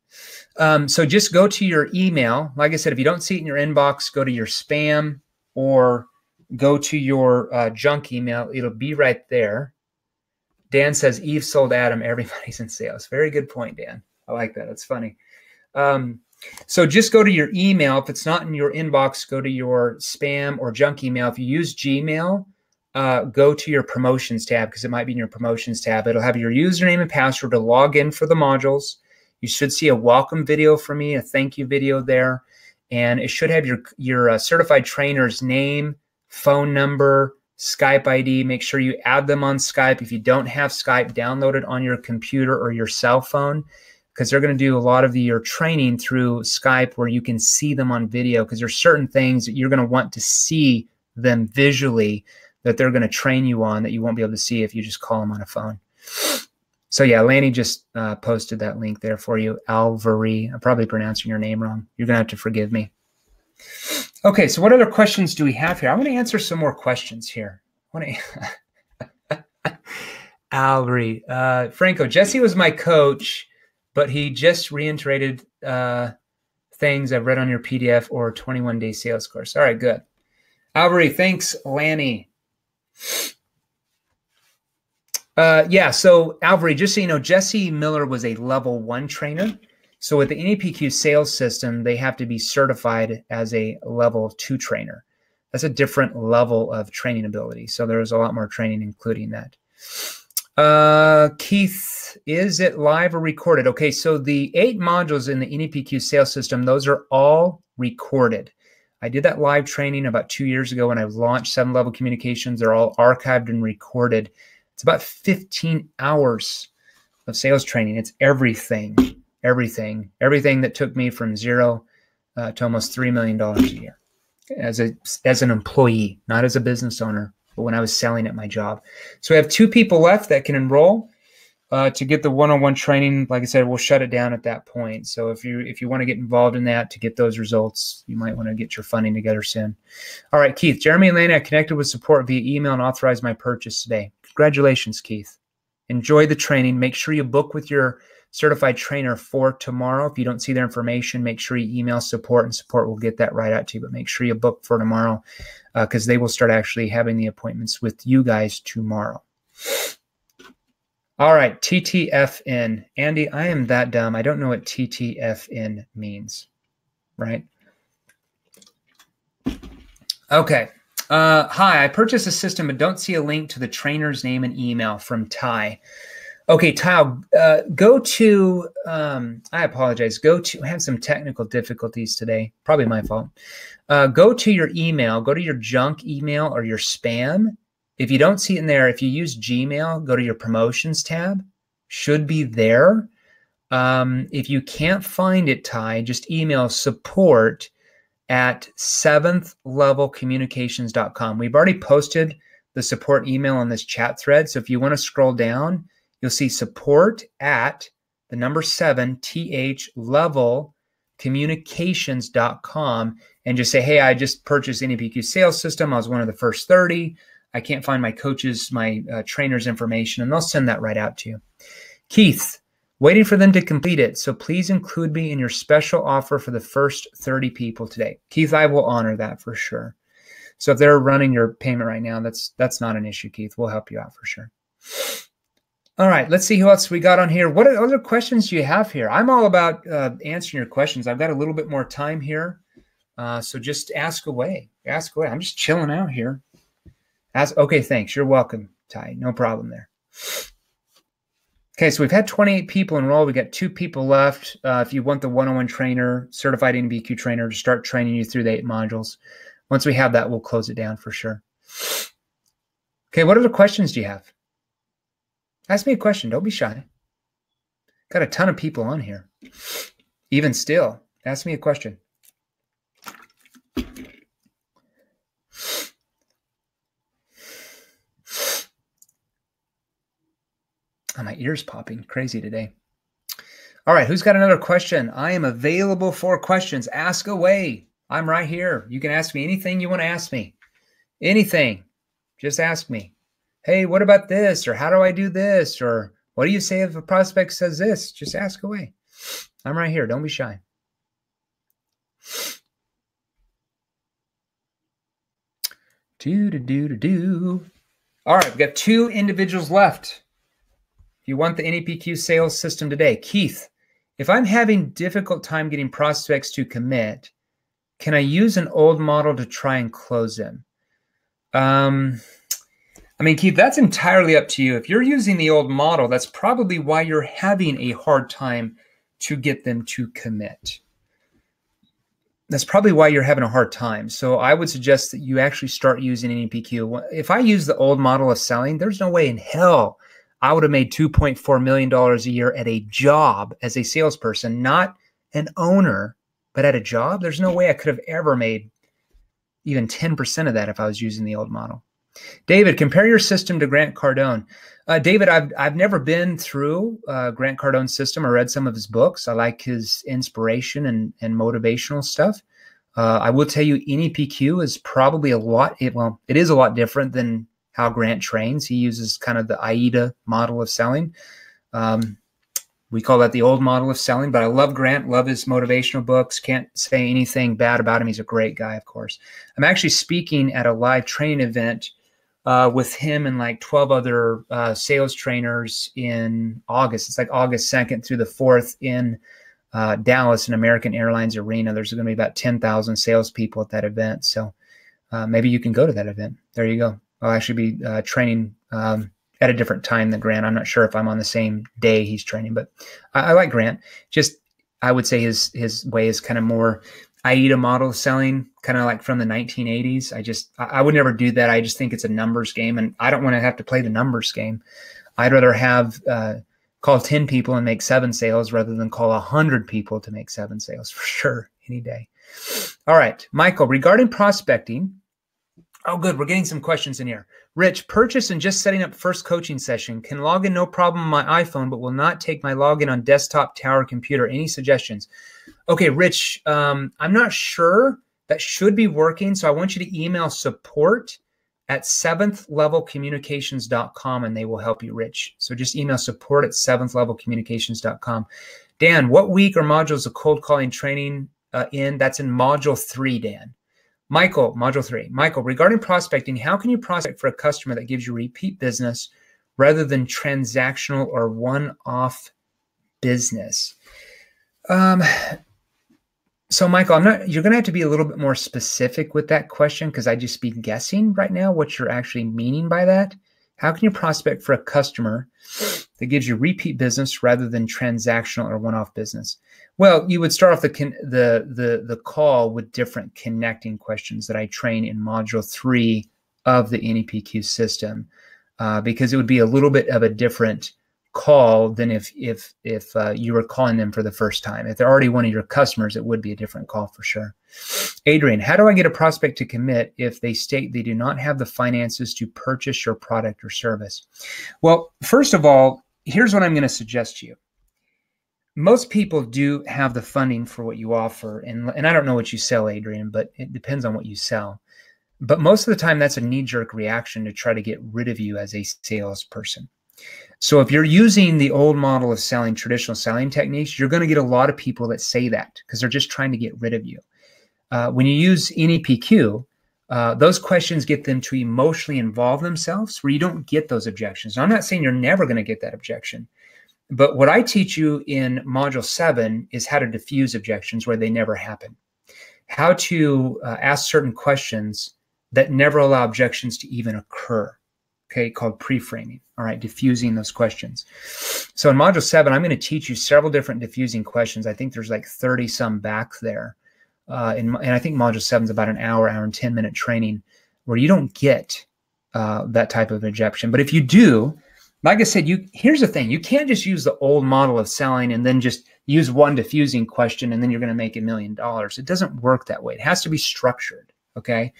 So just go to your email. Like I said, if you don't see it in your inbox, go to your spam or go to your junk email. It'll be right there. Dan says, Eve sold Adam. Everybody's in sales. Very good point, Dan. I like that. That's funny. So just go to your email. If it's not in your inbox, go to your spam or junk email. If you use Gmail, go to your promotions tab because it might be in your promotions tab. It'll have your username and password to log in for the modules. You should see a welcome video from me, a thank you video there. And it should have your certified trainer's name, phone number, Skype ID. Make sure you add them on Skype. If you don't have Skype, download it on your computer or your cell phone because they're going to do a lot of your training through Skype where you can see them on video because there's certain things that you're going to want to see them visually that they're going to train you on that you won't be able to see if you just call them on a phone. So yeah, Lanny just posted that link there for you. Alvari. I'm probably pronouncing your name wrong. You're going to have to forgive me. Okay, so what other questions do we have here? I want to answer some more questions here. Alvari. Franco, Jesse was my coach, but he just reiterated things I've read on your PDF or 21-day sales course. All right, good. Alvari, thanks, Lanny. Yeah, so Alvari, just so you know, Jesse Miller was a level 1 trainer. So with the NEPQ sales system, they have to be certified as a level 2 trainer. That's a different level of training ability. So there's a lot more training including that. Keith, is it live or recorded? Okay, so the 8 modules in the NEPQ sales system, those are all recorded. I did that live training about 2 years ago when I launched 7-Level Communications. They're all archived and recorded. It's about 15 hours of sales training. It's everything that took me from 0 to almost $3 million a year as an employee, not as a business owner, but when I was selling at my job. So we have 2 people left that can enroll to get the one-on-one training. Like I said, we'll shut it down at that point. So if you want to get involved in that to get those results, you might want to get your funding together soon. All right, Keith, Jeremy and Lana, I connected with support via email and authorized my purchase today. Congratulations, Keith. Enjoy the training. Make sure you book with your certified trainer for tomorrow. If you don't see their information, make sure you email support, and support will get that right out to you. But make sure you book for tomorrow because they will start actually having the appointments with you guys tomorrow. All right, TTFN. Andy, I am that dumb. I don't know what TTFN means, right? Okay. Hi, I purchased a system but don't see a link to the trainer's name and email from Ty. Okay, Ty, go to, I apologize, I had some technical difficulties today, probably my fault. Go to your email, go to your junk email or your spam. If you don't see it in there, if you use Gmail, go to your promotions tab, should be there. If you can't find it, Ty, just email support at seventhlevelcommunications.com. We've already posted the support email on this chat thread. So if you want to scroll down, you'll see support at the number 7 levelcommunications.com and just say, hey, I just purchased NEPQ sales system. I was one of the first 30. I can't find my coaches, my trainers information, and they'll send that right out to you. Keith, waiting for them to complete it. So please include me in your special offer for the first 30 people today. Keith, I will honor that for sure. So if they're running your payment right now, that's not an issue, Keith. We'll help you out for sure. All right, let's see who else we got on here. What other questions do you have here? I'm all about answering your questions. I've got a little bit more time here. So just ask away. Ask away. I'm just chilling out here. Okay, thanks. You're welcome, Ty. No problem there. Okay, so we've had 28 people enroll. We got 2 people left. If you want the one-on-one trainer, certified NBQ trainer to start training you through the 8 modules. Once we have that, we'll close it down for sure. Okay, what other questions do you have? Ask me a question. Don't be shy. Got a ton of people on here. Even still, ask me a question. Oh, my ear's popping crazy today. All right, who's got another question? I am available for questions. Ask away. I'm right here. You can ask me anything you want to ask me. Anything. Just ask me. Hey, what about this? Or how do I do this? Or what do you say if a prospect says this? Just ask away. I'm right here. Don't be shy. All right, we've got 2 individuals left. If you want the NEPQ sales system today, Keith, if I'm having difficult time getting prospects to commit, can I use an old model to try and close them? I mean, Keith, that's entirely up to you. If you're using the old model, that's probably why you're having a hard time to get them to commit. That's probably why you're having a hard time. So I would suggest that you actually start using NEPQ. If I use the old model of selling, there's no way in hell I would have made $2.4 million a year at a job as a salesperson, not an owner, but at a job. There's no way I could have ever made even 10% of that if I was using the old model. David, compare your system to Grant Cardone. David, I've never been through Grant Cardone's system or read some of his books. I like his inspiration and motivational stuff. I will tell you NEPQ is probably it is a lot different than how Grant trains. He uses kind of the AIDA model of selling. We call that the old model of selling, but I love Grant, love his motivational books. Can't say anything bad about him. He's a great guy, of course. I'm actually speaking at a live training event with him and like 12 other sales trainers in August. It's like August 2nd through the 4th in Dallas in American Airlines Arena. There's going to be about 10,000 salespeople at that event. So maybe you can go to that event. There you go. I'll actually be training at a different time than Grant. I'm not sure if I'm on the same day he's training, but I like Grant. Just, I would say his way is kind of more AIDA model selling, kind of like from the 1980s. I would never do that. I just think it's a numbers game, and I don't want to have to play the numbers game. I'd rather have call 10 people and make 7 sales rather than call 100 people to make 7 sales for sure any day. All right, Michael, regarding prospecting. Oh, good. We're getting some questions in here. Rich, purchase and just setting up first coaching session. Can log in no problem on my iPhone, but will not take my login on desktop, tower, computer. Any suggestions? Okay, Rich, I'm not sure. That should be working. So I want you to email support 7thlevelcommunications.com and they will help you, Rich. So just email support@7thlevelcommunications.com. Dan, what week or module is the cold calling training in? That's in module 3, Dan. Michael, module 3. Michael, regarding prospecting, how can you prospect for a customer that gives you repeat business rather than transactional or one-off business? So Michael, you're going to have to be a little bit more specific with that question, because I just be guessing right now what you're actually meaning by that. How can you prospect for a customer that gives you repeat business rather than transactional or one-off business? Well, you would start off the call with different connecting questions that I train in module 3 of the NEPQ system, because it would be a little bit of a different call than if you were calling them for the first time. If they're already one of your customers, it would be a different call for sure. Adrian, how do I get a prospect to commit if they state they do not have the finances to purchase your product or service? Well, first of all, here's what I'm going to suggest to you. Most people do have the funding for what you offer, and I don't know what you sell, Adrian, but it depends on what you sell. But most of the time, that's a knee-jerk reaction to try to get rid of you as a salesperson. So if you're using the old model of selling, traditional selling techniques, you're going to get a lot of people that say that because they're just trying to get rid of you. When you use NEPQ, those questions get them to emotionally involve themselves where you don't get those objections. Now, I'm not saying you're never going to get that objection, but what I teach you in module 7 is how to diffuse objections where they never happen, how to ask certain questions that never allow objections to even occur. Okay, called pre-framing. All right, diffusing those questions. So in module 7, I'm going to teach you several different diffusing questions. I think there's like 30 some back there. And I think module 7 is about an hour and 10-minute training where you don't get that type of objection. But if you do, like I said, here's the thing. You can't just use the old model of selling and then just use one diffusing question and then you're going to make $1 million. It doesn't work that way. It has to be structured, okay?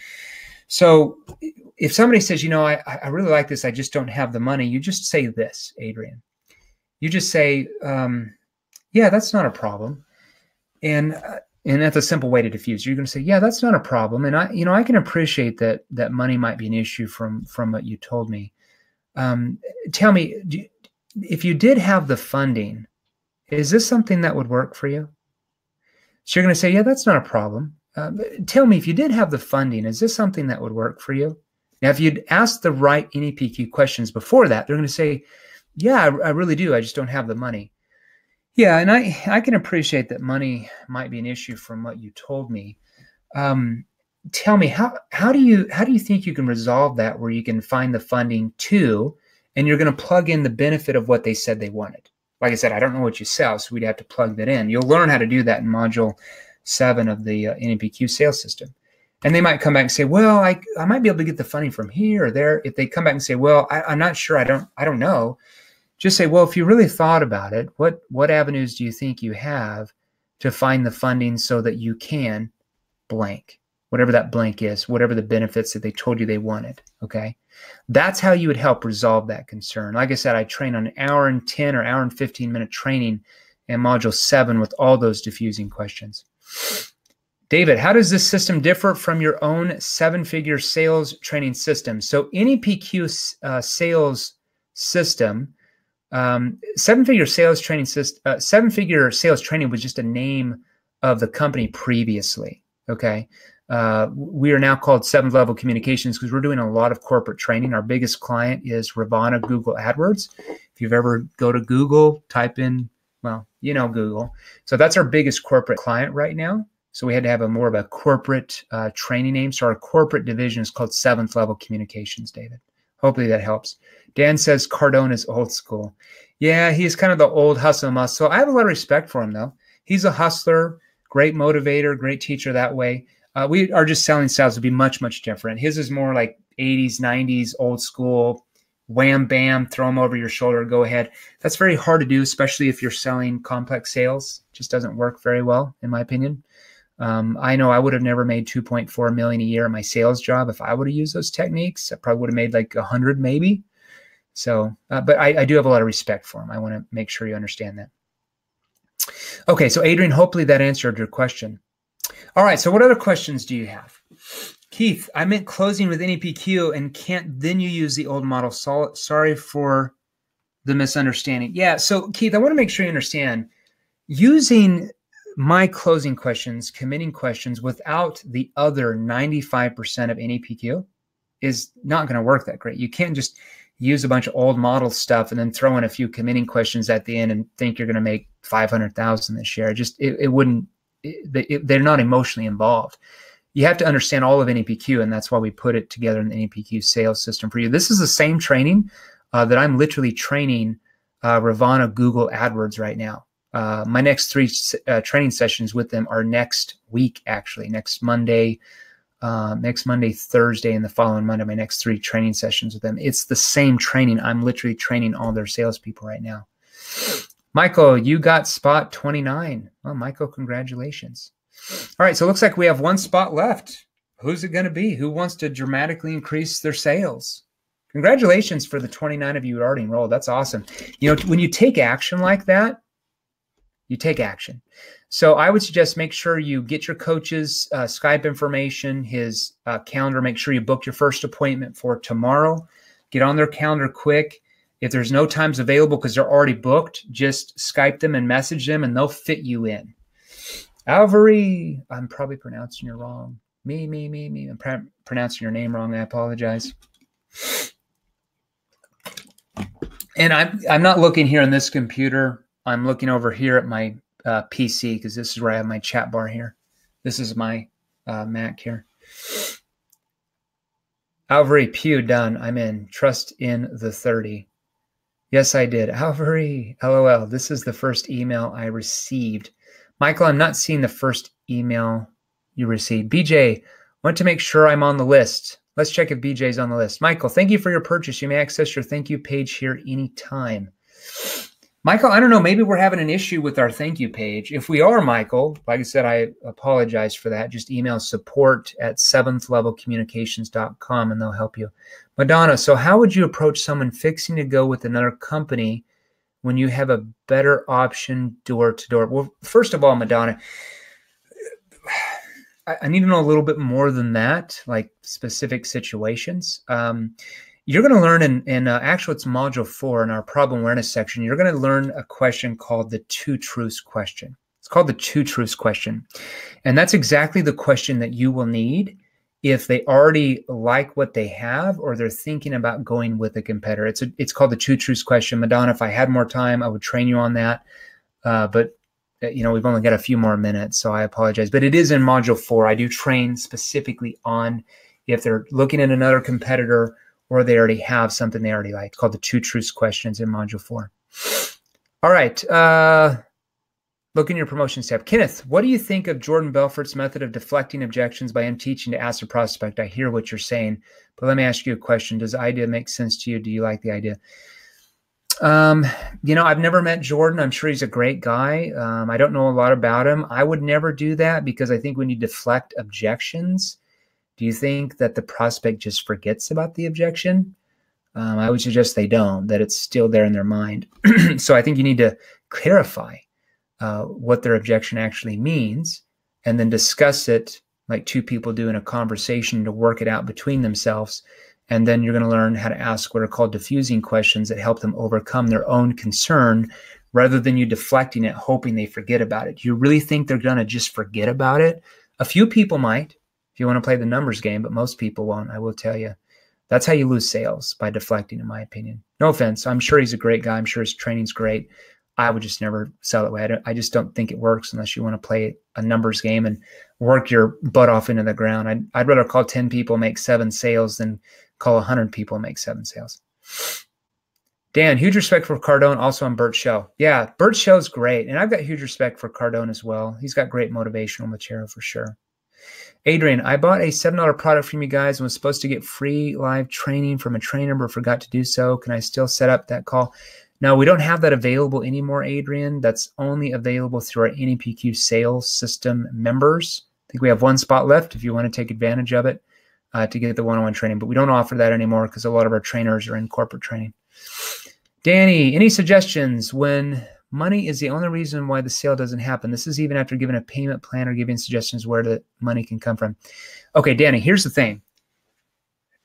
So if somebody says, you know, I really like this, I just don't have the money, you just say this, Adrian. You just say, yeah, that's not a problem. And that's a simple way to diffuse. You're going to say, yeah, that's not a problem. And I can appreciate that money might be an issue from what you told me. Tell me, if you did have the funding, is this something that would work for you? So you're going to say, yeah, that's not a problem. Tell me, if you did have the funding, is this something that would work for you? Now, if you'd asked the right NEPQ questions before that, they're going to say, yeah, I really do. I just don't have the money. Yeah, and I can appreciate that money might be an issue from what you told me. Tell me, how do you think you can resolve that where you can find the funding too, and you're going to plug in the benefit of what they said they wanted? Like I said, I don't know what you sell, so we'd have to plug that in. You'll learn how to do that in module 7 of the NEPQ sales system. And they might come back and say, well, I might be able to get the funding from here or there. If they come back and say, well, I'm not sure, I don't know, just say, well, if you really thought about it, what avenues do you think you have to find the funding so that you can blank, whatever that blank is, whatever the benefits that they told you they wanted, okay? That's how you would help resolve that concern. Like I said, I train on an hour and 10 or hour and 15-minute training in module 7 with all those diffusing questions. David, how does this system differ from your own 7-figure sales training system? So NEPQ sales system, 7-figure sales training system, 7-figure sales training was just a name of the company previously. Okay, we are now called 7th Level Communications because we're doing a lot of corporate training. Our biggest client is Ravana Google AdWords. If you've ever go to Google, type in, well, you know Google. So that's our biggest corporate client right now. So we had to have more of a corporate training name. So our corporate division is called 7th Level Communications, David. Hopefully that helps. Dan says Cardone is old school. Yeah, he's kind of the old hustle muscle. I have a lot of respect for him, though. He's a hustler, great motivator, great teacher that way. We are just selling styles would be much, much different. His is more like 80s, 90s, old school, wham, bam, throw them over your shoulder, go ahead. That's very hard to do, especially if you're selling complex sales. It just doesn't work very well, in my opinion. I know I would have never made 2.4 million a year in my sales job if I would have used those techniques. I probably would have made like 100 maybe. So, but I do have a lot of respect for him. I want to make sure you understand that. Okay, so Adrian, hopefully that answered your question. All right, so what other questions do you have? Keith, I meant closing with NEPQ and can't then you use the old model. Sorry for the misunderstanding. Yeah, so Keith, I want to make sure you understand using my closing questions, committing questions without the other 95% of NEPQ is not going to work that great. You can't just use a bunch of old model stuff and then throw in a few committing questions at the end and think you're going to make 500,000 this year. It wouldn't, they're not emotionally involved. You have to understand all of NEPQ, and that's why we put it together in the NEPQ sales system for you. This is the same training that I'm literally training Ravana Google AdWords right now. My next 3 training sessions with them are next week, actually, next Monday, Thursday, and the following Monday, my next 3 training sessions with them. It's the same training. I'm literally training all their salespeople right now. Michael, you got spot 29. Well, Michael, congratulations. All right, so it looks like we have 1 spot left. Who's it going to be? Who wants to dramatically increase their sales? Congratulations for the 29 of you who already enrolled. That's awesome. You know, when you take action like that, you take action. So I would suggest make sure you get your coach's Skype information, his calendar. Make sure you book your first appointment for tomorrow. Get on their calendar quick. If there's no times available because they're already booked, just Skype them and message them, and they'll fit you in. Alvari, I'm probably pronouncing you wrong. Me. I'm pronouncing your name wrong. I apologize. And I'm not looking here on this computer. I'm looking over here at my PC because this is where I have my chat bar here. This is my Mac here. Alvari, Pew, done. I'm in. Trust in the 30. Yes, I did. Alvari, LOL. This is the first email I received. Michael, I'm not seeing the first email you received. BJ, want to make sure I'm on the list. Let's check if BJ's on the list. Michael, thank you for your purchase. You may access your thank you page here anytime. Michael, I don't know. Maybe we're having an issue with our thank you page. If we are, Michael, like I said, I apologize for that. Just email support@seventhlevelcommunications.com and they'll help you. Madonna, so how would you approach someone fixing to go with another company when you have a better option door to door? Well, first of all, Madonna, I need to know a little bit more than that, like specific situations. You're going to learn in actually it's module 4 in our problem awareness section. You're going to learn a question called the 2 truths question. It's called the 2 truths question. And that's exactly the question that you will need if they already like what they have or they're thinking about going with a competitor. It's called the 2 truths question. Madonna, if I had more time, I would train you on that. But you know, we've only got a few more minutes, so I apologize. But it is in module 4. I do train specifically on if they're looking at another competitor or they already have something they already like. It's called the 2 truths questions in module 4. All right. Look in your promotions tab. Kenneth, what do you think of Jordan Belfort's method of deflecting objections by him teaching to ask the prospect? I hear what you're saying, but let me ask you a question. Does the idea make sense to you? Do you like the idea? You know, I've never met Jordan. I'm sure he's a great guy. I don't know a lot about him. I would never do that because I think when you deflect objections, do you think that the prospect just forgets about the objection? I would suggest they don't, that it's still there in their mind. So I think you need to clarify what their objection actually means and then discuss it like 2 people do in a conversation to work it out between themselves. And then you're going to learn how to ask what are called diffusing questions that help them overcome their own concern rather than you deflecting it, hoping they forget about it. Do you really think they're going to just forget about it? A few people might, if you want to play the numbers game, but most people won't, I will tell you. That's how you lose sales, by deflecting, in my opinion. No offense. I'm sure he's a great guy. I'm sure his training's great. I would just never sell that way. I just don't think it works unless you want to play a numbers game and work your butt off into the ground. I'd rather call 10 people, make 7 sales than call 100 people, make 7 sales. Dan, huge respect for Cardone, also on Bert's show. Yeah, Bert's show's great. And I've got huge respect for Cardone as well. He's got great motivational material for sure. Adrian, I bought a $7 product from you guys and was supposed to get free live training from a trainer, but forgot to do so. Can I still set up that call? No, we don't have that available anymore, Adrian. That's only available through our NEPQ sales system members. I think we have 1 spot left if you want to take advantage of it to get the one-on-one training, but we don't offer that anymore because a lot of our trainers are in corporate training. Danny, any suggestions when Money is the only reason why the sale doesn't happen. This is even after giving a payment plan or giving suggestions where the money can come from. Okay, Danny, here's the thing.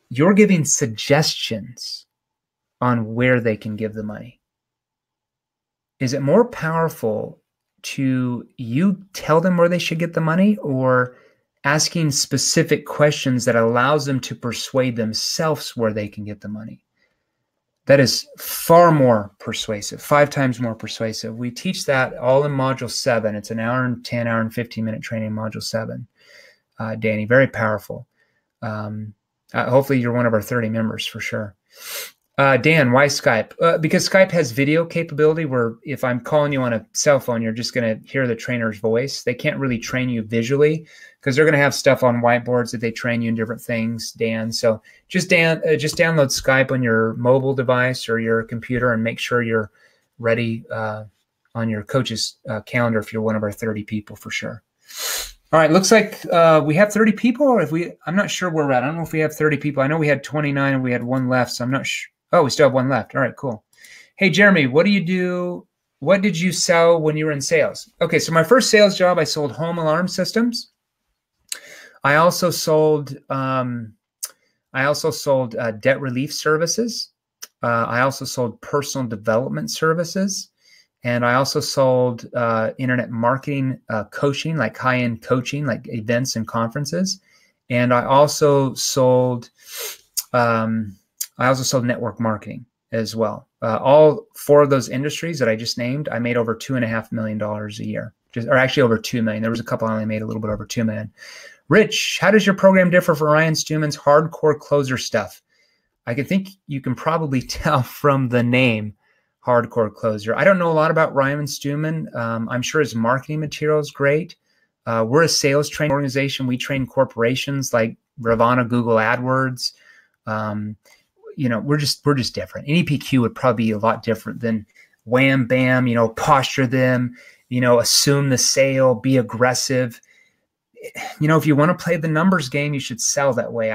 You're giving suggestions on where they can give the money. Is it more powerful to you tell them where they should get the money, or asking specific questions that allows them to persuade themselves where they can get the money? That is far more persuasive, 5 times more persuasive. We teach that all in Module 7. It's an hour and 10, hour and 15-minute training in Module 7. Danny, very powerful. Hopefully you're one of our 30 members for sure. Dan, why Skype? Because Skype has video capability where if I'm calling you on a cell phone, you're just going to hear the trainer's voice. They can't really train you visually because they're going to have stuff on whiteboards that they train you in different things, Dan. So just download Skype on your mobile device or your computer and make sure you're ready on your coach's calendar if you're one of our 30 people for sure. All right, looks like we have 30 people, or I'm not sure where we're at. I don't know if we have 30 people. I know we had 29 and we had 1 left, so I'm not sure. Oh, we still have 1 left. All right, cool. Hey, Jeremy, what do you do? What did you sell when you were in sales? Okay, so my first sales job, I sold home alarm systems. I also sold debt relief services. I also sold personal development services. And I also sold internet marketing coaching, like high-end coaching, like events and conferences. And I also sold network marketing as well. All 4 of those industries that I just named, I made over $2.5 million a year, or actually over $2 million. There was a couple I only made a little bit over $2 million. Rich, how does your program differ from Ryan Stewman's hardcore closer stuff? I think you can probably tell from the name, hardcore closer. I don't know a lot about Ryan Stewman. I'm sure his marketing material is great. We're a sales training organization. We train corporations like Ravana, Google AdWords. We're just different. An EPQ would probably be a lot different than wham, bam, posture them, assume the sale, be aggressive. If you want to play the numbers game, you should sell that way.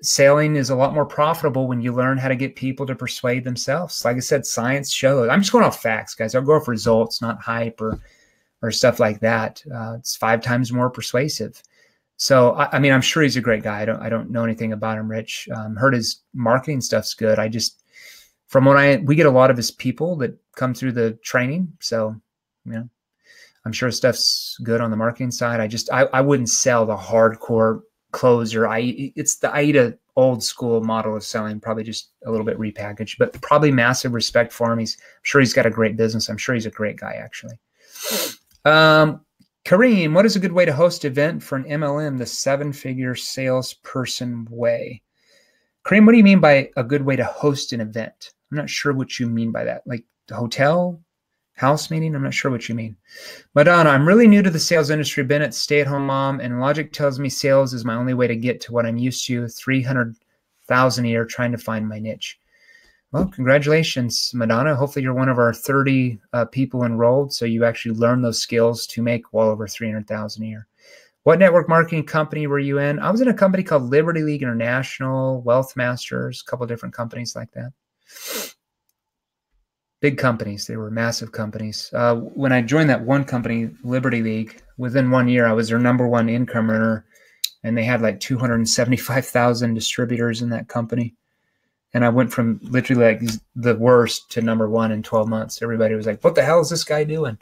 Selling is a lot more profitable when you learn how to get people to persuade themselves. Like I said, science shows. I'm just going off facts, guys. I'll go off results, not hype or stuff like that. It's 5 times more persuasive. So, I'm sure he's a great guy. I don't know anything about him, Rich. Heard his marketing stuff's good. We get a lot of his people that come through the training. So, I'm sure his stuff's good on the marketing side. I wouldn't sell the hardcore closer. It's the AIDA old school model of selling, probably just a little bit repackaged, but probably massive respect for him. I'm sure he's got a great business. I'm sure he's a great guy, actually. Kareem, what is a good way to host an event for an MLM, the 7-figure salesperson way? Kareem, what do you mean by a good way to host an event? I'm not sure what you mean by that. Like the hotel, house meeting? I'm not sure what you mean. Madonna, I'm really new to the sales industry, been at stay-at-home mom, and logic tells me sales is my only way to get to what I'm used to, $300,000 a year, trying to find my niche. Well, congratulations, Madonna. Hopefully you're one of our 30 people enrolled, so you actually learn those skills to make well over $300,000 a year. What network marketing company were you in? I was in a company called Liberty League International, Wealth Masters, a couple different companies like that. Big companies. They were massive companies. When I joined that one company, Liberty League, within 1 year, I was their #1 income earner, and they had like 275,000 distributors in that company. And I went from literally like the worst to #1 in 12 months. Everybody was like, what the hell is this guy doing?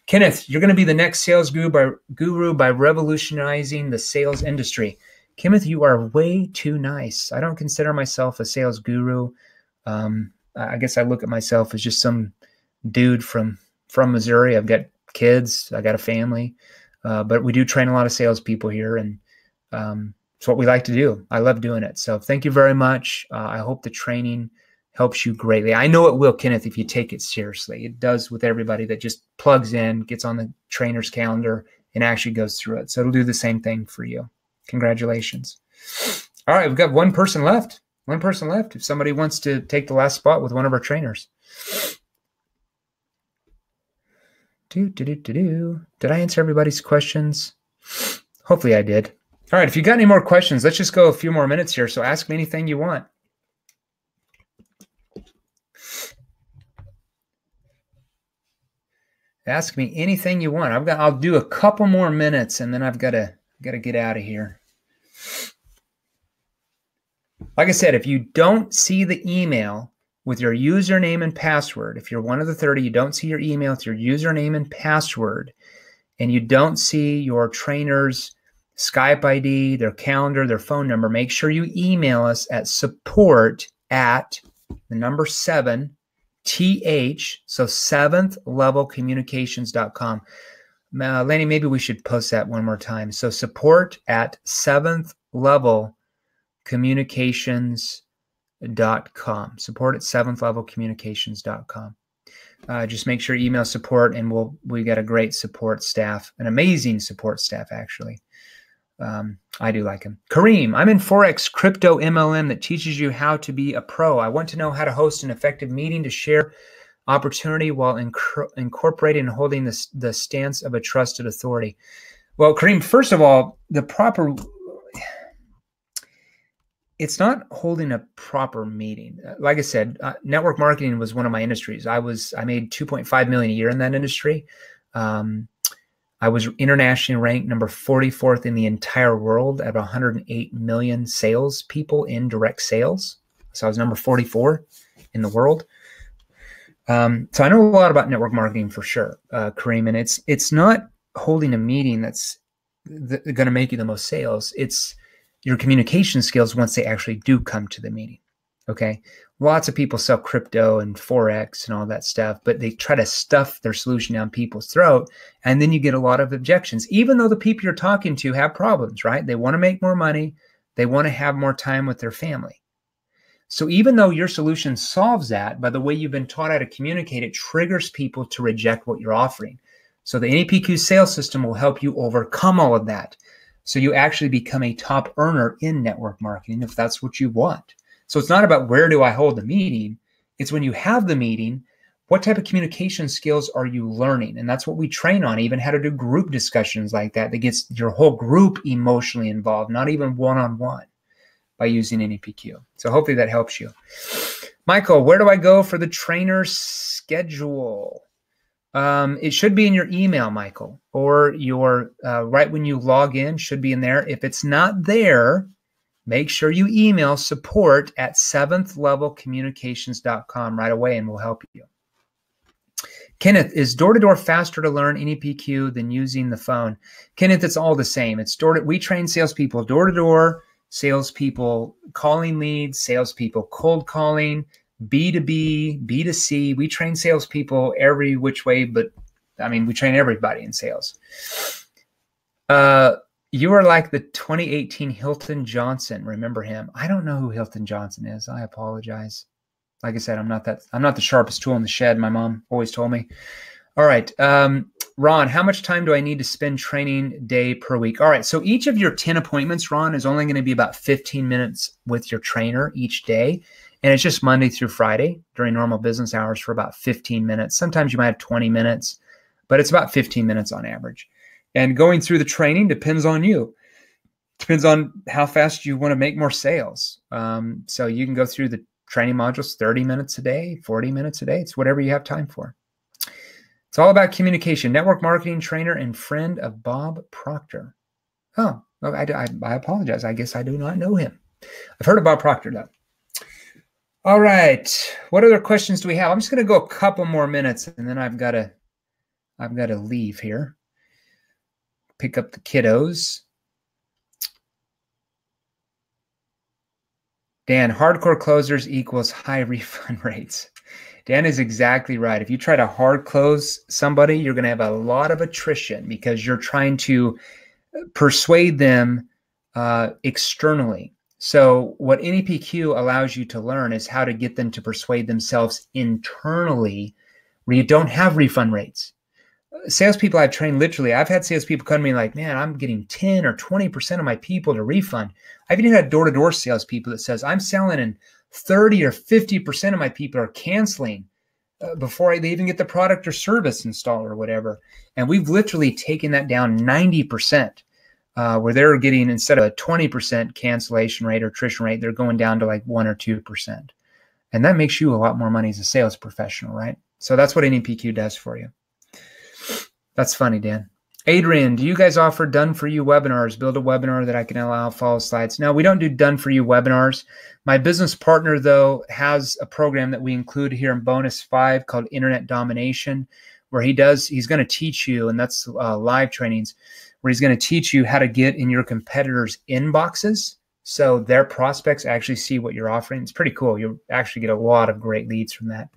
Kenneth, you're going to be the next sales guru by revolutionizing the sales industry. Kenneth, you are way too nice. I don't consider myself a sales guru. I guess I look at myself as just some dude from Missouri. I've got kids. I got a family. But we do train a lot of salespeople here, and it's what we like to do. I love doing it. So thank you very much. I hope the training helps you greatly. I know it will, Kenneth, if you take it seriously. It does with everybody that just plugs in, gets on the trainer's calendar, and actually goes through it. So it'll do the same thing for you. Congratulations. All right, we've got 1 person left. 1 person left. If somebody wants to take the last spot with one of our trainers. Did I answer everybody's questions? Hopefully I did. All right, if you got any more questions, let's just go a few more minutes here. So ask me anything you want. Ask me anything you want. I'll do a couple more minutes and then I've got to get out of here. Like I said, if you don't see the email with your username and password, if you're one of the 30, you don't see your email with your username and password, and you don't see your trainer's Skype ID, their calendar, their phone number, make sure you email us at support@7th, so 7thlevelcommunications.com. Lanny, maybe we should post that one more time. So support@7thlevelcommunications.com. Support@7thlevelcommunications.com. Just make sure you email support, and we got a great support staff, an amazing support staff, actually. I do like him. Kareem, I'm in Forex Crypto MLM that teaches you how to be a pro. I want to know how to host an effective meeting to share opportunity while incorporating and holding the stance of a trusted authority. Well, Kareem, first of all, it's not holding a proper meeting. Like I said, network marketing was one of my industries. I made $2.5 million a year in that industry. I was internationally ranked number 44th in the entire world at 108 million sales people in direct sales. So I was number 44 in the world. So I know a lot about network marketing for sure, Kareem, and it's not holding a meeting that's going to make you the most sales. It's your communication skills once they actually do come to the meeting. Okay. Lots of people sell crypto and Forex and all that stuff, but they try to stuff their solution down people's throat. And then you get a lot of objections, even though the people you're talking to have problems, right? They want to make more money. They want to have more time with their family. So even though your solution solves that, by the way you've been taught how to communicate, it triggers people to reject what you're offering. So the NEPQ sales system will help you overcome all of that. So you actually become a top earner in network marketing if that's what you want. So it's not about where do I hold the meeting. It's when you have the meeting, what type of communication skills are you learning? And that's what we train on, even how to do group discussions like that gets your whole group emotionally involved, not even one-on-one, by using NEPQ. So hopefully that helps you. Michael, where do I go for the trainer schedule? It should be in your email, Michael, or your right when you log in should be in there. If it's not there, make sure you email support@7thlevelcommunications.com right away, and we'll help you. Kenneth, is door-to-door faster to learn NEPQ than using the phone? Kenneth, it's all the same. We train salespeople door-to-door, salespeople calling leads, salespeople cold calling, B2B, B2C. We train salespeople every which way, but I mean, we train everybody in sales. You are like the 2018 Hilton Johnson. Remember him? I don't know who Hilton Johnson is. I apologize. Like I said, I'm not the sharpest tool in the shed. My mom always told me. All right. Ron, how much time do I need to spend training day per week? All right. So each of your 10 appointments, Ron, is only going to be about 15 minutes with your trainer each day. And it's just Monday through Friday during normal business hours for about 15 minutes. Sometimes you might have 20 minutes, but it's about 15 minutes on average. And going through the training depends on you. Depends on how fast you want to make more sales. So you can go through the training modules 30 minutes a day, 40 minutes a day. It's whatever you have time for. It's all about communication. Network marketing trainer and friend of Bob Proctor. Oh, I apologize. I guess I do not know him. I've heard of Bob Proctor, though. All right. What other questions do we have? I'm just going to go a couple more minutes, and then I've got to leave here. Pick up the kiddos. Dan, hardcore closers equals high refund rates. Dan is exactly right. If you try to hard close somebody, you're going to have a lot of attrition because you're trying to persuade them externally. So what NEPQ allows you to learn is how to get them to persuade themselves internally where you don't have refund rates. Salespeople I've trained, literally, I've had salespeople come to me like, man, I'm getting 10 or 20% of my people to refund. I've even had door-to-door salespeople that says, I'm selling and 30 or 50% of my people are canceling before they even get the product or service installed or whatever. And we've literally taken that down 90%, where they're getting, instead of a 20% cancellation rate or attrition rate, they're going down to like 1 or 2%. And that makes you a lot more money as a sales professional, right? So that's what NEPQ does for you. That's funny, Dan. Adrian, do you guys offer done-for-you webinars? Build a webinar that I can allow follow slides. No, we don't do done-for-you webinars. My business partner, though, has a program that we include here in Bonus 5 called Internet Domination, where he's going to teach you, and that's live trainings, where he's going to teach you how to get in your competitors' inboxes so their prospects actually see what you're offering. It's pretty cool. You'll actually get a lot of great leads from that.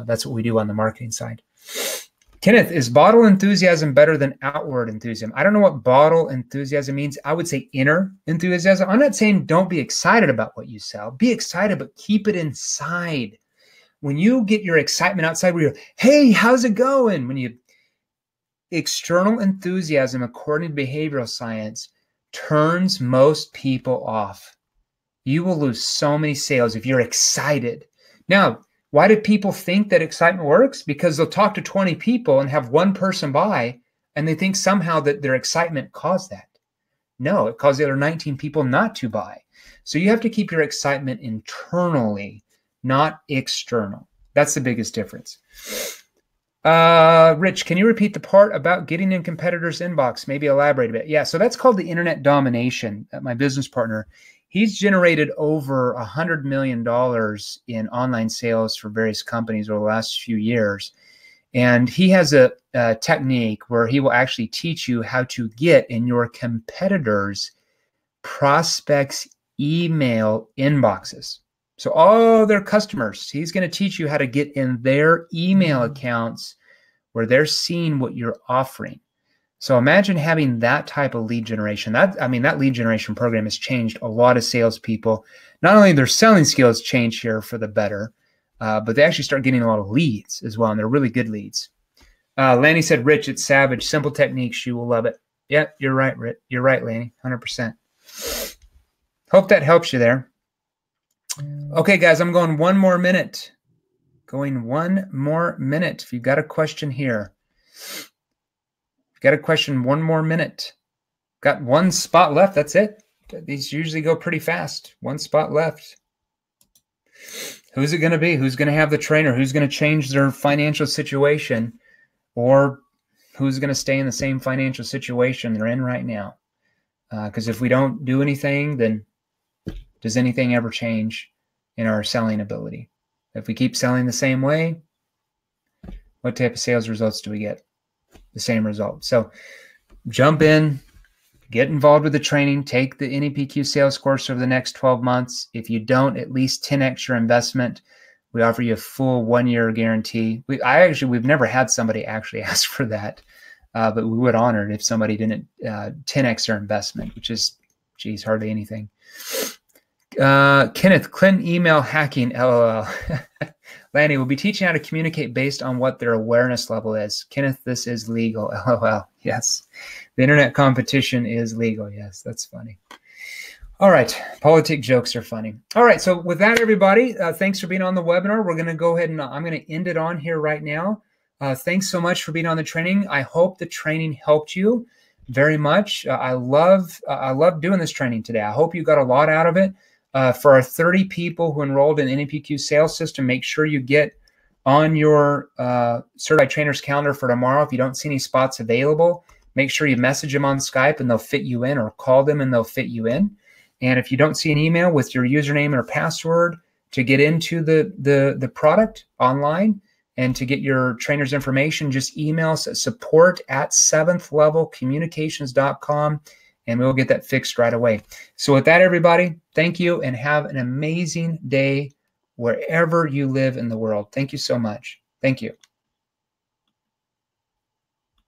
That's what we do on the marketing side. Kenneth, is bottle enthusiasm better than outward enthusiasm? I don't know what bottle enthusiasm means. I would say inner enthusiasm. I'm not saying don't be excited about what you sell. Be excited, but keep it inside. When you get your excitement outside where you're, hey, how's it going? External enthusiasm, according to behavioral science, turns most people off. You will lose so many sales if you're excited. Now, why do people think that excitement works? Because they'll talk to 20 people and have one person buy, and they think somehow that their excitement caused that. No, it caused the other 19 people not to buy. So you have to keep your excitement internally, not external. That's the biggest difference. Rich, can you repeat the part about getting in competitors' inbox? Maybe elaborate a bit. Yeah, so that's called the internet domination. My business partner, he's generated over $100 million in online sales for various companies over the last few years. And he has a technique where he will actually teach you how to get in your competitors' prospects' email inboxes. So all their customers, he's going to teach you how to get in their email accounts where they're seeing what you're offering. So imagine having that type of lead generation. That lead generation program has changed a lot of salespeople. Not only their selling skills change here for the better, but they actually start getting a lot of leads as well, and they're really good leads. Lanny said, Rich, it's savage. Simple techniques. You will love it. Yeah, you're right, Rich. You're right, Lanny, 100%. Hope that helps you there. Okay, guys, I'm going one more minute. If you've got a question here. Got a question, one more minute. Got one spot left. That's it. These usually go pretty fast. One spot left. Who's it going to be? Who's going to have the trainer? Who's going to change their financial situation? Or who's going to stay in the same financial situation they're in right now? Because if we don't do anything, then does anything ever change in our selling ability? If we keep selling the same way, what type of sales results do we get? The same result. So jump in, get involved with the training, take the NEPQ sales course over the next 12 months. If you don't, at least 10x your investment. We offer you a full 1-year guarantee. We've never had somebody actually ask for that, but we would honor it if somebody didn't 10x their investment, which is, geez, hardly anything. Kenneth, Clinton email hacking, LOL. Lanny will be teaching how to communicate based on what their awareness level is. Kenneth, this is legal, LOL. Yes. The internet competition is legal. Yes, that's funny. All right. Politic jokes are funny. All right. So with that, everybody, thanks for being on the webinar. We're going to go ahead and I'm going to end it on here right now. Thanks so much for being on the training. I hope the training helped you very much. I love doing this training today. I hope you got a lot out of it. For our 30 people who enrolled in NEPQ sales system, make sure you get on your certified trainer's calendar for tomorrow. If you don't see any spots available, make sure you message them on Skype and they'll fit you in, or call them and they'll fit you in. And if you don't see an email with your username or password to get into the product online and to get your trainer's information, just email us at support@seventhlevelcommunications.com. and we'll get that fixed right away. So with that, everybody, thank you and have an amazing day wherever you live in the world. Thank you so much. Thank you.